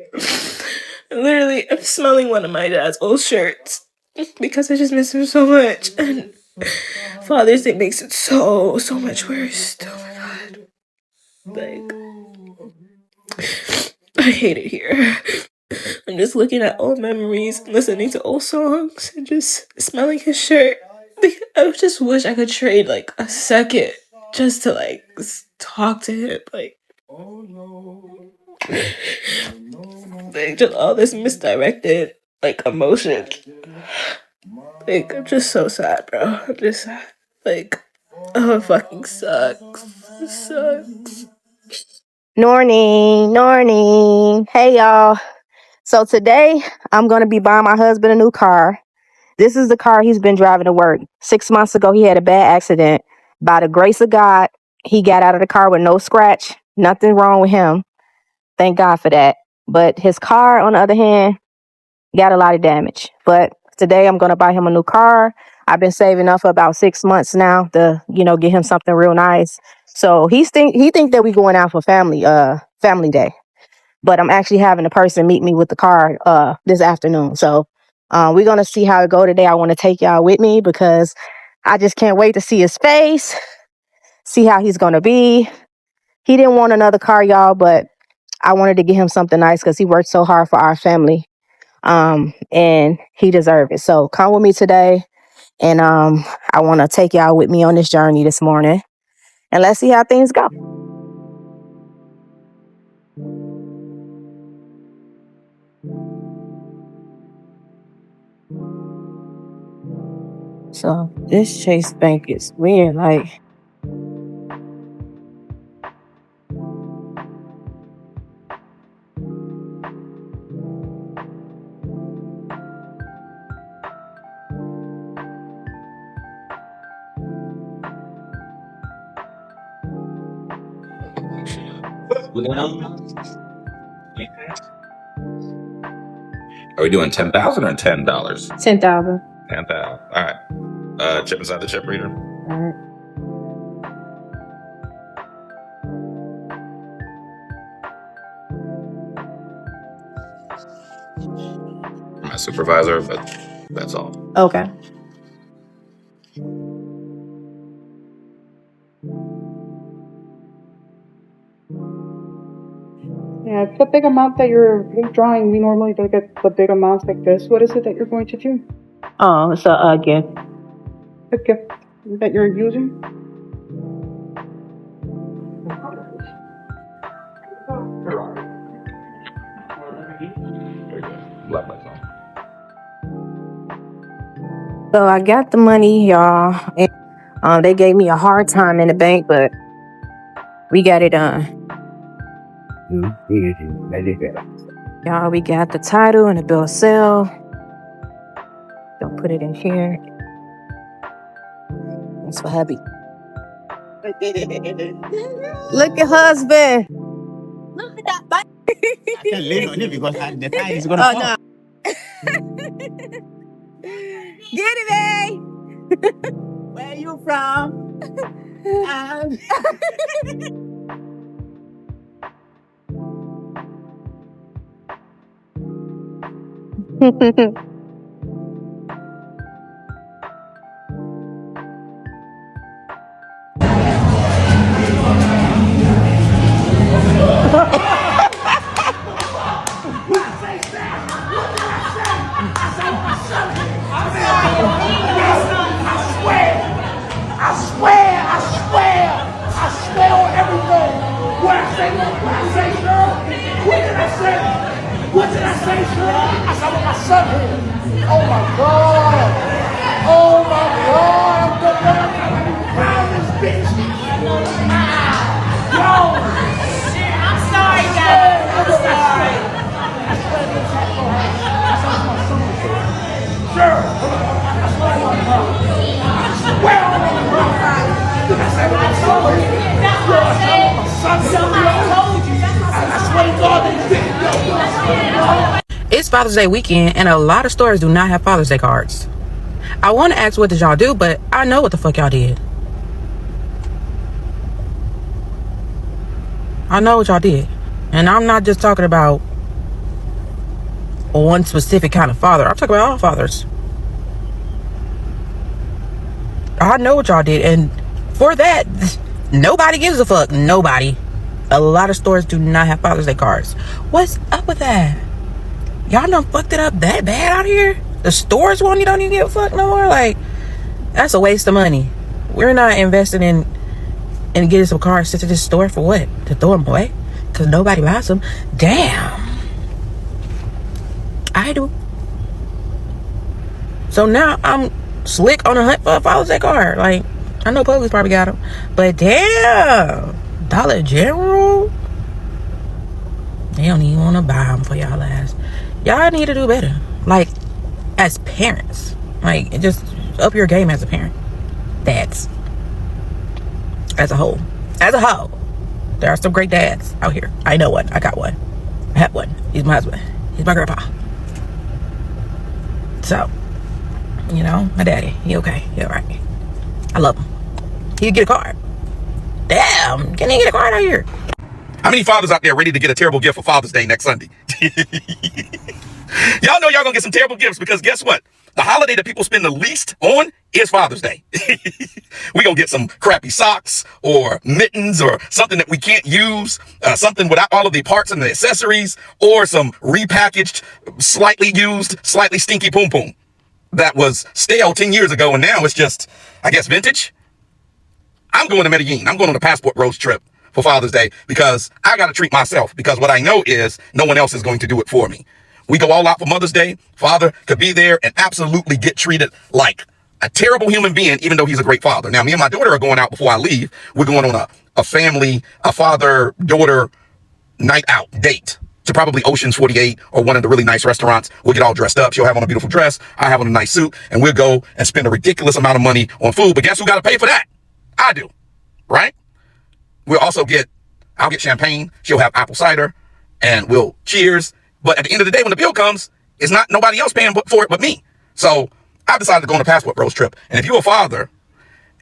Literally, I'm smelling one of my dad's old shirts because I just miss him so much. And Father's Day makes it so much worse. Oh my God. Like, I hate it here. I'm just looking at old memories, listening to old songs, and just smelling his shirt. I just wish I could trade like a second just to like talk to him. Like just all this misdirected like emotion. Like I'm just so sad, bro. I'm just sad. Like, oh, it fucking sucks. It sucks. Morning. Hey, y'all. So today, I'm going to be buying my husband a new car. This is the car he's been driving to work. 6 months ago, he had a bad accident. By the grace of God, he got out of the car with no scratch. Nothing wrong with him. Thank God for that. But his car, on the other hand, got a lot of damage. But today, I'm going to buy him a new car. I've been saving up for about 6 months now to, get him something real nice. So he think that we going out for family day. But I'm actually having a person meet me with the car this afternoon. So we're going to see how it go today. I want to take y'all with me because I just can't wait to see his face, see how he's going to be. He didn't want another car, y'all, but I wanted to get him something nice because he worked so hard for our family, and he deserved it. So come with me today, and I want to take y'all with me on this journey this morning, and let's see how things go. So this Chase Bank is weird, like. Are we doing 10,000 or $10? 10,000. 10,000. All right. Chip inside the chip reader. All right. My supervisor, but that's all. Okay. Yeah, it's a big amount that you're withdrawing. We normally don't get the big amounts like this. What is it that you're going to do? It's a gift. A gift that you're using? So I got the money, y'all. And, they gave me a hard time in the bank, but we got it done. Y'all, we got the title and the bill of sale. Don't put it in here. That's for hubby. Look at husband. Look at that bike. I can't lean on it because the tire is gonna fall. No. Get it, babe. Where you from? I swear on everything. What I say, girl? What did I say? What did I say? say, sir? I said, I want my son here. Oh my God. Oh my God. I'm the one around this bitch. Yo. I'm sorry, guys. I'm sorry. Sure. That's what I want to know. Where are the I said, my son here. That's what I said. My son here. Somebody told you. I swear to God, they did. It's Father's Day weekend, and a lot of stores do not have Father's Day cards. I want to ask what did y'all do, but I know what the fuck y'all did. I know what y'all did. And I'm not just talking about one specific kind of father. I'm talking about all fathers. I know what y'all did, and for that, nobody gives a fuck. Nobody. A lot of stores do not have Father's Day cards. What's up with that? Y'all done fucked it up that bad out here? The stores don't even give a fuck no more? Like, that's a waste of money. We're not investing in getting some cards sent to this store for what? To throw them away? Because nobody buys them? Damn. I do. So now I'm slick on the hunt for a Father's Day card. Like, I know Publix probably got them. But damn. Dollar General? They don't even want to buy them for y'all ass. Y'all need to do better. Like, as parents. Like, just up your game as a parent. Dads. As a whole. As a whole. There are some great dads out here. I know one. I got one. I have one. He's my husband. He's my grandpa. So, you know, my daddy. He okay. He all right. I love him. He'd get a card. Damn. Can he get a card out here? How many fathers out there ready to get a terrible gift for Father's Day next Sunday? Y'all know y'all gonna get some terrible gifts because guess what? The holiday that people spend the least on is Father's Day. We gonna get some crappy socks or mittens or something that we can't use, something without all of the parts and the accessories, or some repackaged, slightly used, slightly stinky poom poom that was stale 10 years ago and now it's just, I guess, vintage. I'm going to Medellin. I'm going on a passport road trip for Father's Day because I got to treat myself, because what I know is no one else is going to do it for me. We go all out for Mother's Day. Father could be there and absolutely get treated like a terrible human being, even though he's a great father. Now, me and my daughter are going out before I leave. We're going on a family, a father-daughter night out date to probably Ocean's 48 or one of the really nice restaurants. We'll get all dressed up. She'll have on a beautiful dress. I have on a nice suit, and we'll go and spend a ridiculous amount of money on food. But guess who got to pay for that? I do, right? We'll also I'll get champagne. She'll have apple cider, and we'll cheers. But at the end of the day, when the bill comes, it's not nobody else paying for it but me. So I've decided to go on a passport bros trip. And if you're a father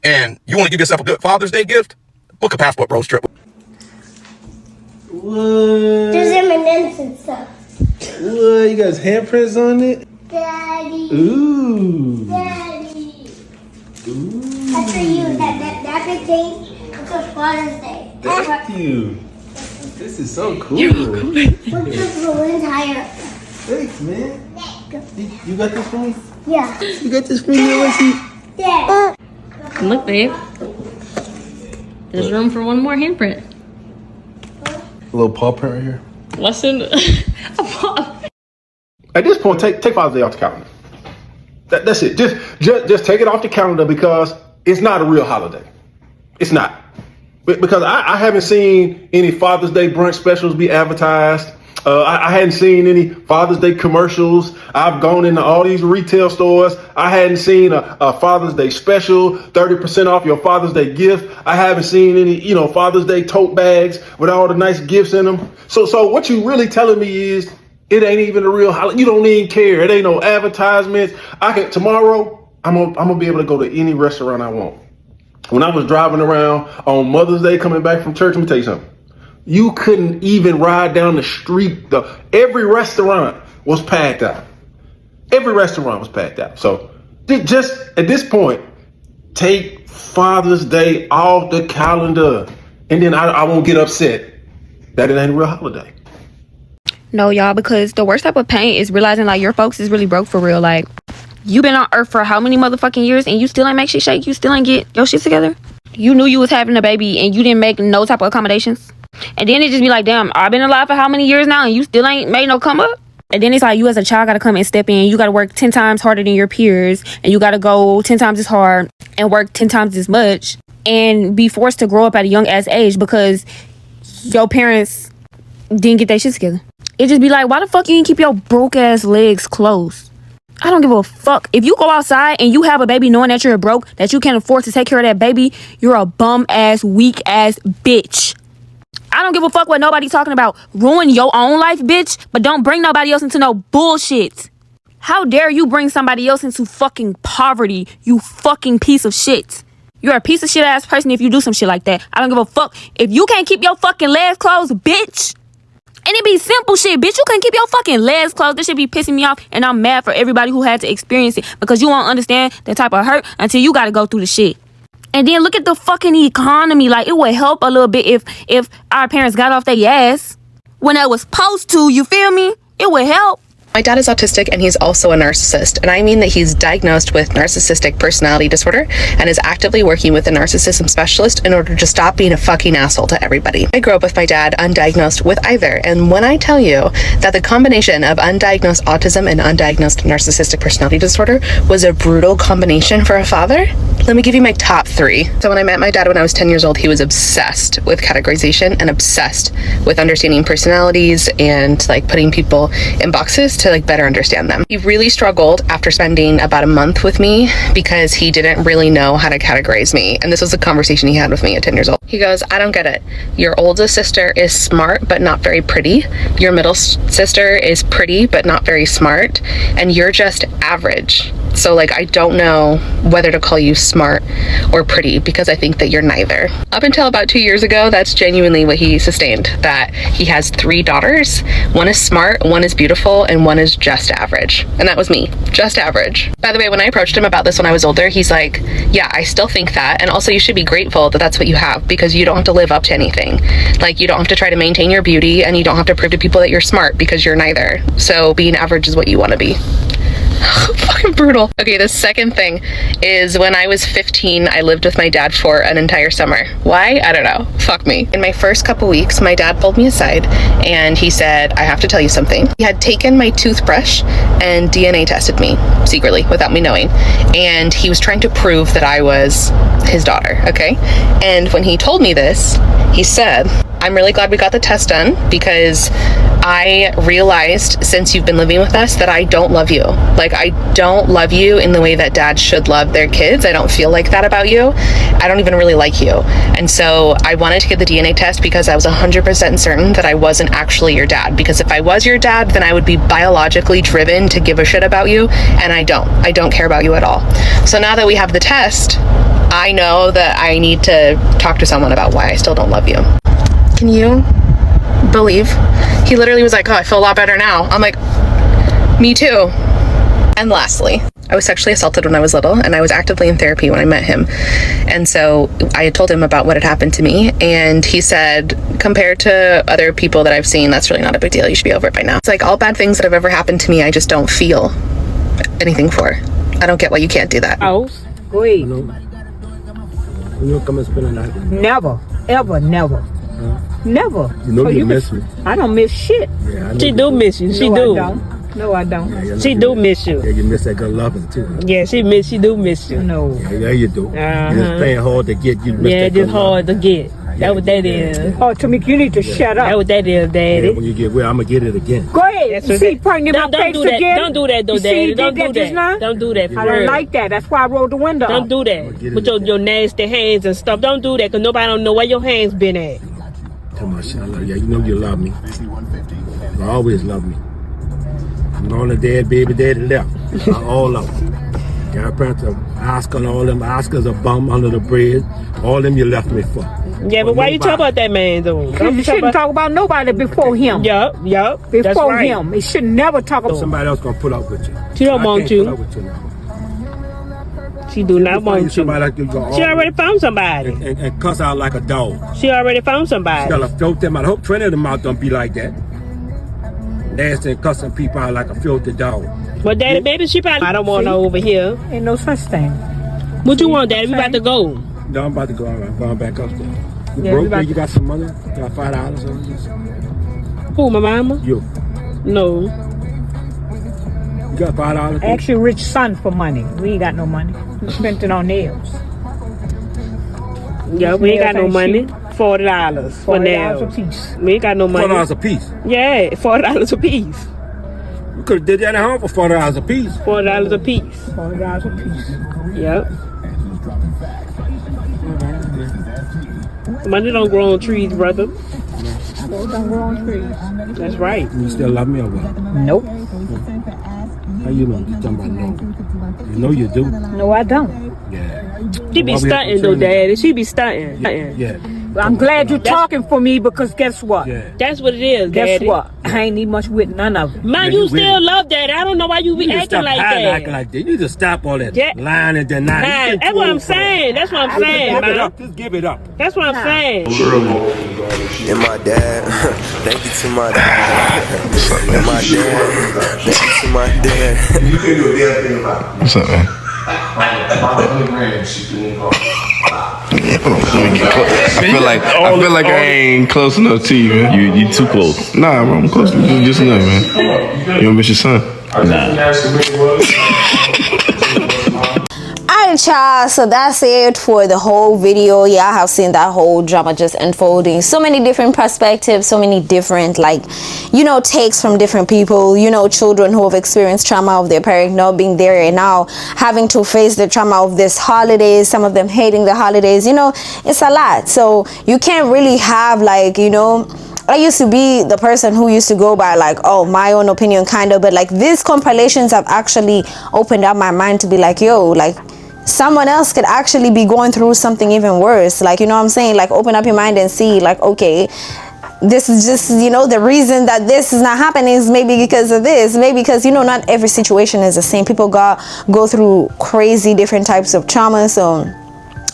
and you want to give yourself a good Father's Day gift, book a passport bros trip. What? There's M&M's and stuff. What? You got his handprints on it? Daddy. Ooh. Daddy. Ooh. That's for you. That big thing. It's for Father's Day. Thank you. This is so cool. Look at the balloons higher. Thanks, man. You got this for me? Yeah. You got this for me, Lacey? Yeah. Look, babe. There's room for one more handprint. A little paw print right here. Lesson. At this point, take Father's Day off the calendar. That's it. Just take it off the calendar because it's not a real holiday. It's not. Because I haven't seen any Father's Day brunch specials be advertised. I hadn't seen any Father's Day commercials. I've gone into all these retail stores. I hadn't seen a Father's Day special, 30% off your Father's Day gift. I haven't seen any, Father's Day tote bags with all the nice gifts in them. So what you really telling me is it ain't even a real holiday. You don't even care. It ain't no advertisements. Tomorrow, I'm gonna be able to go to any restaurant I want. When I was driving around on Mother's Day coming back from church, let me tell you something. You couldn't even ride down the street. Every restaurant was packed out. Every restaurant was packed out. So just at this point, take Father's Day off the calendar. And then I won't get upset that it ain't a real holiday. No, y'all, because the worst type of pain is realizing like your folks is really broke for real. Like, you been on earth for how many motherfucking years and you still ain't make shit shake? You still ain't get your shit together? You knew you was having a baby and you didn't make no type of accommodations? And then it just be like, damn, I've been alive for how many years now and you still ain't made no come up? And then it's like you as a child gotta come and step in. You gotta work 10 times harder than your peers, and you gotta go 10 times as hard and work 10 times as much and be forced to grow up at a young ass age because your parents didn't get their shit together. It just be like, why the fuck you didn't keep your broke ass legs closed? I don't give a fuck. If you go outside and you have a baby knowing that you're broke, that you can't afford to take care of that baby, you're a bum ass, weak ass bitch. I don't give a fuck what nobody's talking about. Ruin your own life, bitch, but don't bring nobody else into no bullshit. How dare you bring somebody else into fucking poverty, you fucking piece of shit. You're a piece of shit ass person if you do some shit like that. I don't give a fuck. If you can't keep your fucking legs closed, bitch. And it be simple shit, bitch. You can't keep your fucking legs closed. This shit be pissing me off, and I'm mad for everybody who had to experience it because you won't understand that type of hurt until you gotta go through the shit. And then look at the fucking economy. Like, it would help a little bit if our parents got off their ass when they was supposed to, you feel me? It would help. My dad is autistic and he's also a narcissist. And I mean that he's diagnosed with narcissistic personality disorder and is actively working with a narcissism specialist in order to stop being a fucking asshole to everybody. I grew up with my dad undiagnosed with either. And when I tell you that the combination of undiagnosed autism and undiagnosed narcissistic personality disorder was a brutal combination for a father, let me give you my top 3. So when I met my dad when I was 10 years old, he was obsessed with categorization and obsessed with understanding personalities and like putting people in boxes to like better understand them. He really struggled after spending about a month with me because he didn't really know how to categorize me. And this was a conversation he had with me at 10 years old. He goes, I don't get it. Your oldest sister is smart, but not very pretty. Your middle sister is pretty, but not very smart. And you're just average. So like, I don't know whether to call you smart or pretty because I think that you're neither. Up until about 2 years ago, that's genuinely what he sustained, that he has 3 daughters. One is smart, one is beautiful, and one is just average. And that was me, just average. By the way, when I approached him about this when I was older, he's like, yeah, I still think that. And also you should be grateful that that's what you have because you don't have to live up to anything. Like, you don't have to try to maintain your beauty and you don't have to prove to people that you're smart because you're neither. So being average is what you want to be. Fucking brutal. Okay, the second thing is when I was 15, I lived with my dad for an entire summer. Why? I don't know. Fuck me. In my first couple weeks, my dad pulled me aside and he said, I have to tell you something. He had taken my toothbrush and DNA tested me secretly without me knowing. And he was trying to prove that I was his daughter, okay? And when he told me this, he said, I'm really glad we got the test done because I realized since you've been living with us that I don't love you. Like, I don't love you in the way that dads should love their kids. I don't feel like that about you. I don't even really like you. And so I wanted to get the DNA test because I was 100% certain that I wasn't actually your dad. Because if I was your dad, then I would be biologically driven to give a shit about you. And I don't care about you at all. So now that we have the test, I know that I need to talk to someone about why I still don't love you. Can you believe? He literally was like, oh, I feel a lot better now. I'm like, me too. And lastly, I was sexually assaulted when I was little and I was actively in therapy when I met him. And so I had told him about what had happened to me and he said, compared to other people that I've seen, that's really not a big deal. You should be over it by now. It's like all bad things that have ever happened to me, I just don't feel anything for. I don't get why you can't do that. House, go ahead. When you come and spend the night? Never, ever, never. Never. You know so you miss me. I don't miss shit. Yeah, she do miss you. She do. No, I don't. Yeah, she do miss you. Yeah, you miss that good loving too. Huh? Yeah, she do miss you. No. Yeah, you do. It's playing hard to get. You miss that just hard to get. That's what that is. Oh, Tamika, you need to shut up. That's what that is, Daddy. Yeah, when you get well, I'm gonna get it again. Go ahead. See, pointing in my face again. Don't do that, though, Daddy. Don't do that. Don't do that. I don't like that. That's why I rolled the window. Don't do that. With your nasty hands and stuff. Don't do that, cause nobody don't know where your hands been at. Tell my shit, yeah, you know you love me. You always love me. I'm on the dead baby daddy left. All of them. Got parents of Oscar and all them. Oscar's a bum under the bridge. All them you left me for. Yeah, but why you talk about that man though? You shouldn't talk about nobody before him. Yup. Before him. You should never talk about somebody else gonna put up with you. She don't want you. Put up with you now. She do not want you. She already found somebody. And cuss out like a dog. She already found somebody. She got a filthy mouth. I hope 20 of them out don't be like that. Nasty and cussing people out like a filthy dog. Well, Daddy, baby, she probably... I don't want her over here. Ain't no such thing. What you want, Daddy? We about to go. No, I'm about to go. I'm going back upstairs. You broke there? You got some money? Got $5 or something? Who, my mama? You. No. You got $5 apiece? Ask your rich son for money. We ain't got no money. We spent it on nails. Yeah, we ain't got no money. $40 for nails. $40 a piece. We ain't got no money. $4 a piece? Yeah, $40 a piece. You could have did that at home for $4 a piece. $4 a piece. $40 a piece. Yep. Money don't grow on trees, brother. Money don't grow on trees. That's right. You still love me or what? Nope. How you know? You talking about no? You know you do. No, I don't. Yeah. She be stunting though, Daddy. She be stunting. Yeah. I'm glad you're talking for me because guess what? Yeah. That's what it is, Guess Daddy. what? I ain't need much with none of it. Man, Yeah, you you with still it. love Daddy. I don't know why you be acting like that. Acting like that. You need to stop all that lying and denying. Nah, that's what I'm saying. That's what I'm saying, Give it man. up. Just give it up. That's what I'm saying. And my dad, thank you to my dad. And my dad, thank you to my dad. You can't do a damn thing about it. What's up, man? I feel like I ain't close enough to you, man. You too close. Nah, bro, I'm close to you just enough, man. You don't miss your son? Nah. Alright, y'all, so that's it for the whole video. Y'all have seen that whole drama just unfolding. So many different perspectives, so many different, like, you know, takes from different people. You know, children who have experienced trauma of their parent not being there and now having to face the trauma of this holidays, some of them hating the holidays. You know, it's a lot. So you can't really have, like, you know, I used to be the person who used to go by like, oh, my own opinion kind of, but like these compilations have actually opened up my mind to be like, yo, like someone else could actually be going through something even worse. Like, you know what I'm saying? Like, open up your mind and see, like, okay, this is just, you know, the reason that this is not happening is maybe because of this, maybe because, you know, not every situation is the same. People go through crazy different types of trauma. So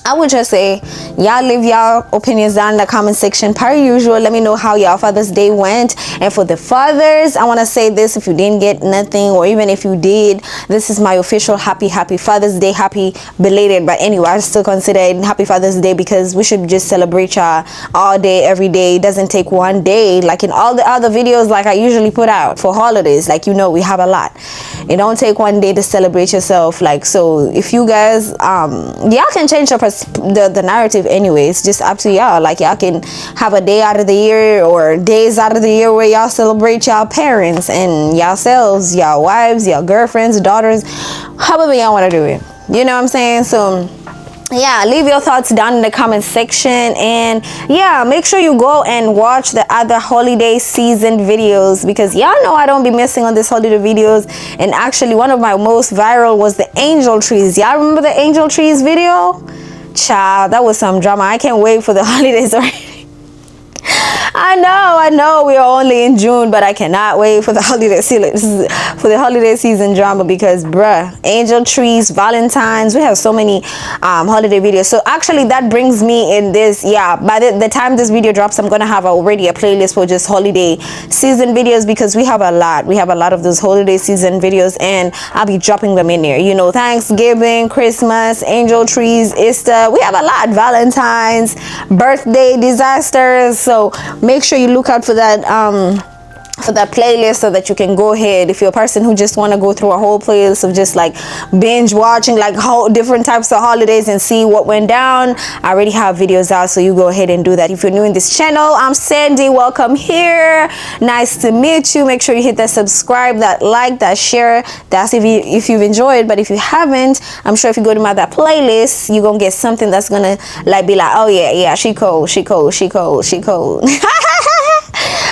I would just say, y'all leave y'all opinions down in the comment section. Per usual, let me know how y'all Father's Day went. And for the fathers, I want to say this: if you didn't get nothing, or even if you did, this is my official happy Father's Day. Happy belated, but anyway, I still consider it happy Father's Day because we should just celebrate y'all all day, every day. It doesn't take one day, like in all the other videos like I usually put out for holidays. Like, you know, we have a lot. It don't take one day to celebrate yourself. Like, so if you guys y'all can change the narrative anyway. It's just up to y'all. Like, y'all can have a day out of the year or days out of the year where y'all celebrate y'all parents and yourselves, y'all wives, y'all girlfriends, daughters, however y'all want to do it. You know what I'm saying? So yeah, leave your thoughts down in the comment section, and yeah, make sure you go and watch the other holiday season videos because y'all know I don't be missing on this holiday videos. And actually, one of my most viral was the angel trees. Y'all remember the angel trees video? Child, that was some drama. I can't wait for the holidays already. I know we are only in June, but I cannot wait for the holiday season drama because bruh, angel trees, Valentine's, we have so many holiday videos. So actually that brings me in this, yeah, by the time this video drops, I'm gonna have already a playlist for just holiday season videos because we have a lot of those holiday season videos, and I'll be dropping them in there. You know, Thanksgiving, Christmas, angel trees, Easter, we have a lot, Valentine's, birthday disasters. So make sure you look out for that playlist so that you can go ahead, if you're a person who just want to go through a whole playlist of just like binge watching like whole different types of holidays and see what went down. I already have videos out, so you go ahead and do that. If you're new in this channel, I'm Sandy, welcome here, nice to meet you. Make sure you hit that subscribe, that like, that share. That's if you've enjoyed, but if you haven't, I'm sure if you go to my that playlist, you're gonna get something that's gonna like be like, oh yeah, she cold.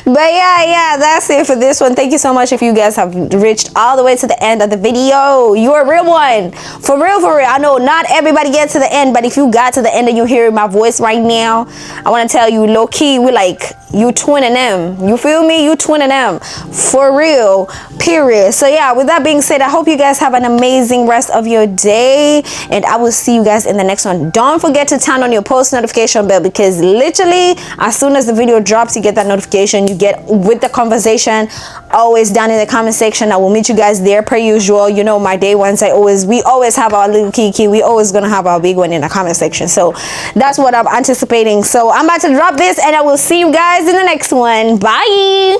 But yeah, that's it for this one. Thank you so much if you guys have reached all the way to the end of the video. You're a real one. For real. I know not everybody gets to the end, but if you got to the end and you hear my voice right now, I want to tell you, low key, we like you twinning them. You feel me? You twinning them. For real. Period. So yeah, with that being said, I hope you guys have an amazing rest of your day, and I will see you guys in the next one. Don't forget to turn on your post notification bell because literally as soon as the video drops, you get that notification. You get with the conversation always down in the comment section. I will meet you guys there per usual. You know, my day ones, we always have our little kiki. We always gonna have our big one in the comment section. So that's what I'm anticipating. So I'm about to drop this, and I will see you guys in the next one. Bye.